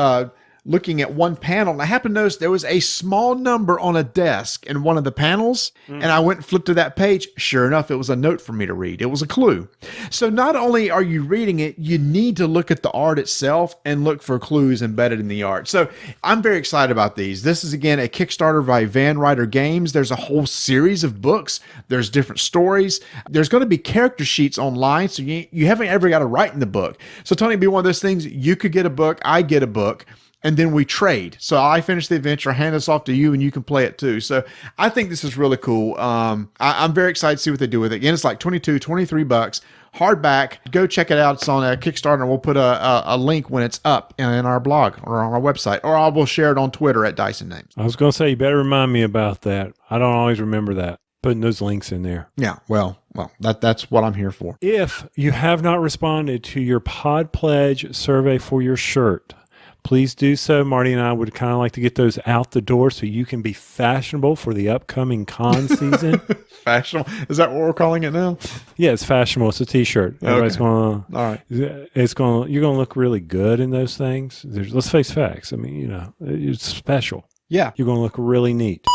looking at one panel and I happened to notice there was a small number on a desk in one of the panels. And I went and flipped to that page. Sure enough, it was a note for me to read. It was a clue. So not only are you reading it, you need to look at the art itself and look for clues embedded in the art. So I'm very excited about these. This is again a Kickstarter by Van Ryder Games. There's a whole series of books. There's different stories. There's going to be character sheets online. So you haven't ever got to write in the book. So Tony, it'd be one of those things. You could get a book. I get a book. And then we trade. So I finish the adventure, hand this off to you, and you can play it too. So I think this is really cool. I'm very excited to see what they do with it. Again, it's like $23 hardback. Go check it out. It's on Kickstarter, and we'll put a link when it's up in our blog or on our website, or I will share it on Twitter at Dyson Names. I was going to say, you better remind me about that. I don't always remember that. Putting those links in there. Yeah, well, that's what I'm here for. If you have not responded to your Pod Pledge survey for your shirt, please do so. Marty and I would kind of like to get those out the door so you can be fashionable for the upcoming con season. Fashionable? Is that what we're calling it now? Yeah, it's fashionable. It's a T-shirt. Everybody's All right. You're going to look really good in those things. Let's face facts. I mean, it's special. Yeah. You're going to look really neat.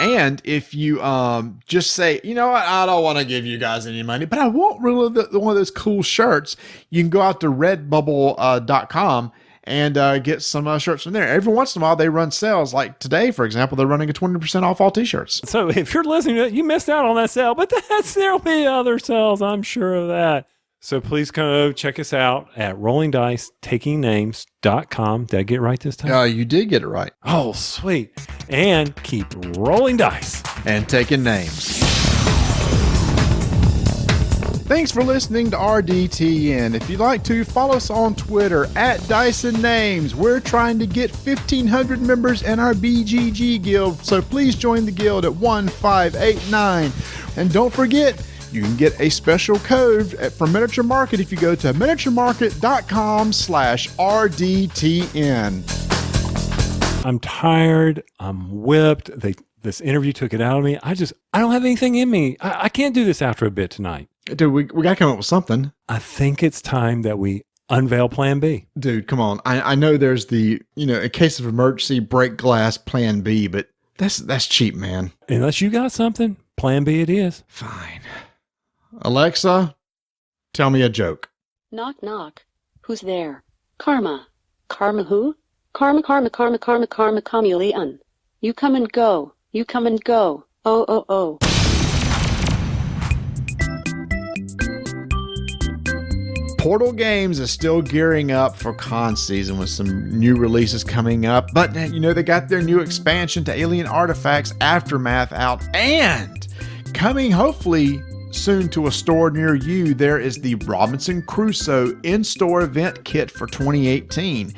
And if you just say, you know what, I don't want to give you guys any money, but I want really one of those cool shirts, you can go out to redbubble.com and get some shirts from there. Every once in a while, they run sales. Like today, for example, they're running a 20% off all T-shirts. So if you're listening to it, you missed out on that sale, but there'll be other sales, I'm sure of that. So please come check us out at rollingdicetakingnames.com. Did I get it right this time? You did get it right. Oh, sweet. And keep rolling dice. And taking names. Thanks for listening to RDTN. If you'd like to, follow us on Twitter at Dyson Names. We're trying to get 1,500 members in our BGG guild, so please join the guild at 1589. And don't forget, you can get a special code from Miniature Market if you go to miniaturemarket.com/RDTN. I'm tired. I'm whipped. This interview took it out of me. I don't have anything in me. I can't do this after a bit tonight. Dude, we got to come up with something. I think it's time that we unveil Plan B. Dude, come on. I know there's the, in case of emergency, break glass Plan B, but that's cheap, man. Unless you got something, Plan B it is. Fine. Alexa, tell me a joke. Knock, knock. Who's there? Karma. Karma who? Karma, karma, karma, karma, karma, chameleon. You come and go. You come and go. Oh, oh, oh. Portal Games is still gearing up for con season with some new releases coming up. But, they got their new expansion to Alien Artifacts Aftermath out. And coming, hopefully, soon to a store near you, there is the Robinson Crusoe in-store event kit for 2018.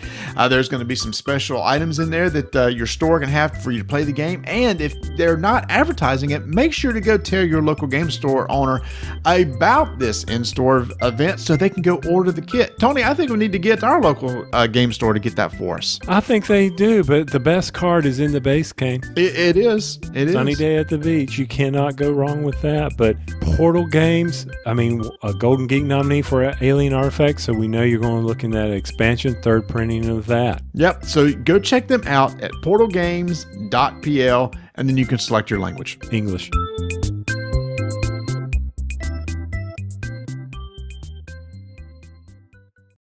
There's going to be some special items in there that your store can have for you to play the game. And if they're not advertising it, make sure to go tell your local game store owner about this in-store event so they can go order the kit. Tony, I think we need to get our local game store to get that for us. I think they do, but the best card is in the base game. It is. Sunny day at the beach. You cannot go wrong with that. But Portal Games, a Golden Geek nominee for Alien Artifacts, so we know you're going to look in that expansion, third printing of that. Yep, so go check them out at portalgames.pl, and then you can select your language. English.